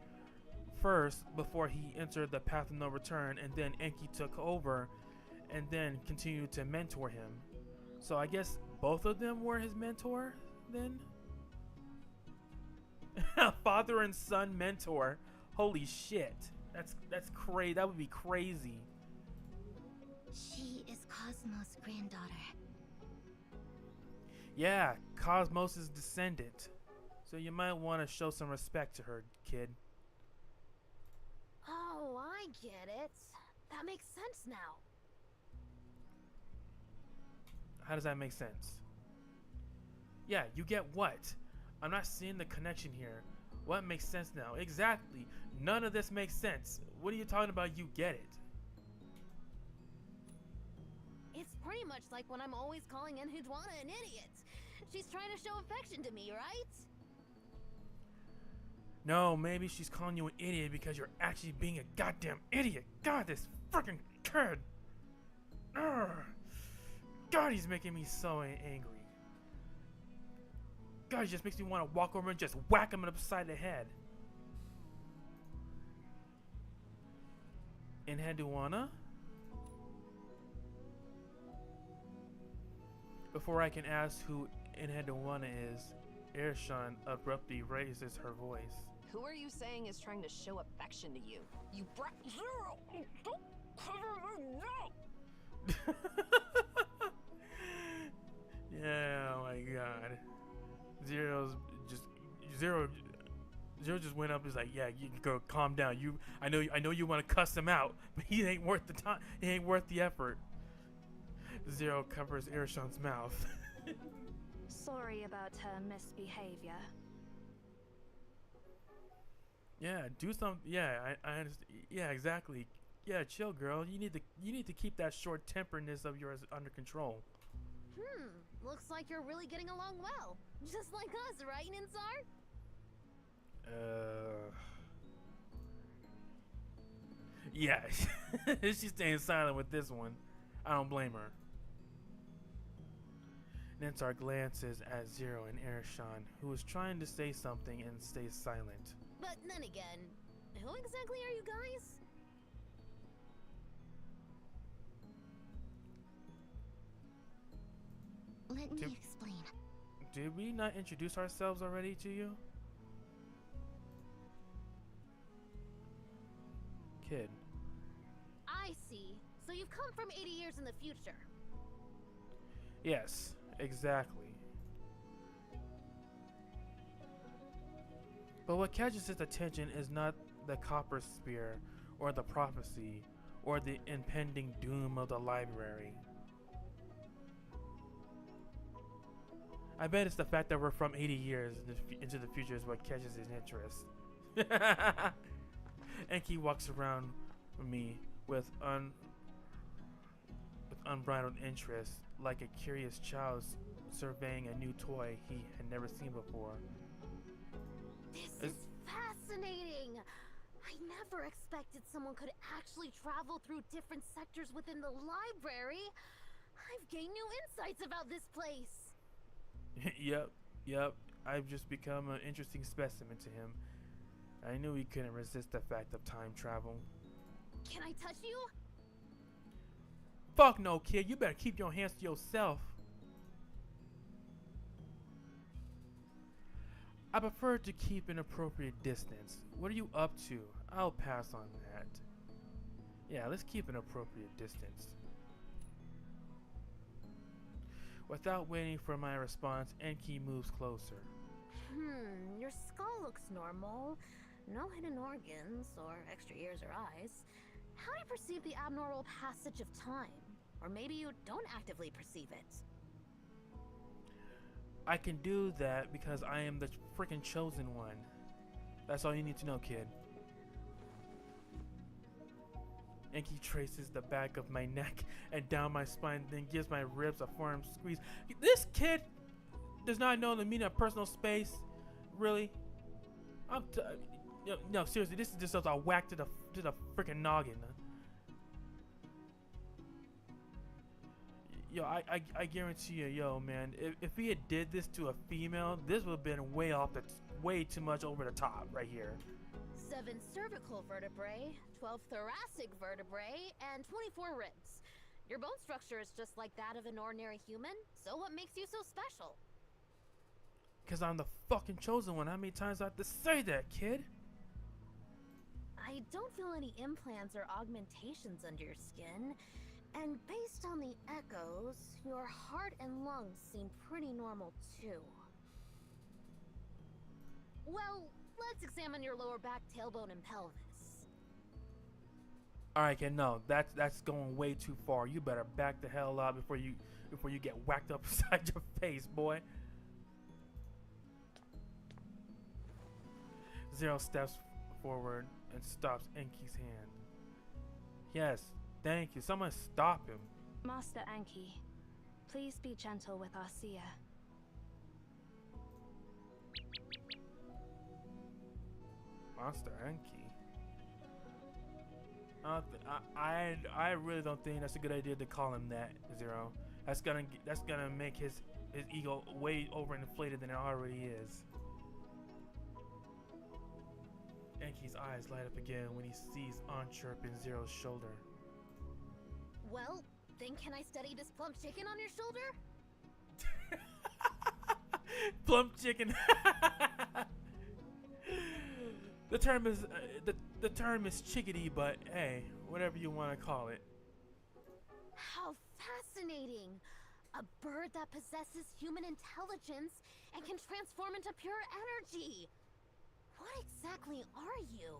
first before he entered the path of no return, and then Enki took over and then continued to mentor him? So I guess both of them were his mentor then? Father and son mentor. Holy shit. That's crazy. That would be crazy. She is Cosmos' granddaughter. Yeah, Cosmos' descendant. So you might want to show some respect to her, kid. Oh, I get it. That makes sense now. How does that make sense? Yeah, you get what? I'm not seeing the connection here. What makes sense now? Exactly. None of this makes sense. What are you talking about? You get it. It's pretty much like when I'm always calling Enhidwana an idiot. She's trying to show affection to me, right? No, maybe she's calling you an idiot because you're actually being a goddamn idiot. God, this freaking kid. Urgh. God, he's making me so angry. God, he just makes me want to walk over and just whack him upside the head. Enhidwana? Before I can ask who Enhidwana is, Arishan abruptly raises her voice. Who are you saying is trying to show affection to you? You brat Zero! Don't cover me now! Yeah, oh my god. Zero just went up. Is like, yeah, you can go calm down. I know you want to cuss him out, but he ain't worth the time. He ain't worth the effort. Zero covers Arishan's mouth. Sorry about her misbehavior. Yeah, do some. Yeah, I understand. Yeah, exactly. Yeah, chill, girl. You need to keep that short temperedness of yours under control. Looks like you're really getting along well. Just like us, right, Ninsar? Yeah, she's staying silent with this one. I don't blame her. Ninsar glances at Zero and Arishan, who is trying to say something and stays silent. But then again, who exactly are you guys? Let me explain. Did we not introduce ourselves already to you? Kid. I see. So you've come from 80 years in the future. Yes, exactly. But what catches his attention is not the copper spear, or the prophecy, or the impending doom of the library. I bet it's the fact that we're from 80 years into the future is what catches his interest. Enki walks around me with unbridled interest, like a curious child surveying a new toy he had never seen before. This is fascinating! I never expected someone could actually travel through different sectors within the library. I've gained new insights about this place. Yep. I've just become an interesting specimen to him. I knew he couldn't resist the fact of time travel. Can I touch you? Fuck no, kid. You better keep your hands to yourself. I prefer to keep an appropriate distance. What are you up to? I'll pass on that. Yeah, let's keep an appropriate distance. Without waiting for my response, Enki moves closer. Your skull looks normal. No hidden organs, or extra ears or eyes. How do you perceive the abnormal passage of time? Or maybe you don't actively perceive it. I can do that because I am the freaking chosen one. That's all you need to know, kid. Enki traces the back of my neck and down my spine, then gives my ribs a firm squeeze. This kid does not know the meaning of personal space. Really? No, seriously, this is just a whack to the freaking noggin. Yo, I guarantee you, yo, man, if he had did this to a female, this would have been way too much over the top right here. 7 cervical vertebrae, 12 thoracic vertebrae, and 24 ribs. Your bone structure is just like that of an ordinary human, so what makes you so special? Cause I'm the fucking chosen one. How many times do I have to say that, kid? I don't feel any implants or augmentations under your skin, and based on the echoes, your heart and lungs seem pretty normal too. Well, let's examine your lower back, tailbone, and pelvis. Alright, kid, no, that's going way too far. You better back the hell up before you get whacked up inside your face, boy. Zero steps forward and stops Enki's hand. Yes, thank you. Someone stop him. Master Enki, please be gentle with our seer. Master Enki? I really don't think that's a good idea to call him that, Zero. That's gonna make his ego way overinflated than it already is. Enki's eyes light up again when he sees Onchirp in Zero's shoulder. Well, then can I study this plump chicken on your shoulder? Plump chicken. The term is chickadee, but hey, whatever you want to call it. How fascinating! A bird that possesses human intelligence and can transform into pure energy. What exactly are you?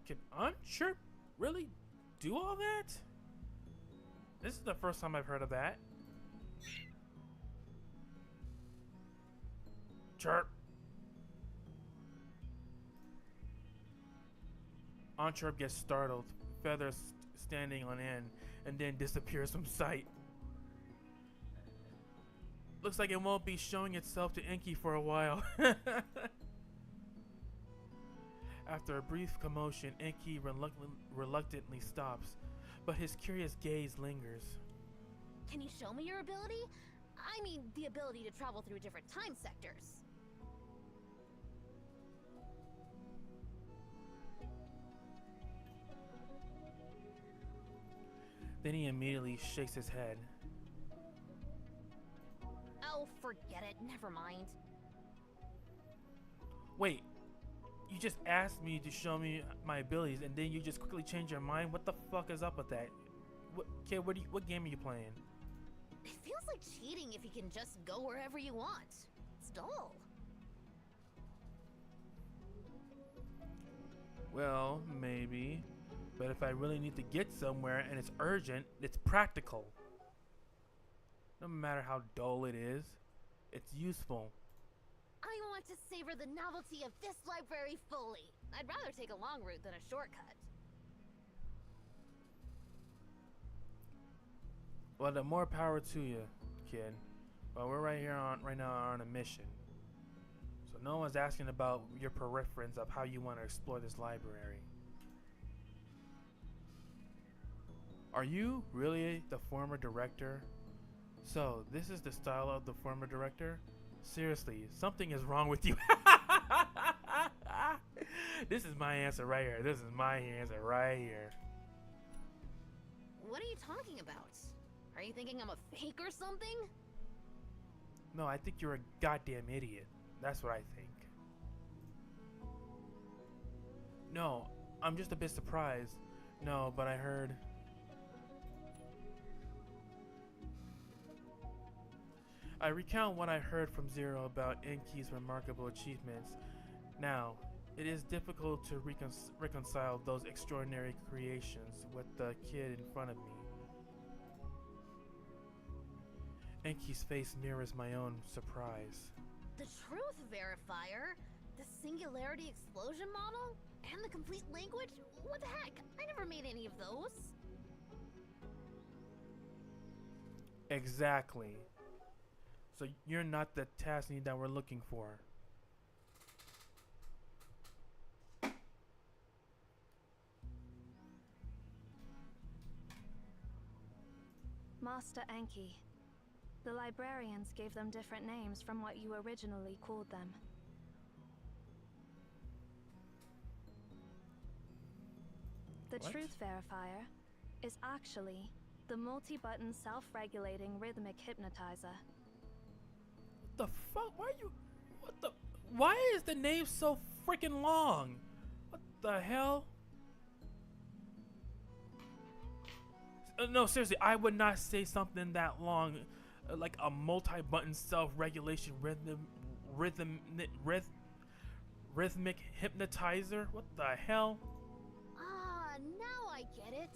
Can Onchirp really do all that? This is the first time I've heard of that. Chirp. Onchirp gets startled, feathers standing on end, and then disappears from sight. Looks like it won't be showing itself to Enki for a while. After a brief commotion, Enki reluctantly stops, but his curious gaze lingers. Can you show me your ability? I mean, the ability to travel through different time sectors. Then he immediately shakes his head. Oh, forget it. Never mind. Wait, you just asked me to show me my abilities and then you just quickly change your mind? What the fuck is up with that? Kid, what game are you playing? It feels like cheating if you can just go wherever you want. It's dull. Well, maybe. But if I really need to get somewhere and it's urgent, it's practical. No matter how dull it is, it's useful. I want to savor the novelty of this library fully. I'd rather take a long route than a shortcut. Well, the more power to you, kid. But we're right now on a mission. So no one's asking about your preference of how you want to explore this library. Are you really the former director? So, this is the style of the former director? Seriously, something is wrong with you. This is my answer right here. This is my answer right here. What are you talking about? Are you thinking I'm a fake or something? No, I think you're a goddamn idiot. That's what I think. No, I'm just a bit surprised. No, but I heard... I recount what I heard from Zero about Enki's remarkable achievements. Now, it is difficult to reconcile those extraordinary creations with the kid in front of me. Enki's face mirrors my own surprise. The truth verifier? The singularity explosion model? And the complete language? What the heck? I never made any of those. Exactly. So you're not the Tasney that we're looking for. Master Enki. The librarians gave them different names from what you originally called them. The What? Truth Verifier is actually the multi-button self-regulating rhythmic hypnotizer. The fuck? Why are you? What the? Why is the name so freaking long? What the hell? No, seriously, I would not say something that long, like a multi-button self-regulation rhythmic hypnotizer. What the hell? Ah, now I get it.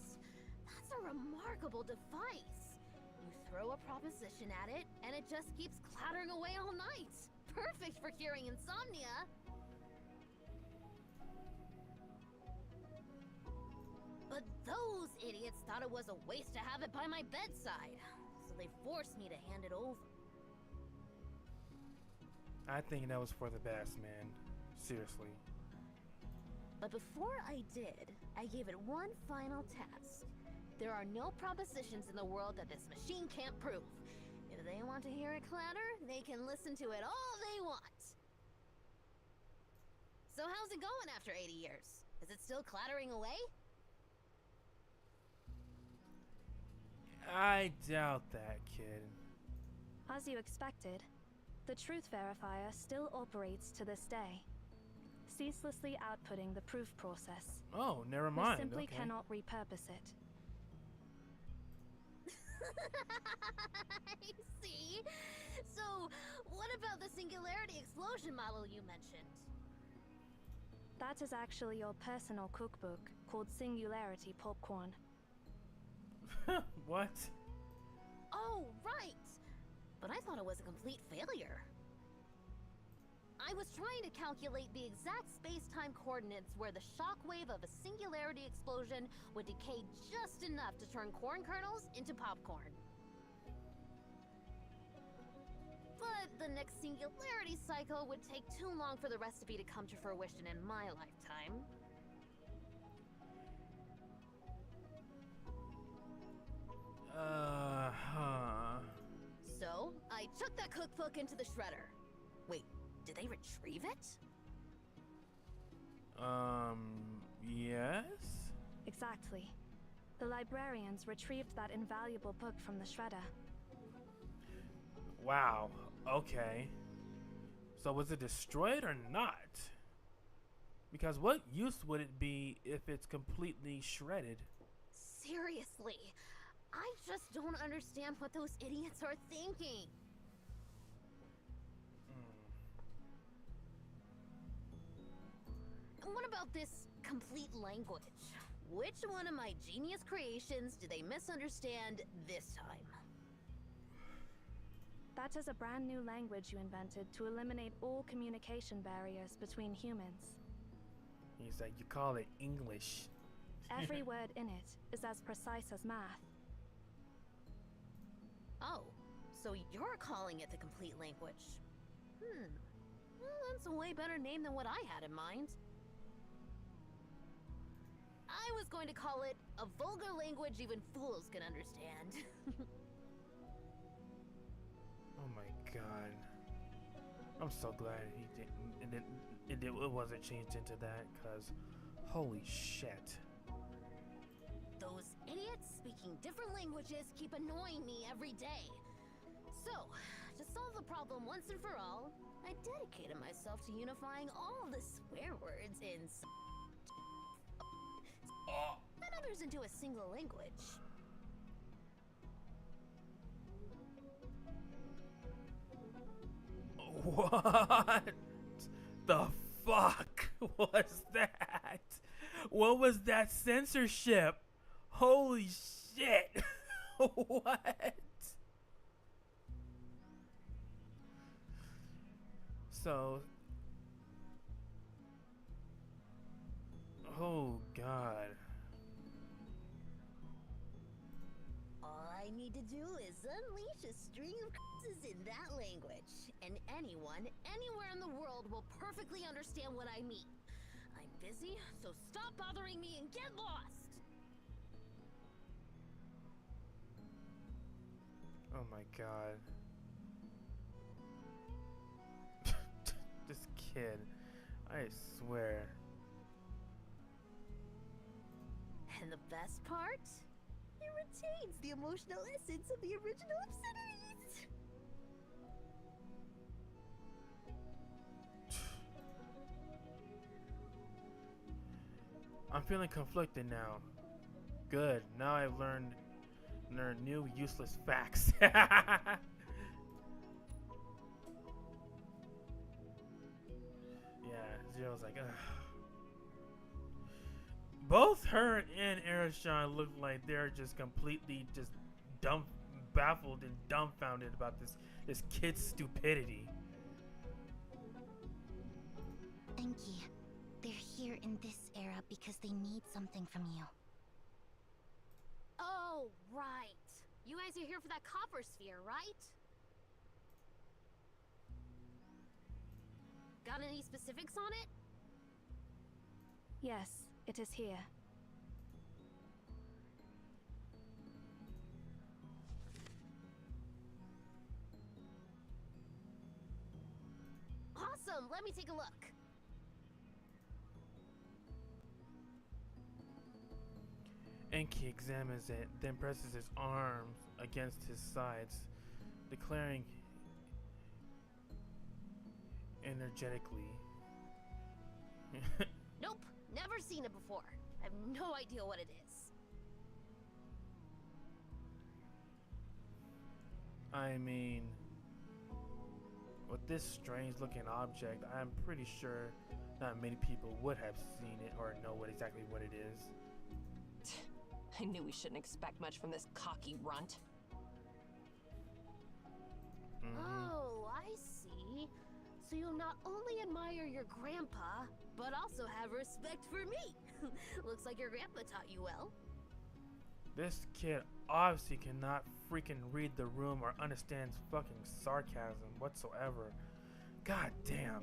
That's a remarkable device. You throw a proposition at it, and it just keeps clattering away all night. Perfect for curing insomnia. But those idiots thought it was a waste to have it by my bedside, so they forced me to hand it over. I think that was for the best, man. Seriously. But before I did, I gave it one final task. There are no propositions in the world that this machine can't prove. If they want to hear it clatter, they can listen to it all they want. So how's it going after 80 years? Is it still clattering away? I doubt that, kid. As you expected, the Truth Verifier still operates to this day, ceaselessly outputting the proof process. Oh, never We mind. simply Okay. cannot repurpose it. I see. So, what about the singularity explosion model you mentioned? That is actually your personal cookbook called Singularity Popcorn. What? Oh, right. But I thought it was a complete failure. I was trying to calculate the exact space-time coordinates where the shockwave of a singularity explosion would decay just enough to turn corn kernels into popcorn. But the next singularity cycle would take too long for the recipe to come to fruition in my lifetime. Huh. So, I took that cookbook into the shredder. Wait, did they retrieve it? Yes? Exactly. The librarians retrieved that invaluable book from the shredder. Wow. Okay. So was it destroyed or not? Because what use would it be if it's completely shredded? Seriously, I just don't understand what those idiots are thinking. And what about this complete language? Which one of my genius creations did they misunderstand this time? That is a brand new language you invented to eliminate all communication barriers between humans. He's like, you call it English. Every word in it is as precise as math. Oh, so you're calling it the complete language. Well, that's a way better name than what I had in mind. I was going to call it a vulgar language even fools can understand. Oh my god. I'm so glad he didn't, it wasn't changed into that, cause holy shit. Those idiots speaking different languages keep annoying me every day. So, to solve the problem once and for all, I dedicated myself to unifying all the swear words in and others into a single language. What the fuck was that? What was that censorship? Holy shit. What? So Oh God. All I need to do is unleash a string of curses in that language, and anyone, anywhere in the world will perfectly understand what I mean. I'm busy, so stop bothering me and get lost! Oh my God. This kid, I swear. And the best part? It retains the emotional essence of the original obscenities! I'm feeling conflicted now. Good. Now I've learned new useless facts. Yeah, Zero's like, ugh. Both her and Ereshkigal look like they're just completely just baffled and dumbfounded about this kid's stupidity. Enki, they're here in this era because they need something from you. Oh, right. You guys are here for that copper sphere, right? Got any specifics on it? Yes, it is here. Awesome! Let me take a look. Enki examines it, then presses his arms against his sides, declaring energetically. Nope, never seen it before. I have no idea what it is. I mean, with this strange looking object, I'm pretty sure not many people would have seen it or know exactly what it is. I knew we shouldn't expect much from this cocky runt. Oh, I see. So you not only admire your grandpa, but also have respect for me. Looks like your grandpa taught you well. This kid obviously cannot freaking read the room or understands fucking sarcasm whatsoever. God damn.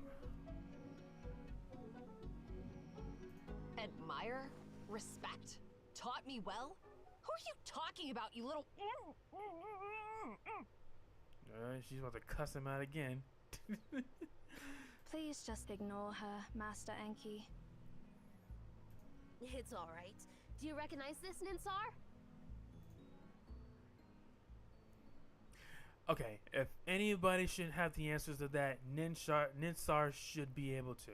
Admire? Respect? Taught me well? Who are you talking about, you little... She's about to cuss him out again. Please just ignore her, Master Enki. It's alright. Do you recognize this, Ninsar? Okay, if anybody should have the answers to that, Ninsar should be able to.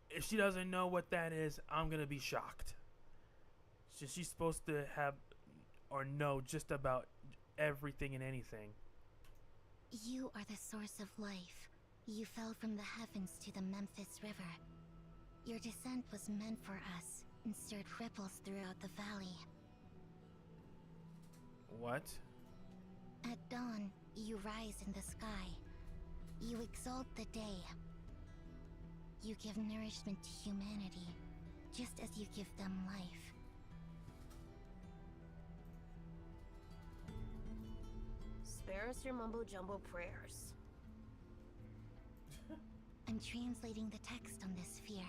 If she doesn't know what that is, I'm gonna be shocked. She's supposed to have or know just about everything and anything. You are the source of life. You fell from the heavens to the Memphis River. Your descent was meant for us and stirred ripples throughout the valley. What? At dawn, you rise in the sky. You exalt the day. You give nourishment to humanity, just as you give them life. Spare us your mumbo-jumbo prayers. I'm translating the text on this sphere.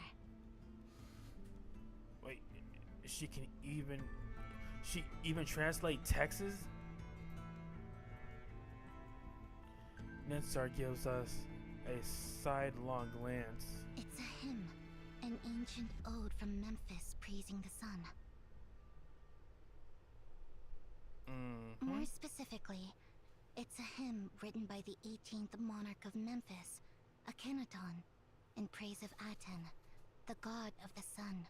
Wait, she even translate texts? Ninsar gives us a sidelong glance. It's a hymn, an ancient ode from Memphis praising the sun. More specifically, it's a hymn written by the 18th monarch of Memphis, Akhenaton, in praise of Aten, the god of the sun.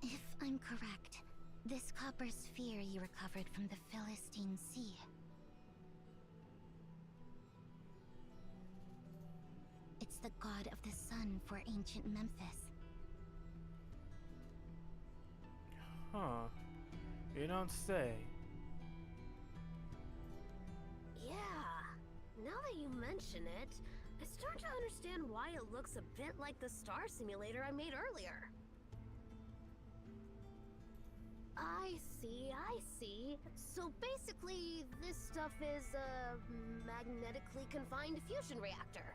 If I'm correct, this copper sphere you recovered from the Philistine Sea. It's the god of the sun for ancient Memphis. Huh. You don't say. Yeah. Now that you mention it, I start to understand why it looks a bit like the star simulator I made earlier. I see. So basically, this stuff is a magnetically confined fusion reactor.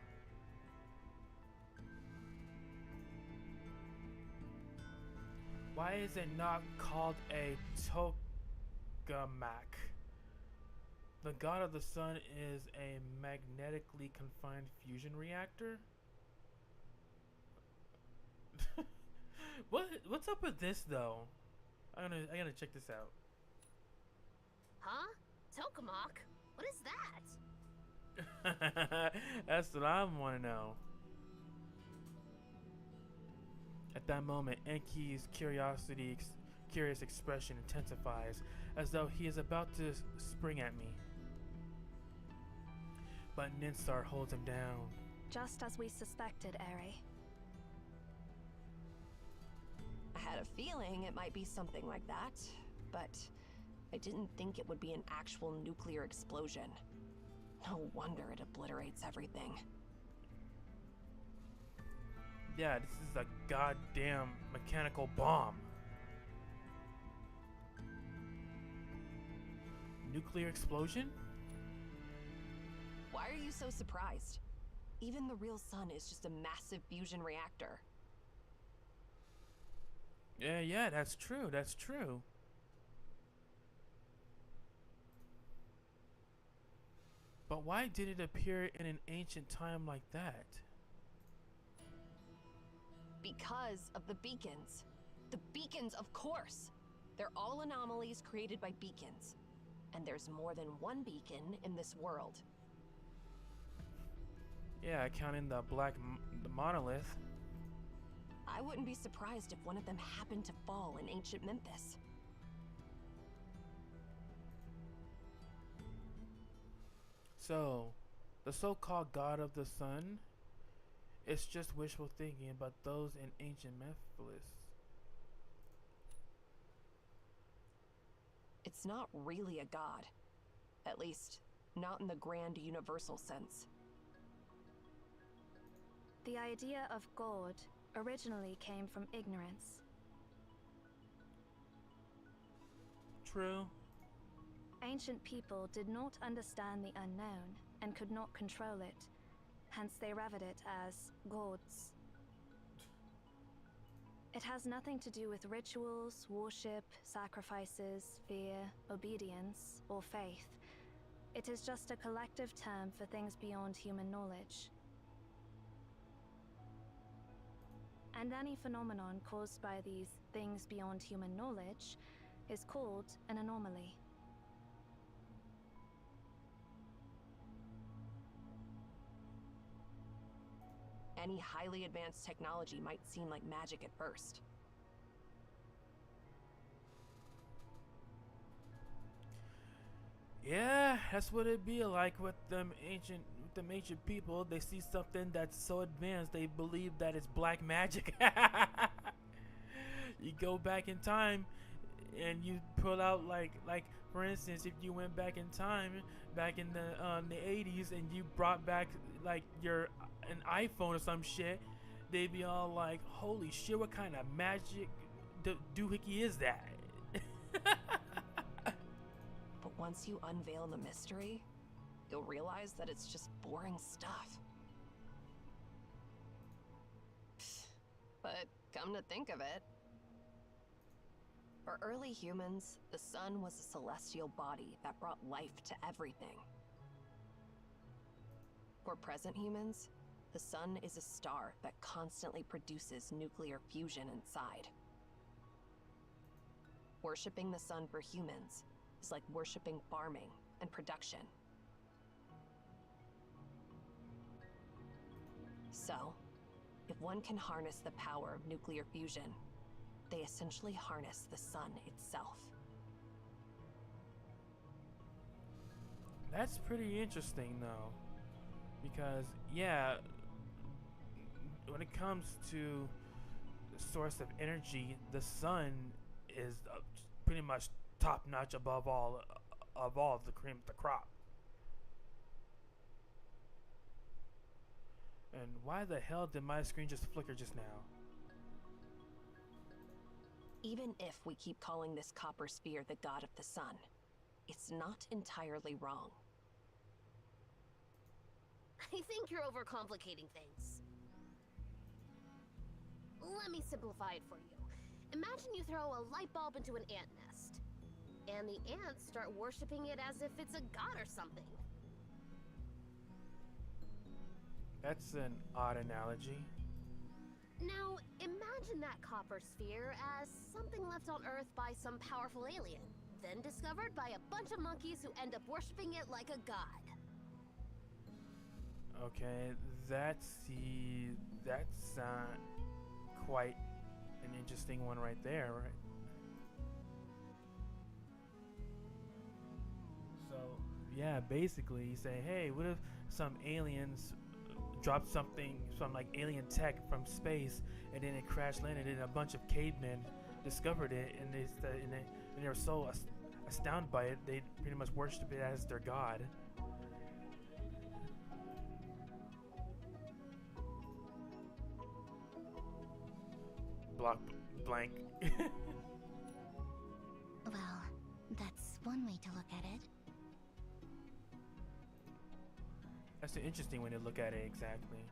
Why is it not called a tokamak? The god of the sun is a magnetically confined fusion reactor? What's up with this though? I gotta check this out. Huh? Tokamak? What is that? That's what I want to know. At that moment, Enki's curious expression intensifies, as though he is about to spring at me. But Ninstar holds him down. Just as we suspected, Eri. I had a feeling it might be something like that, but I didn't think it would be an actual nuclear explosion. No wonder it obliterates everything. Yeah, this is a goddamn mechanical bomb. Nuclear explosion? Why are you so surprised? Even the real sun is just a massive fusion reactor. Yeah, that's true. That's true. But why did it appear in an ancient time like that? Because of the beacons. The beacons, of course. They're all anomalies created by beacons. And there's more than one beacon in this world. Yeah, counting the the monolith. I wouldn't be surprised if one of them happened to fall in ancient Memphis. So, the so-called god of the sun, it's just wishful thinking about those in ancient Memphis. It's not really a god. At least, not in the grand universal sense. The idea of God originally came from ignorance. True. Ancient people did not understand the unknown and could not control it, hence they revered it as gods. It has nothing to do with rituals, worship, sacrifices, fear, obedience, or faith. It is just a collective term for things beyond human knowledge. And any phenomenon caused by these things beyond human knowledge is called an anomaly. Any highly advanced technology might seem like magic at first. Yeah, that's what it'd be like with them ancient people. They see something that's so advanced they believe that it's black magic. You go back in time and you pull out like for instance, if you went back in time back in the 80s and you brought back like an iPhone or some shit, they'd be all like, holy shit, what kind of magic doohickey is that? But once you unveil the mystery, you'll realize that it's just boring stuff. But come to think of it, for early humans, the sun was a celestial body that brought life to everything. For present humans, the sun is a star that constantly produces nuclear fusion inside. Worshipping the sun for humans is like worshipping farming and production. So, if one can harness the power of nuclear fusion, they essentially harness the sun itself. That's pretty interesting though, because yeah, when it comes to the source of energy, the sun is pretty much top notch above all of the cream of the crop. And why the hell did my screen just flicker just now? Even if we keep calling this copper sphere the god of the sun, it's not entirely wrong. I think you're overcomplicating things. Let me simplify it for you. Imagine you throw a light bulb into an ant nest, and the ants start worshipping it as if it's a god or something. That's an odd analogy. Now, imagine that copper sphere as something left on Earth by some powerful alien, then discovered by a bunch of monkeys who end up worshipping it like a god. Okay, that's quite an interesting one right there, right? So, yeah, basically you say, hey, what if some aliens dropped something, some like alien tech from space, and then it crash landed and a bunch of cavemen discovered it, and they were so astounded by it, they pretty much worshipped it as their god. Blank. Well, that's one way to look at it. That's an interesting way to look at it, exactly.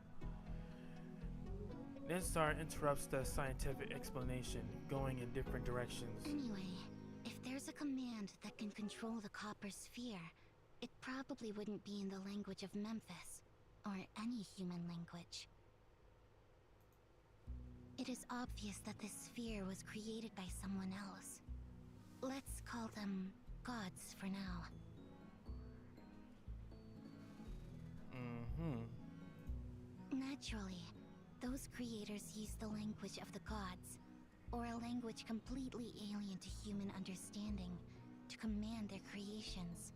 Then Star interrupts the scientific explanation, going in different directions. Anyway, if there's a command that can control the copper sphere, it probably wouldn't be in the language of Memphis, or any human language. It is obvious that this sphere was created by someone else. Let's call them gods for now. Naturally, those creators used the language of the gods, or a language completely alien to human understanding, to command their creations.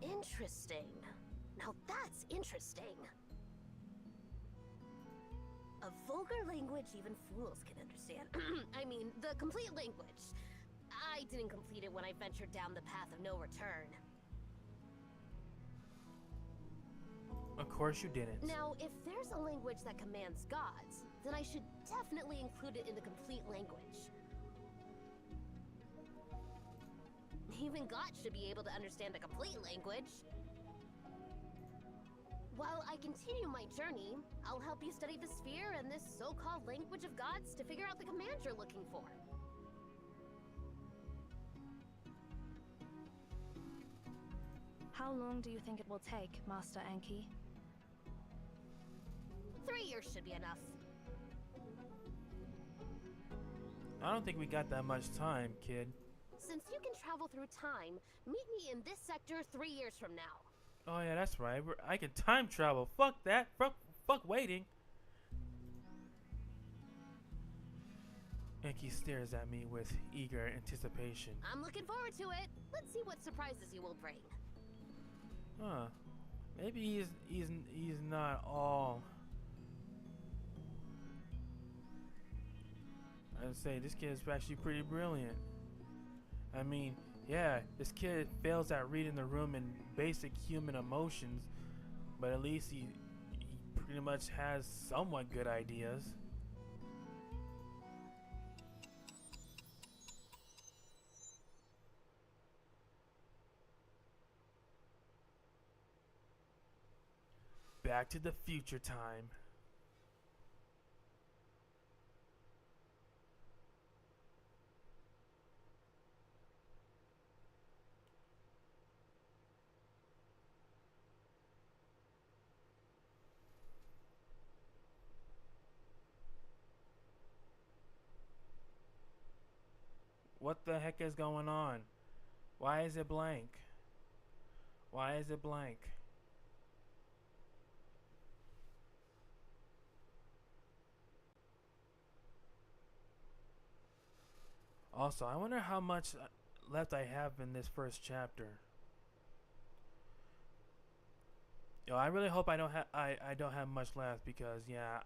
Interesting. Now that's interesting. A vulgar language even fools can understand. I mean, the complete language. I didn't complete it when I ventured down the path of no return. Of course you didn't. Now, if there's a language that commands gods, then I should definitely include it in the complete language. Even gods should be able to understand the complete language. While I continue my journey, I'll help you study the sphere and this so-called language of gods to figure out the command you're looking for. How long do you think it will take, Master Enki? 3 years should be enough. I don't think we got that much time, kid. Since you can travel through time, meet me in this sector 3 years from now. Oh yeah, that's right. I can time travel. Fuck that. Fuck waiting. Enki stares at me with eager anticipation. I'm looking forward to it. Let's see what surprises you will bring. Huh. Maybe he's not all. I'd say this kid is actually pretty brilliant. I mean, yeah, this kid fails at reading the room and basic human emotions, but at least he pretty much has somewhat good ideas. Back to the future time. What the heck is going on? Why is it blank? Why is it blank? Also, I wonder how much left I have in this first chapter. Yo, I really hope I don't have much left, because yeah,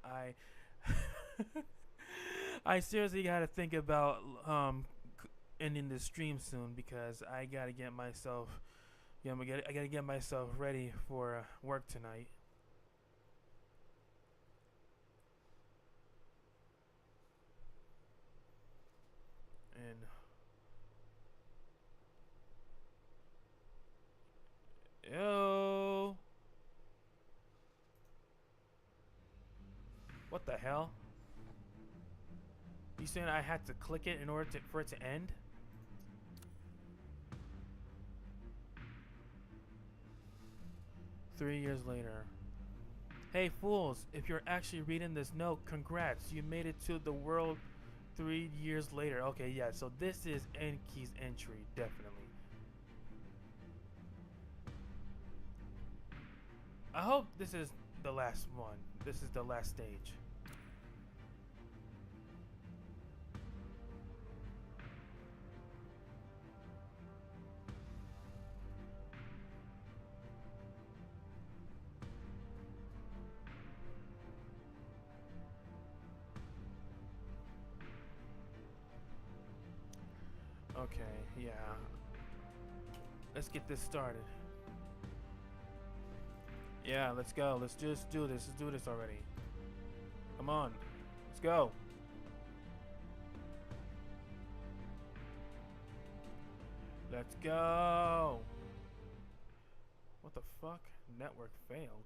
I seriously got to think about ending the stream soon, because I got to get myself, Yeah, I gotta get myself ready for work tonight. And yo, what the hell? You saying I had to click it in order for it to end? Three years later. Hey fools, if you're actually reading this note, congrats, you made it to the world 3 years later. Okay, yeah, so this is Enki's entry, definitely. I hope this is the last one. This is the last stage. Okay, yeah. Let's get this started. Yeah, let's go. Let's just do this. Let's do this already. Come on. Let's go. Let's go. What the fuck? Network failed.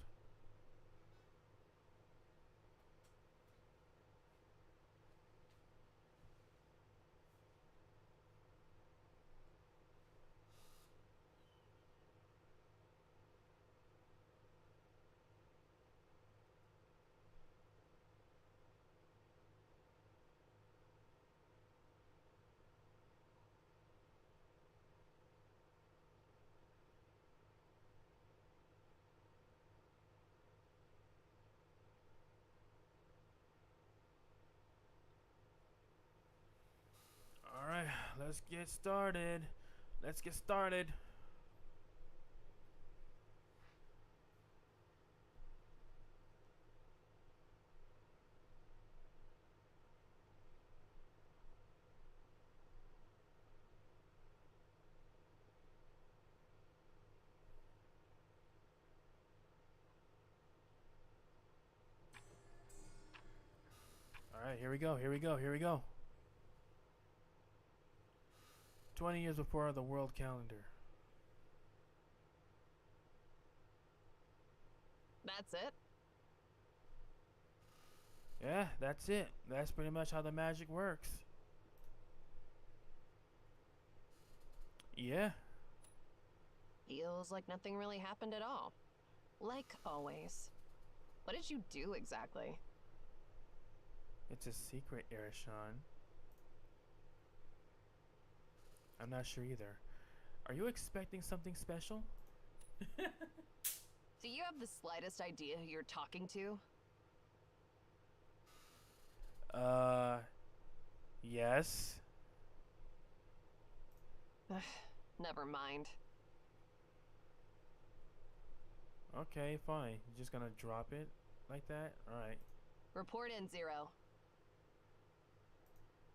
Alright, let's get started. Let's get started. Alright, here we go, here we go, here we go. 20 years before the world calendar. That's it? Yeah, that's it. That's pretty much how the magic works. Yeah. Feels like nothing really happened at all. Like always. What did you do exactly? It's a secret, Erishon. I'm not sure either. Are you expecting something special? Do you have the slightest idea who you're talking to? Yes. Never mind. Okay, fine. You're just gonna drop it like that? Alright. Report in, Zero.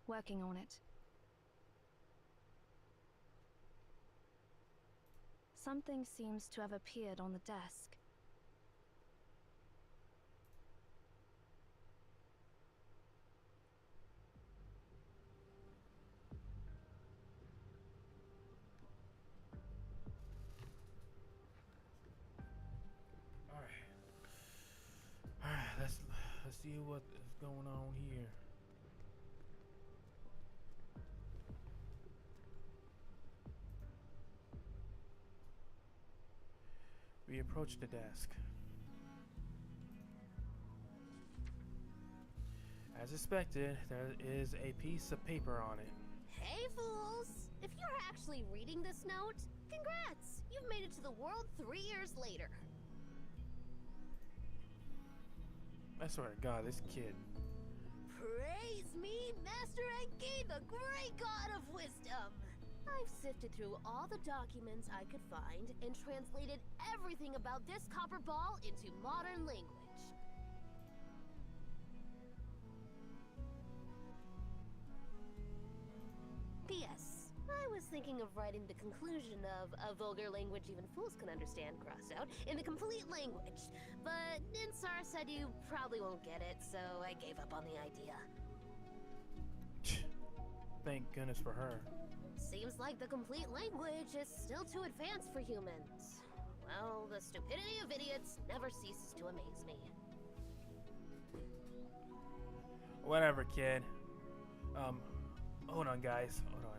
Working on it. Something seems to have appeared on the desk. Alright, let's see what is going on here. We approach the desk. As expected, there is a piece of paper on it. Hey, fools! If you're actually reading this note, congrats! You've made it to the world 3 years later. I swear to God, this kid. Praise me, Master Enki, the great god of wisdom! I've sifted through all the documents I could find and translated everything about this copper ball into modern language. P.S. I was thinking of writing the conclusion of a vulgar language even fools can understand crossed out in the complete language. But Ninsar said you probably won't get it, so I gave up on the idea. Thank goodness for her. Seems like the complete language is still too advanced for humans. Well, the stupidity of idiots never ceases to amaze me. Whatever, kid. Hold on, guys. Hold on.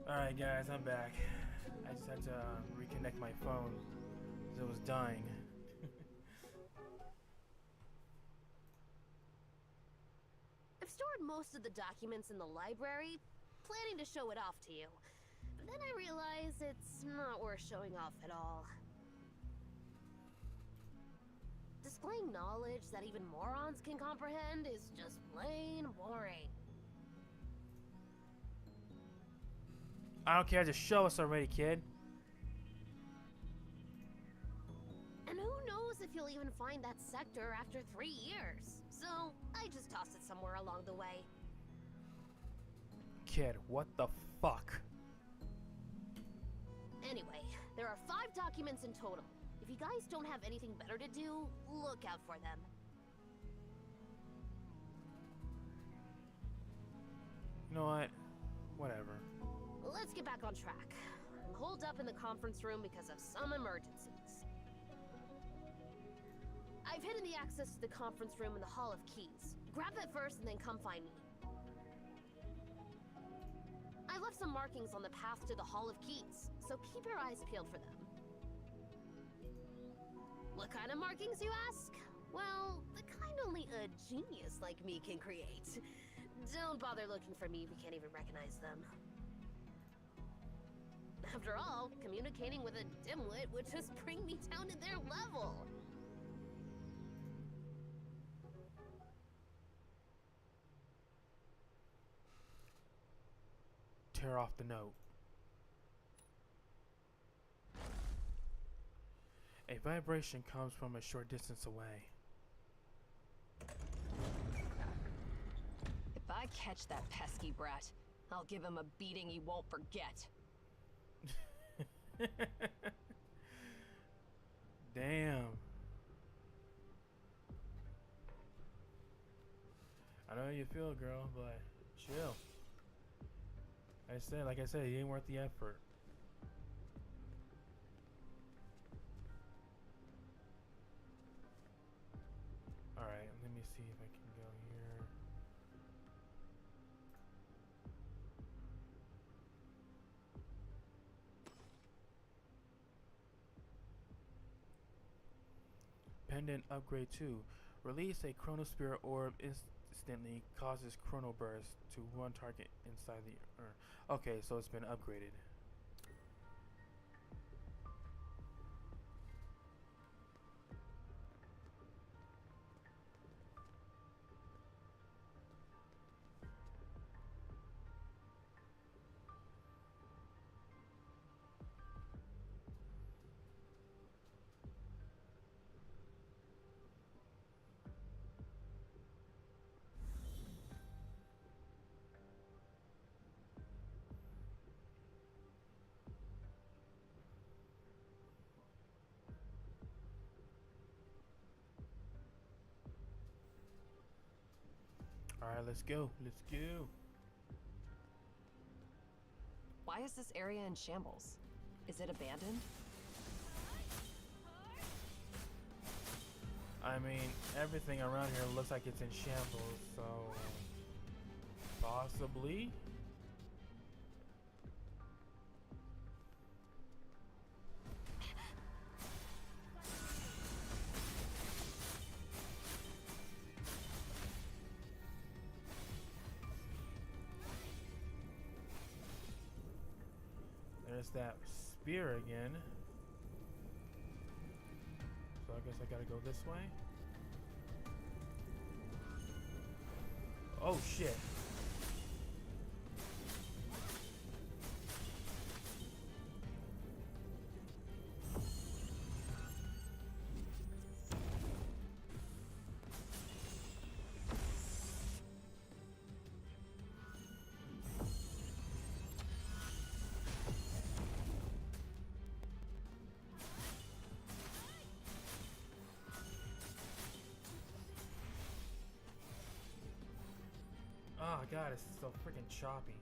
Alright guys, I'm back. I just had to reconnect my phone because it was dying. I've stored most of the documents in the library, planning to show it off to you. But then I realize it's not worth showing off at all. Displaying knowledge that even morons can comprehend is just plain boring. I don't care, just show us already, kid. And who knows if you'll even find that sector after 3 years. So, I just tossed it somewhere along the way. Kid, what the fuck? Anyway, there are 5 documents in total. If you guys don't have anything better to do, look out for them. You know what? Whatever. Let's get back on track. I'm holed up in the conference room because of some emergencies. I've hidden the access to the conference room in the Hall of Keys. Grab it first and then come find me. I left some markings on the path to the Hall of Keys, so keep your eyes peeled for them. What kind of markings, you ask? Well, the kind only a genius like me can create. Don't bother looking for me if you can't even recognize them. After all, communicating with a dimwit would just bring me down to their level. Tear off the note. A vibration comes from a short distance away. If I catch that pesky brat, I'll give him a beating he won't forget. Damn. I know how you feel, girl, but chill. Like I said, it ain't worth the effort. Alright, let me see if I can go here. Pendant upgrade 2. Release a chronosphere orb instantly, causes chrono burst to one target inside the urn. Okay, so it's been upgraded. Alright, let's go. Let's go. Why is this area in shambles? Is it abandoned? I mean, everything around here looks like it's in shambles, so possibly. There's that spear again. So I guess I gotta go this way. Oh shit. Oh god, it's so freaking choppy.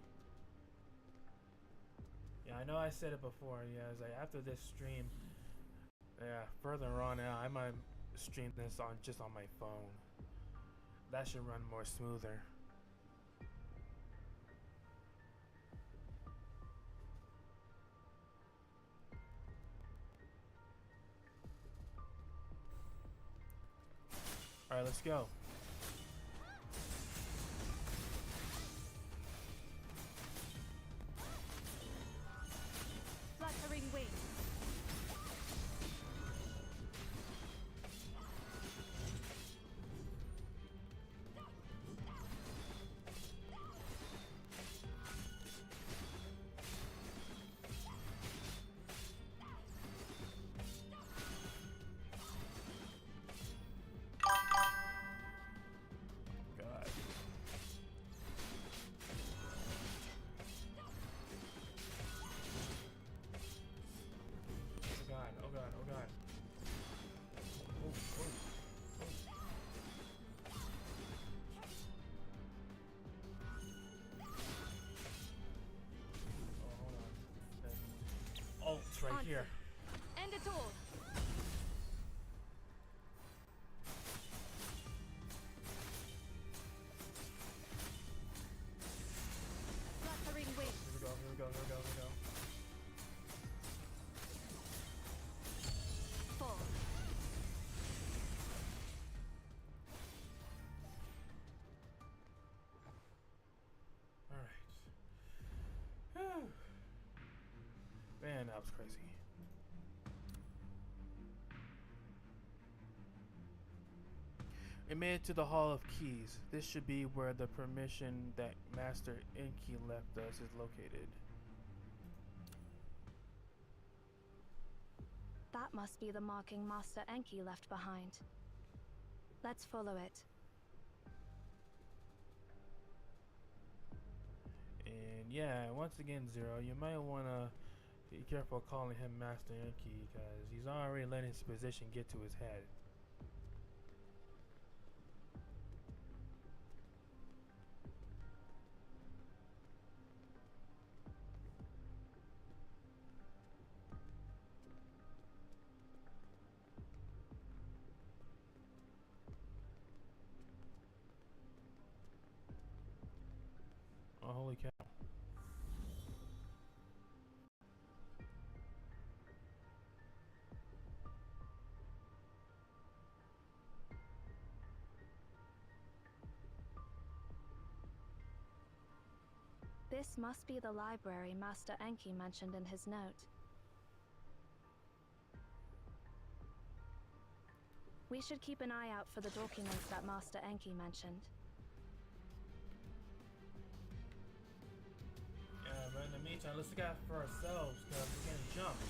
Yeah, I know I said it before. Yeah, it's like after this stream, yeah, further on out, I might stream this on just on my phone. That should run more smoother. All right, let's go. Fluttering wings. God. Oh god, oh god, oh god. Oh, oh, oh. Oh, hold on. Oh, it's right here. End it all. Fluttering wings. Here we go, here we go, here we go, here we go. Fall. Alright. Man, that was crazy. We made it to the Hall of Keys. This should be where the permission that Master Enki left us is located. That must be the marking Master Enki left behind. Let's follow it. And yeah, once again, Zero, you might want to be careful calling him Master Enki because he's already letting his position get to his head. Oh, holy cow. This must be the library Master Enki mentioned in his note. We should keep an eye out for the documents that Master Enki mentioned. Yeah, but in the meantime, let's look out for ourselves because we're getting jumped.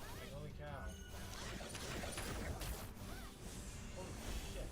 Like, holy cow. Holy shit.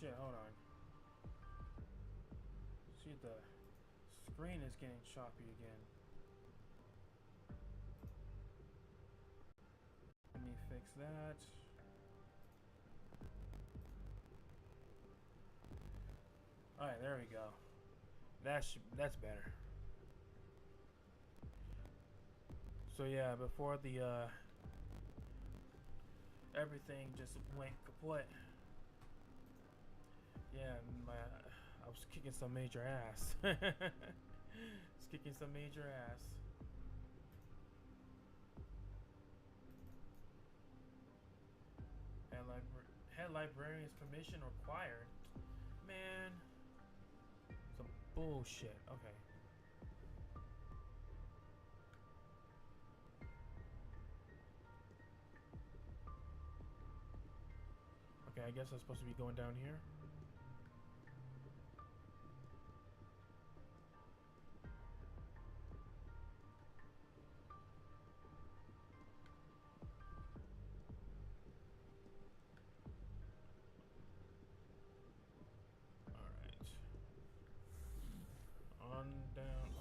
shit, hold on. See, the screen is getting choppy again. Let me fix that. Alright, there we go. That's better. So yeah, before the everything just went kaput. Yeah, I was kicking some major ass. It's kicking some major ass. Head librarian's permission required. Man, some bullshit. Okay. Okay, I guess I'm supposed to be going down here.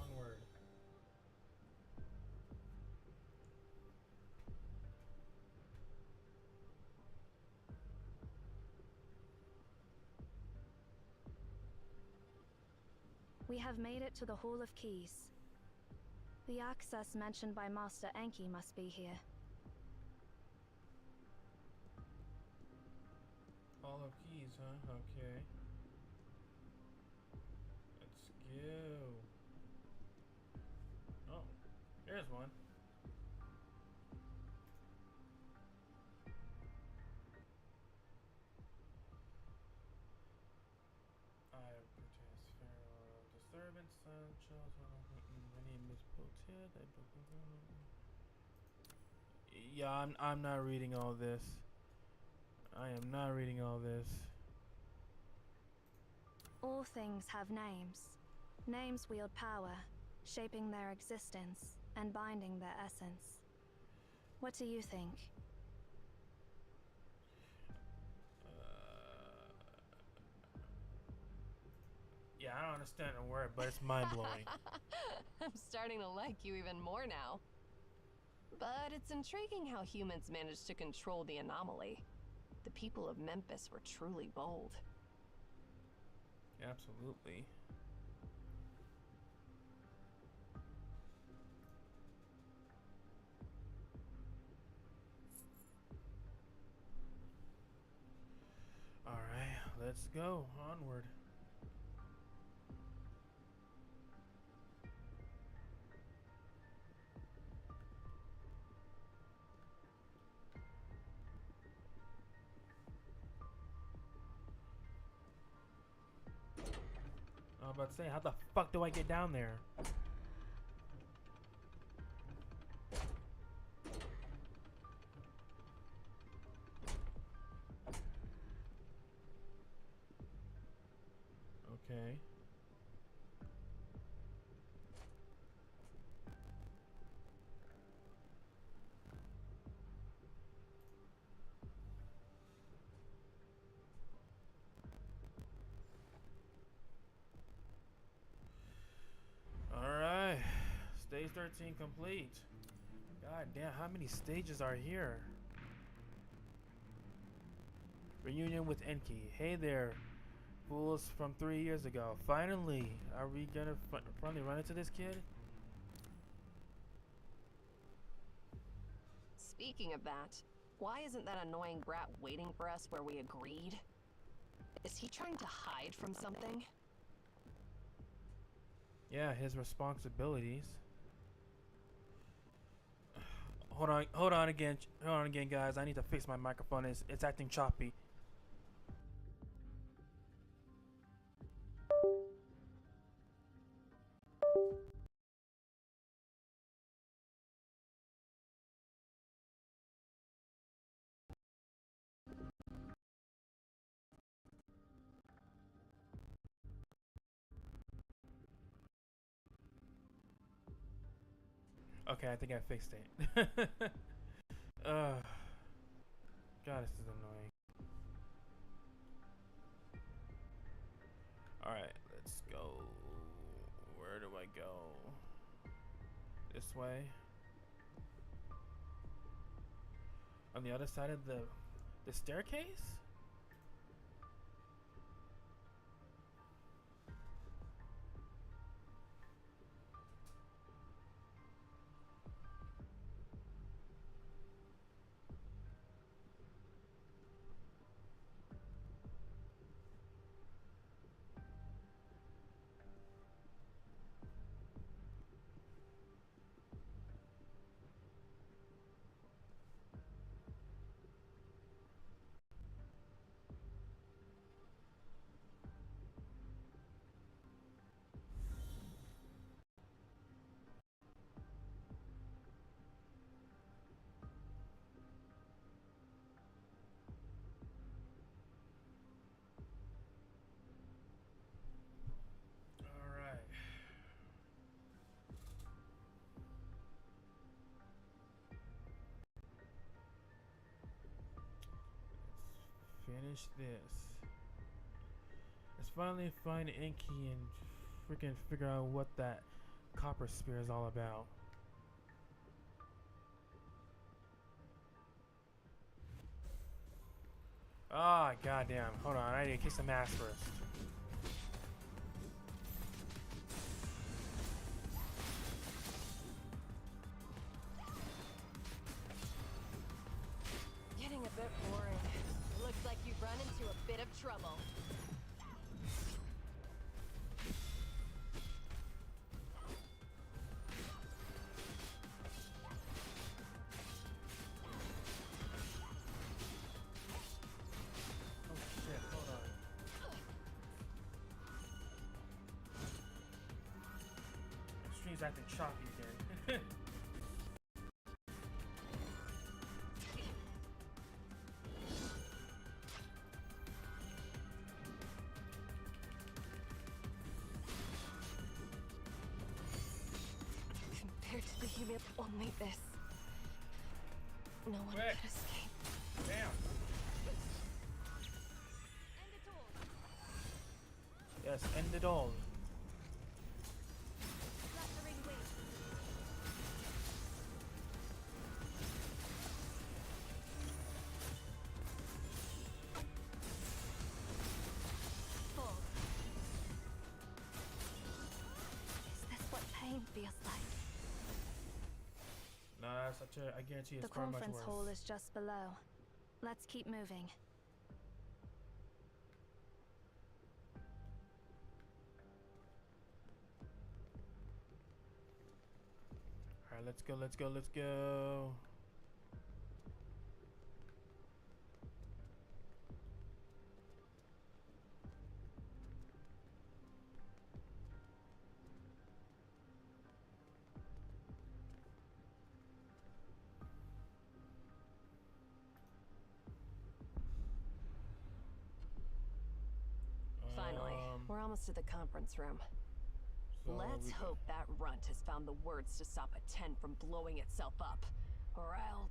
Onward. We have made it to the Hall of Keys. The access mentioned by Master Enki must be here. Hall of Keys, huh? Okay. Let's go. Oh, there's one. I protest Pharaoh disturbance. My name is Potet. Yeah, I'm not reading all this. I am not reading all this. All things have names. Names wield power, shaping their existence and binding their essence. What do you think? Yeah, I don't understand a word, but it's mind-blowing. I'm starting to like you even more now. But it's intriguing how humans managed to control the anomaly. The people of Memphis were truly bold. Absolutely. All right, let's go onward. I was about to say, how the fuck do I get down there? Okay. Alright. Stage 13 complete. God damn, how many stages are here? Reunion with Enki. Hey there, fools from 3 years ago. Finally, are we gonna finally run into this kid? Speaking of that, why isn't that annoying brat waiting for us where we agreed? Is he trying to hide from something? Yeah, his responsibilities. Hold on again, guys. I need to fix my microphone. It's acting choppy. Okay, I think I fixed it. God, this is annoying. Alright, let's go. Where do I go? This way? On the other side of the staircase? Finish this. Let's finally find Inky and freaking figure out what that copper spear is all about. Ah, goddamn. Hold on, I need to kick some ass first. Getting a bit boring. Looks like you've run into a bit of trouble. Oh shit, hold on. Stream's acting choppy again. Compared to the human, only this. No one Quick. could escape. Damn. Yes, end it all. Is this what pain feels like? No, that's such a. I guarantee it's The far much conference worse. hall is just below. Let's keep moving. Alright, let's go, let's go, let's go. Finally, we're almost to the conference room. So Let's we- hope that runt has found the words to stop a 10 from blowing itself up. Or I'll...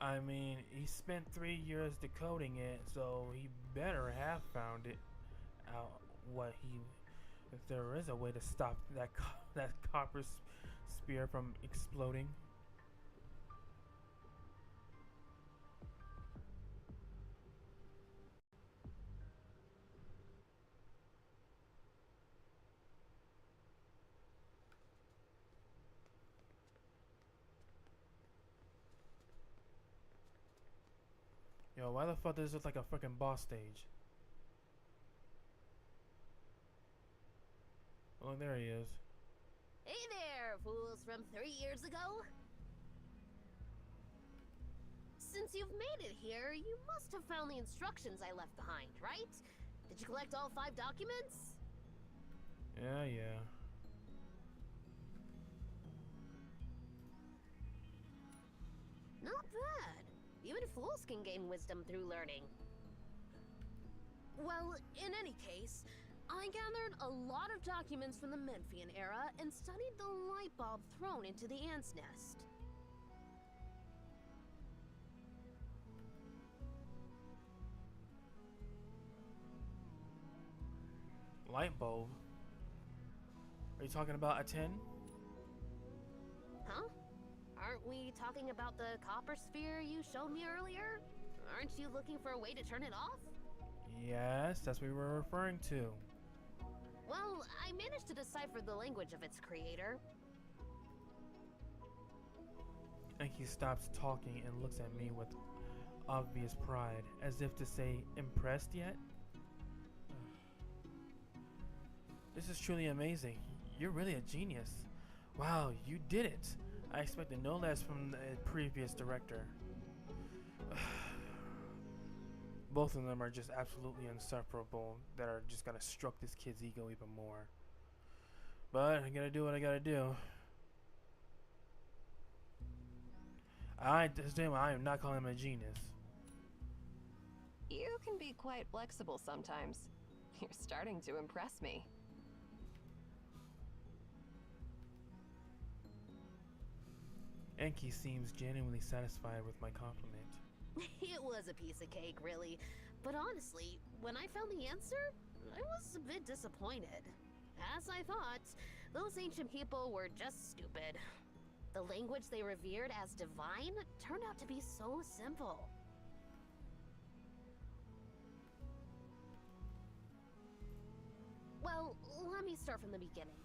I mean, he spent 3 years decoding it, so he better have found it out. What he, if there is a way to stop that that copper spear from exploding. Yo, why the fuck does this look like a freaking boss stage? Oh, there he is. Hey there, fools from 3 years ago. Since you've made it here, you must have found the instructions I left behind, right? Did you collect all 5 documents? Yeah. Not bad. Even fools can gain wisdom through learning. Well, in any case, I gathered a lot of documents from the Memphian era and studied the light bulb thrown into the ant's nest. light bulb. Are you talking about a 10? Huh? Aren't we talking about the copper sphere you showed me earlier? Aren't you looking for a way to turn it off? Yes, that's what we were referring to. Well, I managed to decipher the language of its creator. And he stops talking and looks at me with obvious pride, as if to say, impressed yet? This is truly amazing. You're really a genius. Wow, you did it. I expected no less from the previous director. Both of them are just absolutely insufferable, that are just gonna stroke this kid's ego even more. But I gotta do what I gotta do. I am not calling him a genius. You can be quite flexible sometimes. You're starting to impress me. Enki seems genuinely satisfied with my compliment. It was a piece of cake, really. But honestly, when I found the answer, I was a bit disappointed. As I thought, those ancient people were just stupid. The language they revered as divine turned out to be so simple. Well, let me start from the beginning.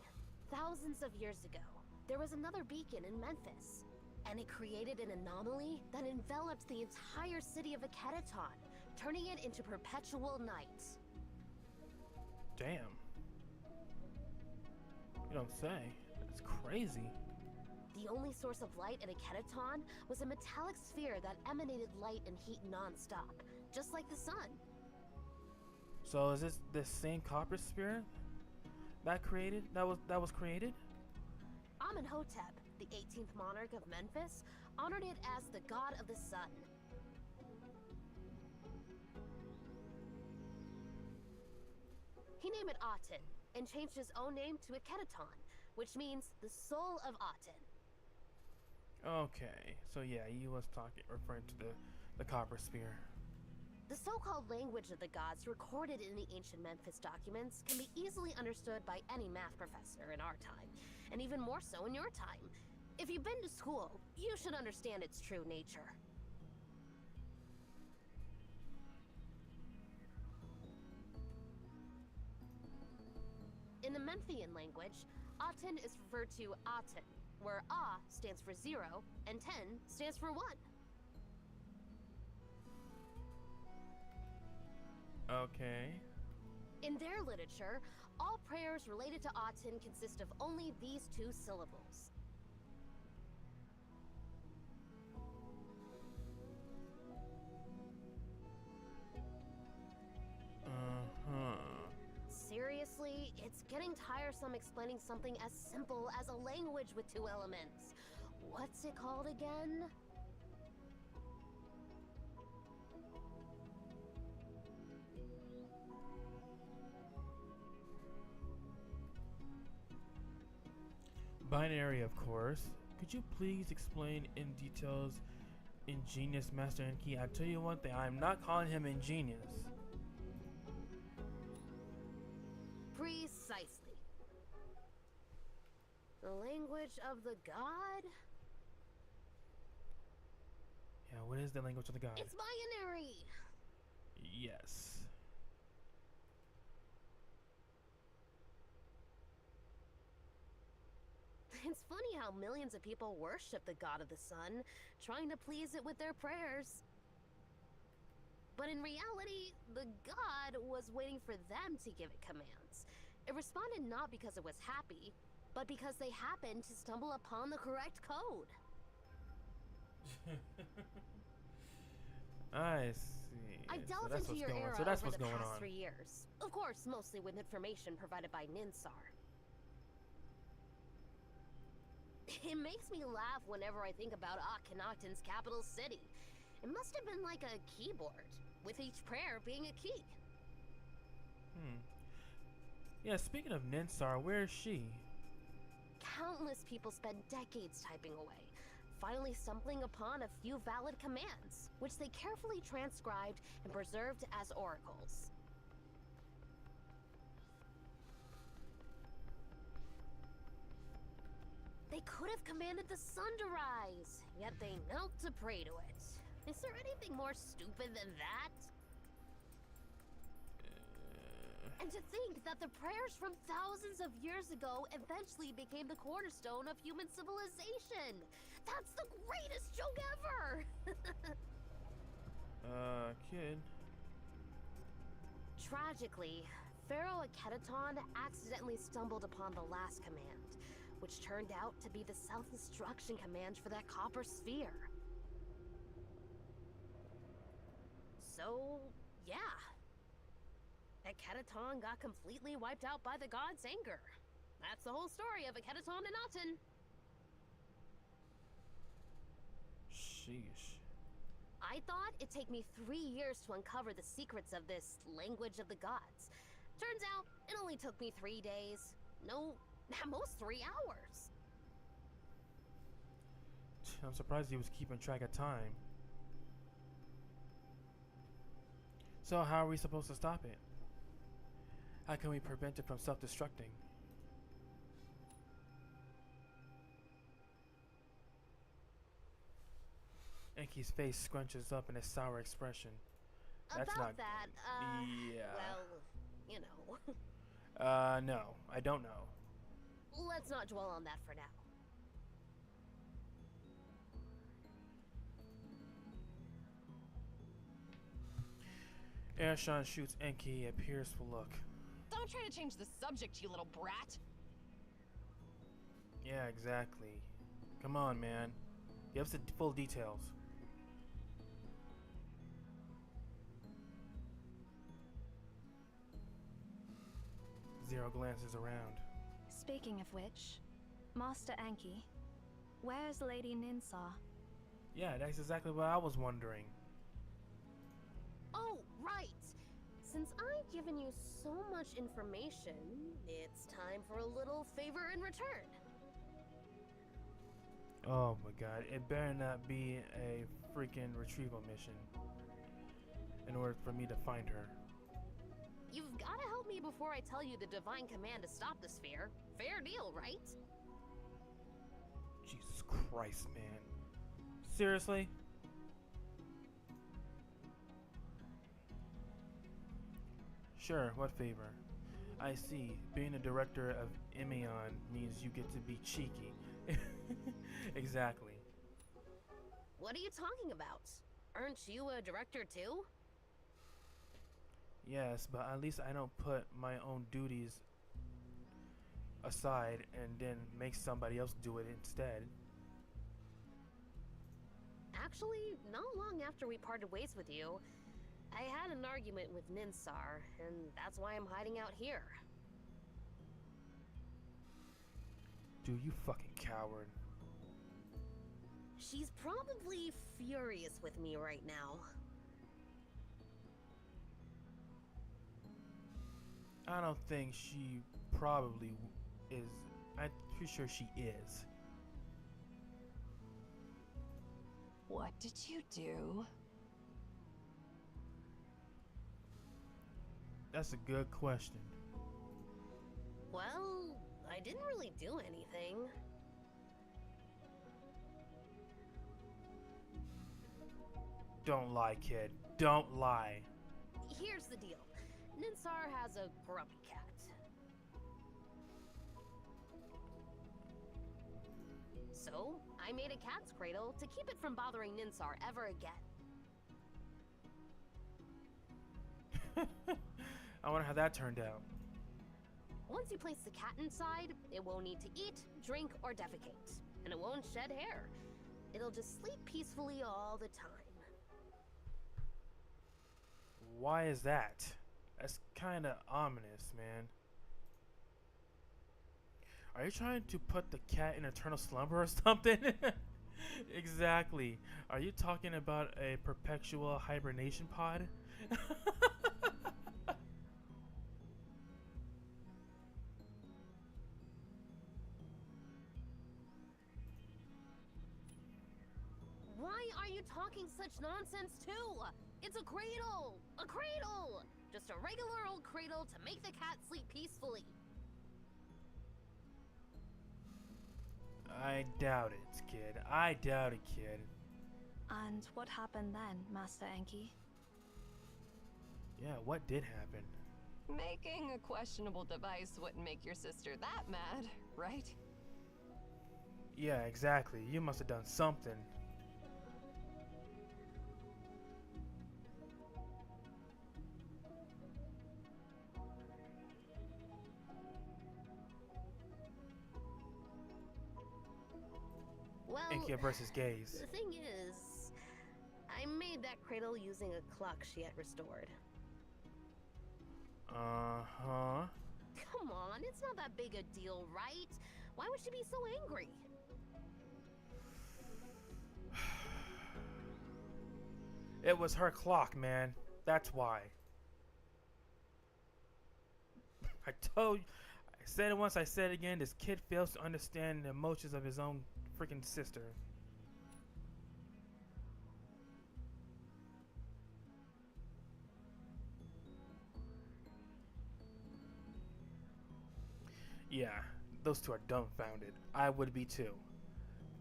Thousands of years ago, there was another beacon in Memphis, and it created an anomaly that enveloped the entire city of Akedaton, turning it into perpetual night. Damn. You don't say. It's crazy. The only source of light in Akedaton was a metallic sphere that emanated light and heat non-stop, just like the sun. So is this the same copper sphere that was created? Amenhotep, the 18th monarch of Memphis, honored it as the god of the sun. He named it Aten and changed his own name to Akedaton, which means the soul of Aten. Okay, so yeah, he was referring to the copper sphere. The so-called language of the gods recorded in the ancient Memphis documents can be easily understood by any math professor in our time, and even more so in your time. If you've been to school, you should understand its true nature. In the Memphian language, Aten is referred to Aten, where A stands for 0 and 10 stands for 1. Okay. In their literature, all prayers related to Aten consist of only these 2 syllables. Seriously, it's getting tiresome explaining something as simple as a language with 2 elements. What's it called again? Binary, of course. Could you please explain in details ingenious Master Enki? I tell you one thing, I'm not calling him ingenious. Precisely. The language of the god? Yeah, what is the language of the god? It's binary! Yes. It's funny how millions of people worship the god of the sun, trying to please it with their prayers. But in reality, the god was waiting for them to give it commands. It responded not because it was happy, but because they happened to stumble upon the correct code. I see. I delved into your era over the past 3 years. Of course, mostly with information provided by Ninsar. It makes me laugh whenever I think about Akhenaten's capital city. It must have been like a keyboard, with each prayer being a key. Yeah, speaking of Ninsar, where is she? Countless people spent decades typing away, finally stumbling upon a few valid commands, which they carefully transcribed and preserved as oracles. They could have commanded the sun to rise, yet they knelt to pray to it. Is there anything more stupid than that? And to think that the prayers from thousands of years ago eventually became the cornerstone of human civilization. That's the greatest joke ever! Kid. Tragically, Pharaoh Akhenaton accidentally stumbled upon the last command, which turned out to be the self-destruction command for that copper sphere. So, yeah. Akhenaton got completely wiped out by the god's anger. That's the whole story of Akhenaton and Aten. Sheesh. I thought it'd take me 3 years to uncover the secrets of this language of the gods. Turns out, it only took me 3 days. No, at most 3 hours. I'm surprised he was keeping track of time. So how are we supposed to stop it? How can we prevent it from self-destructing? Enki's face scrunches up in a sour expression. That's About not that, good. Yeah. well, you know. No, I don't know. Let's not dwell on that for now. Arshan shoots Enki a pierceful look. Don't try to change the subject, you little brat. Yeah, exactly. Come on, man. Give us the full details. Zero glances around. Speaking of which, Master Enki, where's Lady Ninsar? Yeah, that's exactly what I was wondering. Oh, right! Since I've given you so much information, it's time for a little favor in return. Oh my god, it better not be a freaking retrieval mission in order for me to find her. You've gotta help me before I tell you the divine command to stop the sphere. Fair deal, right? Jesus Christ, man. Seriously? Sure, what favor? I see. Being a director of Imeon means you get to be cheeky. Exactly. What are you talking about? Aren't you a director too? Yes, but at least I don't put my own duties aside and then make somebody else do it instead. Actually, not long after we parted ways with you, I had an argument with Ninsar, and that's why I'm hiding out here. Dude, you fucking coward. She's probably furious with me right now. I don't think she probably is. I'm pretty sure she is. What did you do? That's a good question. Well, I didn't really do anything. Don't lie, kid. Don't lie. Here's the deal. Ninsar has a grumpy cat. So, I made a cat's cradle to keep it from bothering Ninsar ever again. I wonder how that turned out. Once you place the cat inside, it won't need to eat, drink, or defecate. And it won't shed hair. It'll just sleep peacefully all the time. Why is that? That's kinda ominous, man. Are you trying to put the cat in eternal slumber or something? Exactly. Are you talking about a perpetual hibernation pod? Why are you talking such nonsense too? It's a cradle! A cradle! Just a regular old cradle to make the cat sleep peacefully. I doubt it, kid. I doubt it, kid. And what happened then, Master Enki? Yeah, what did happen? Making a questionable device wouldn't make your sister that mad, right? Yeah, exactly. You must have done something. Well, Inkia versus Gaze. the thing is, I made that cradle using a clock she had restored. Uh-huh. Come on, it's not that big a deal, right? Why would she be so angry? It was her clock, man. That's why. I told you. I said it once, I said it again. This kid fails to understand the emotions of his own freaking sister. Yeah, those two are dumbfounded. I would be too.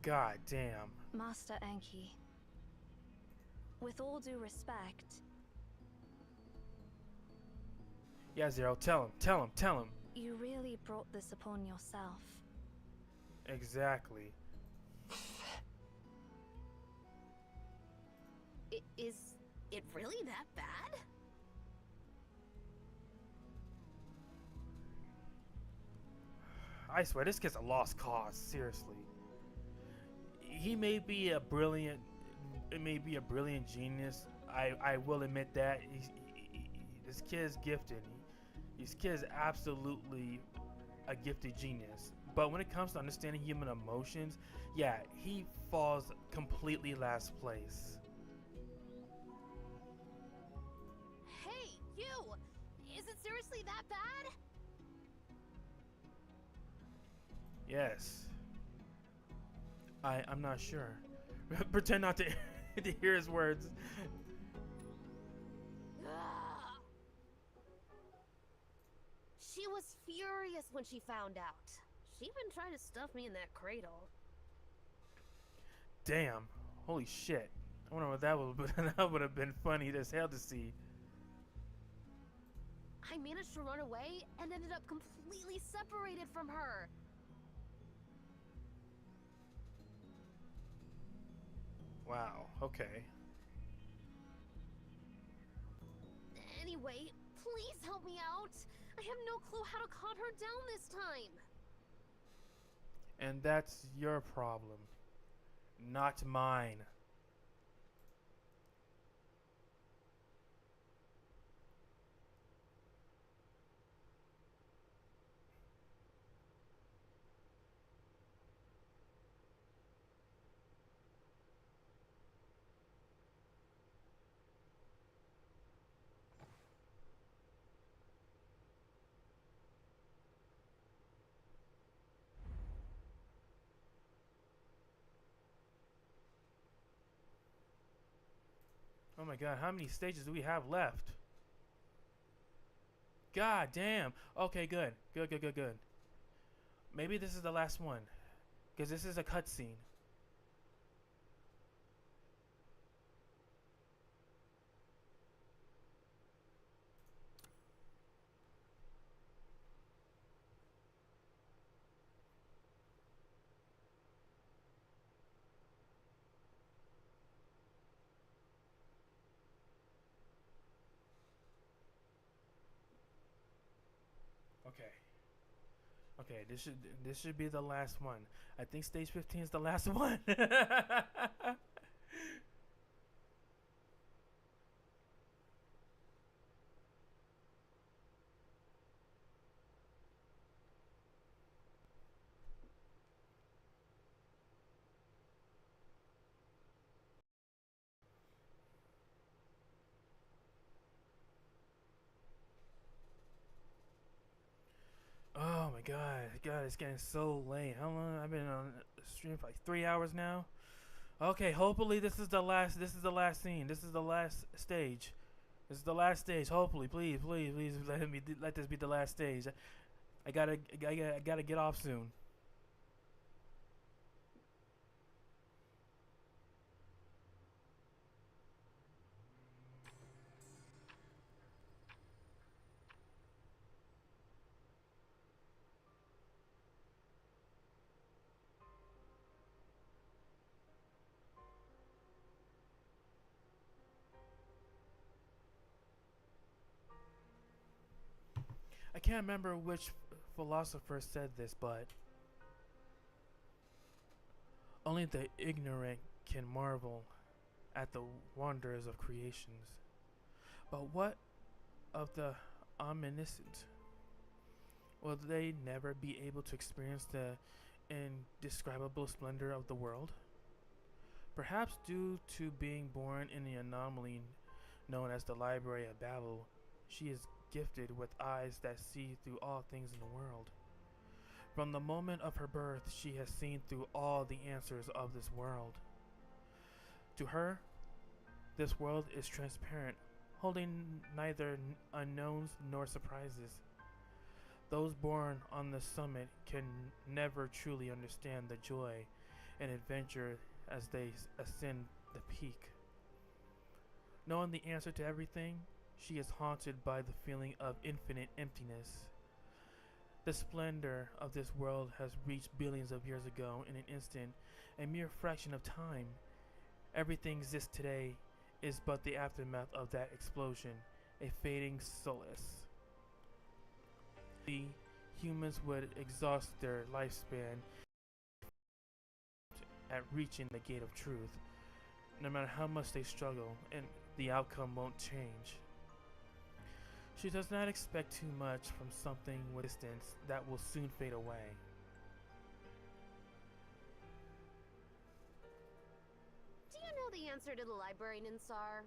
God damn. Master Enki, with all due respect, Yeah, Zero, tell him. you really brought this upon yourself. Exactly. Is it really that bad? I swear, this kid's a lost cause, seriously. He may be a brilliant, genius. I will admit that. This kid's gifted. This kid is absolutely a gifted genius. But when it comes to understanding human emotions, yeah, he falls completely last place. Hey, you! Is it seriously that bad? Yes. I'm not sure. Pretend not to, to hear his words. Ugh. She was furious when she found out. She even tried to stuff me in that cradle. Damn. Holy shit. I wonder what that would that would have been funny as hell to see. I managed to run away and ended up completely separated from her. Wow. Okay. Anyway, please help me out. I have no clue how to calm her down this time. And that's your problem, not mine. Oh my god, how many stages do we have left? God damn. Okay, good. Good. Maybe this is the last one. Because this is a cutscene. Okay, this should be the last one. I think stage 15 is the last one. Oh my god, it's getting so late. How long? I've been on the stream for like 3 hours now. Okay, hopefully this is the last scene. This is the last stage. This is the last stage. Hopefully, please let this be the last stage. I gotta get off soon. I can't remember which philosopher said this, but only the ignorant can marvel at the wonders of creations. But what of the omniscient? Will they never be able to experience the indescribable splendor of the world? Perhaps due to being born in the anomaly known as the Library of Babel, she is gifted with eyes that see through all things in the world. From the moment of her birth, she has seen through all the answers of this world. To her, this world is transparent, holding neither unknowns nor surprises. Those born on the summit can never truly understand the joy and adventure as they ascend the peak. Knowing the answer to everything, she is haunted by the feeling of infinite emptiness. The splendor of this world has reached billions of years ago in an instant, a mere fraction of time. Everything exists today is but the aftermath of that explosion, a fading solace. The humans would exhaust their lifespan at reaching the gate of truth. No matter how much they struggle, and the outcome won't change. She does not expect too much from something with distance that will soon fade away. Do you know the answer to the library, Ninsar?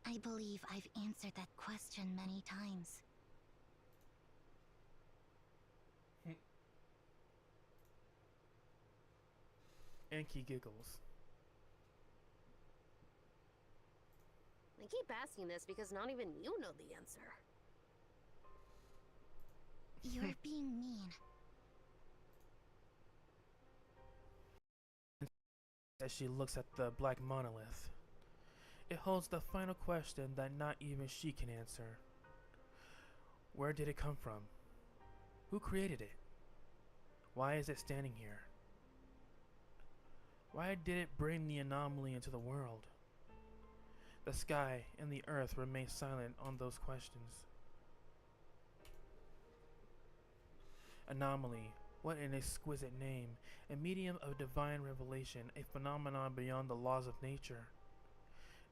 I believe I've answered that question many times. Enki giggles. I keep asking this because not even you know the answer. You're being mean. As she looks at the black monolith, it holds the final question that not even she can answer. Where did it come from? Who created it? Why is it standing here? Why did it bring the anomaly into the world? The sky and the earth remain silent on those questions. Anomaly, what an exquisite name, a medium of divine revelation, a phenomenon beyond the laws of nature.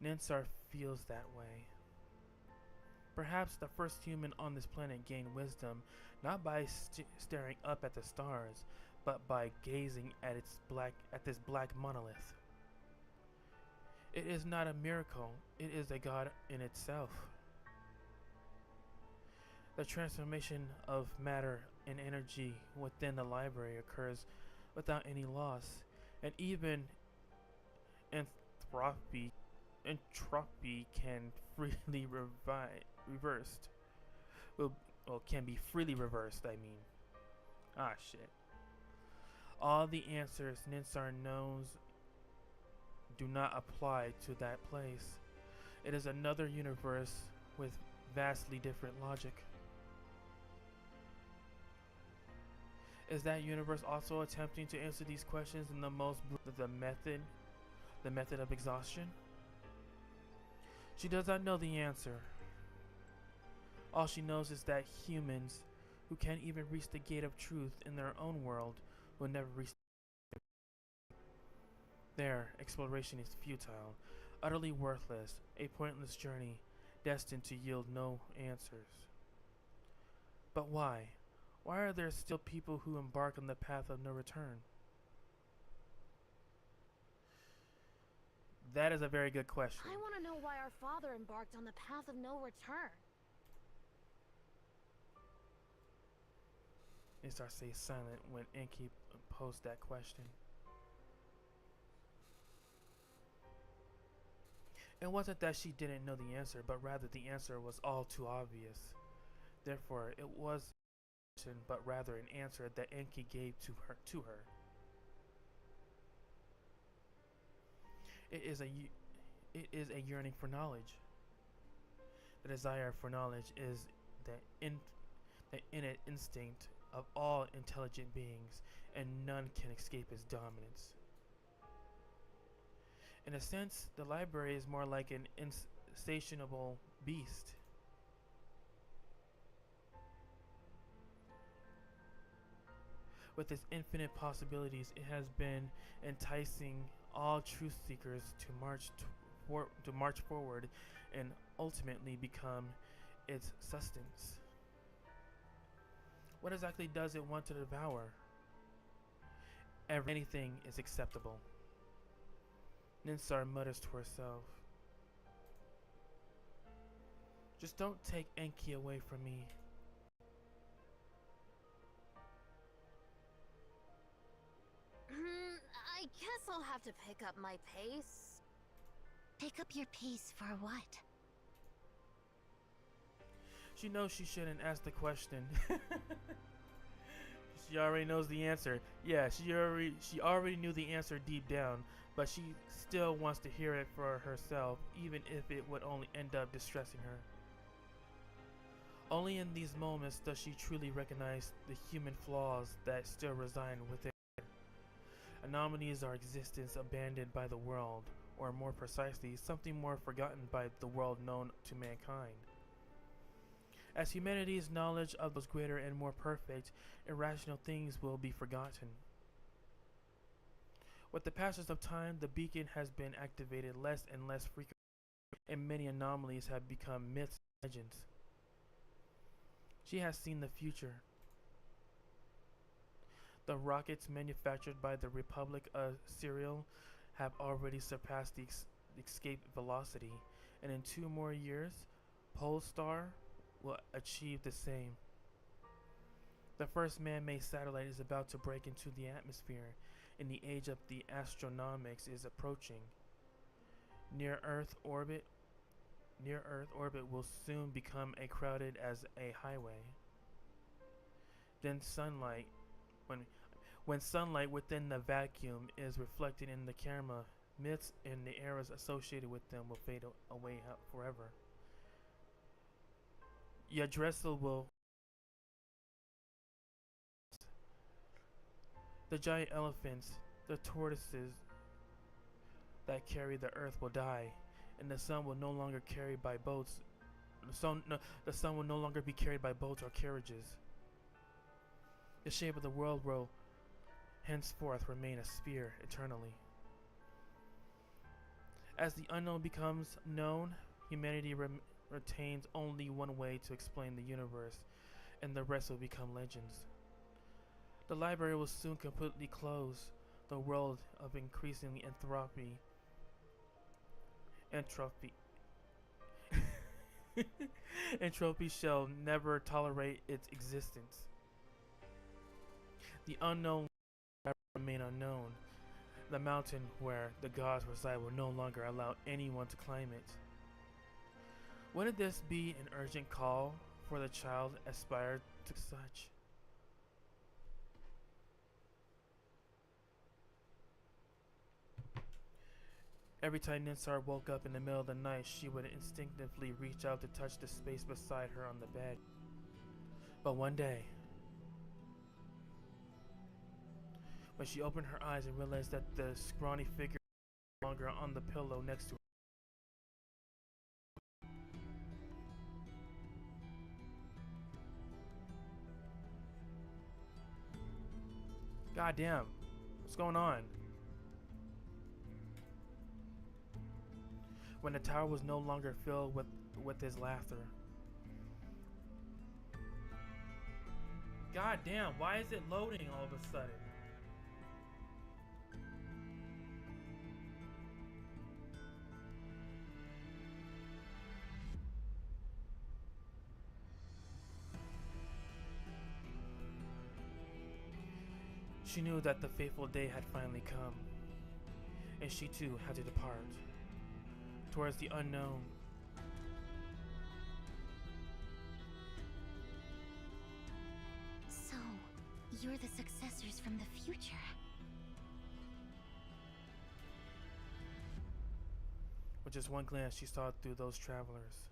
Ninsar feels that way. Perhaps the first human on this planet gained wisdom not by staring up at the stars, but by gazing at this black monolith. It is not a miracle, it is a god in itself. The transformation of matter and energy within the library occurs without any loss, and even entropy can freely reversed. Well, can be freely reversed, I mean. Ah, shit. All the answers Ninsar knows do not apply to that place. It is another universe with vastly different logic. Is that universe also attempting to answer these questions in the method of exhaustion? She does not know the answer. All she knows is that humans who can't even reach the gate of truth in their own world will never reach. Their exploration is futile, utterly worthless, a pointless journey, destined to yield no answers. But why? Why are there still people who embark on the path of no return? That is a very good question. I want to know why our father embarked on the path of no return. Ninsar stays silent when Enki posed that question. It wasn't that she didn't know the answer, but rather the answer was all too obvious. Therefore, it was but rather an answer that Enki gave to her. It is a yearning for knowledge. The desire for knowledge is the innate instinct of all intelligent beings, and none can escape its dominance. In a sense, the library is more like an insatiable beast. With its infinite possibilities, it has been enticing all truth seekers to march forward and ultimately become its sustenance. What exactly does it want to devour? Anything is acceptable. Ninsar mutters to herself. Just don't take Enki away from me. I guess I'll have to pick up my pace. Pick up your pace for what? She knows she shouldn't ask the question. She already knows the answer. Yeah, she already knew the answer deep down, but she still wants to hear it for herself, even if it would only end up distressing her. Only in these moments does she truly recognize the human flaws that still reside within her. Anomalies are existence abandoned by the world, or more precisely, something more forgotten by the world known to mankind. As humanity's knowledge of those greater and more perfect, irrational things will be forgotten. With the passage of time, the beacon has been activated less and less frequently, and many anomalies have become myths and legends. She has seen the future. The rockets manufactured by the Republic of Serial have already surpassed the escape velocity, and in 2 more years, Polestar will achieve the same. The first man-made satellite is about to break into the atmosphere, and the age of the astronomics is approaching. Near-Earth orbit will soon become as crowded as a highway. Then when sunlight within the vacuum is reflected in the camera, myths and the eras associated with them will fade away forever. Yggdrasil will. The giant elephants, the tortoises that carry the earth will die, and the sun will no longer carry by boats. The sun will no longer be carried by boats or carriages. The shape of the world will henceforth remain a sphere eternally. As the unknown becomes known, humanity retains only one way to explain the universe, and the rest will become legends. The library will soon completely close. The world of increasing entropy entropy shall never tolerate its existence. The unknown will remain unknown. The mountain where the gods reside will no longer allow anyone to climb it. Wouldn't this be an urgent call for the child aspired to such? Every time Ninsar woke up in the middle of the night, she would instinctively reach out to touch the space beside her on the bed. But one day, when she opened her eyes and realized that the scrawny figure was no longer on the pillow next to her, God damn, what's going on? When the tower was no longer filled with his laughter. God damn, why is it loading all of a sudden? She knew that the fateful day had finally come, and she too had to depart towards the unknown. So, you're the successors from the future. With just one glance, she saw through those travelers.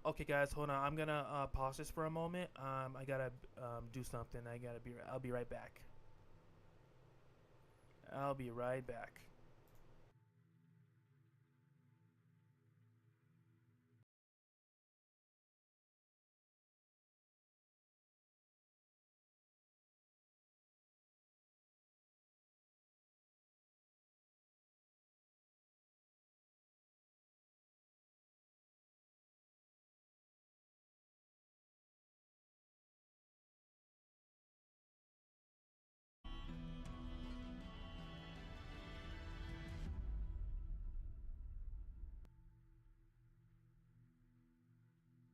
Okay, guys, hold on. I'm gonna pause this for a moment. I gotta do something. I'll be right back. I'll be right back.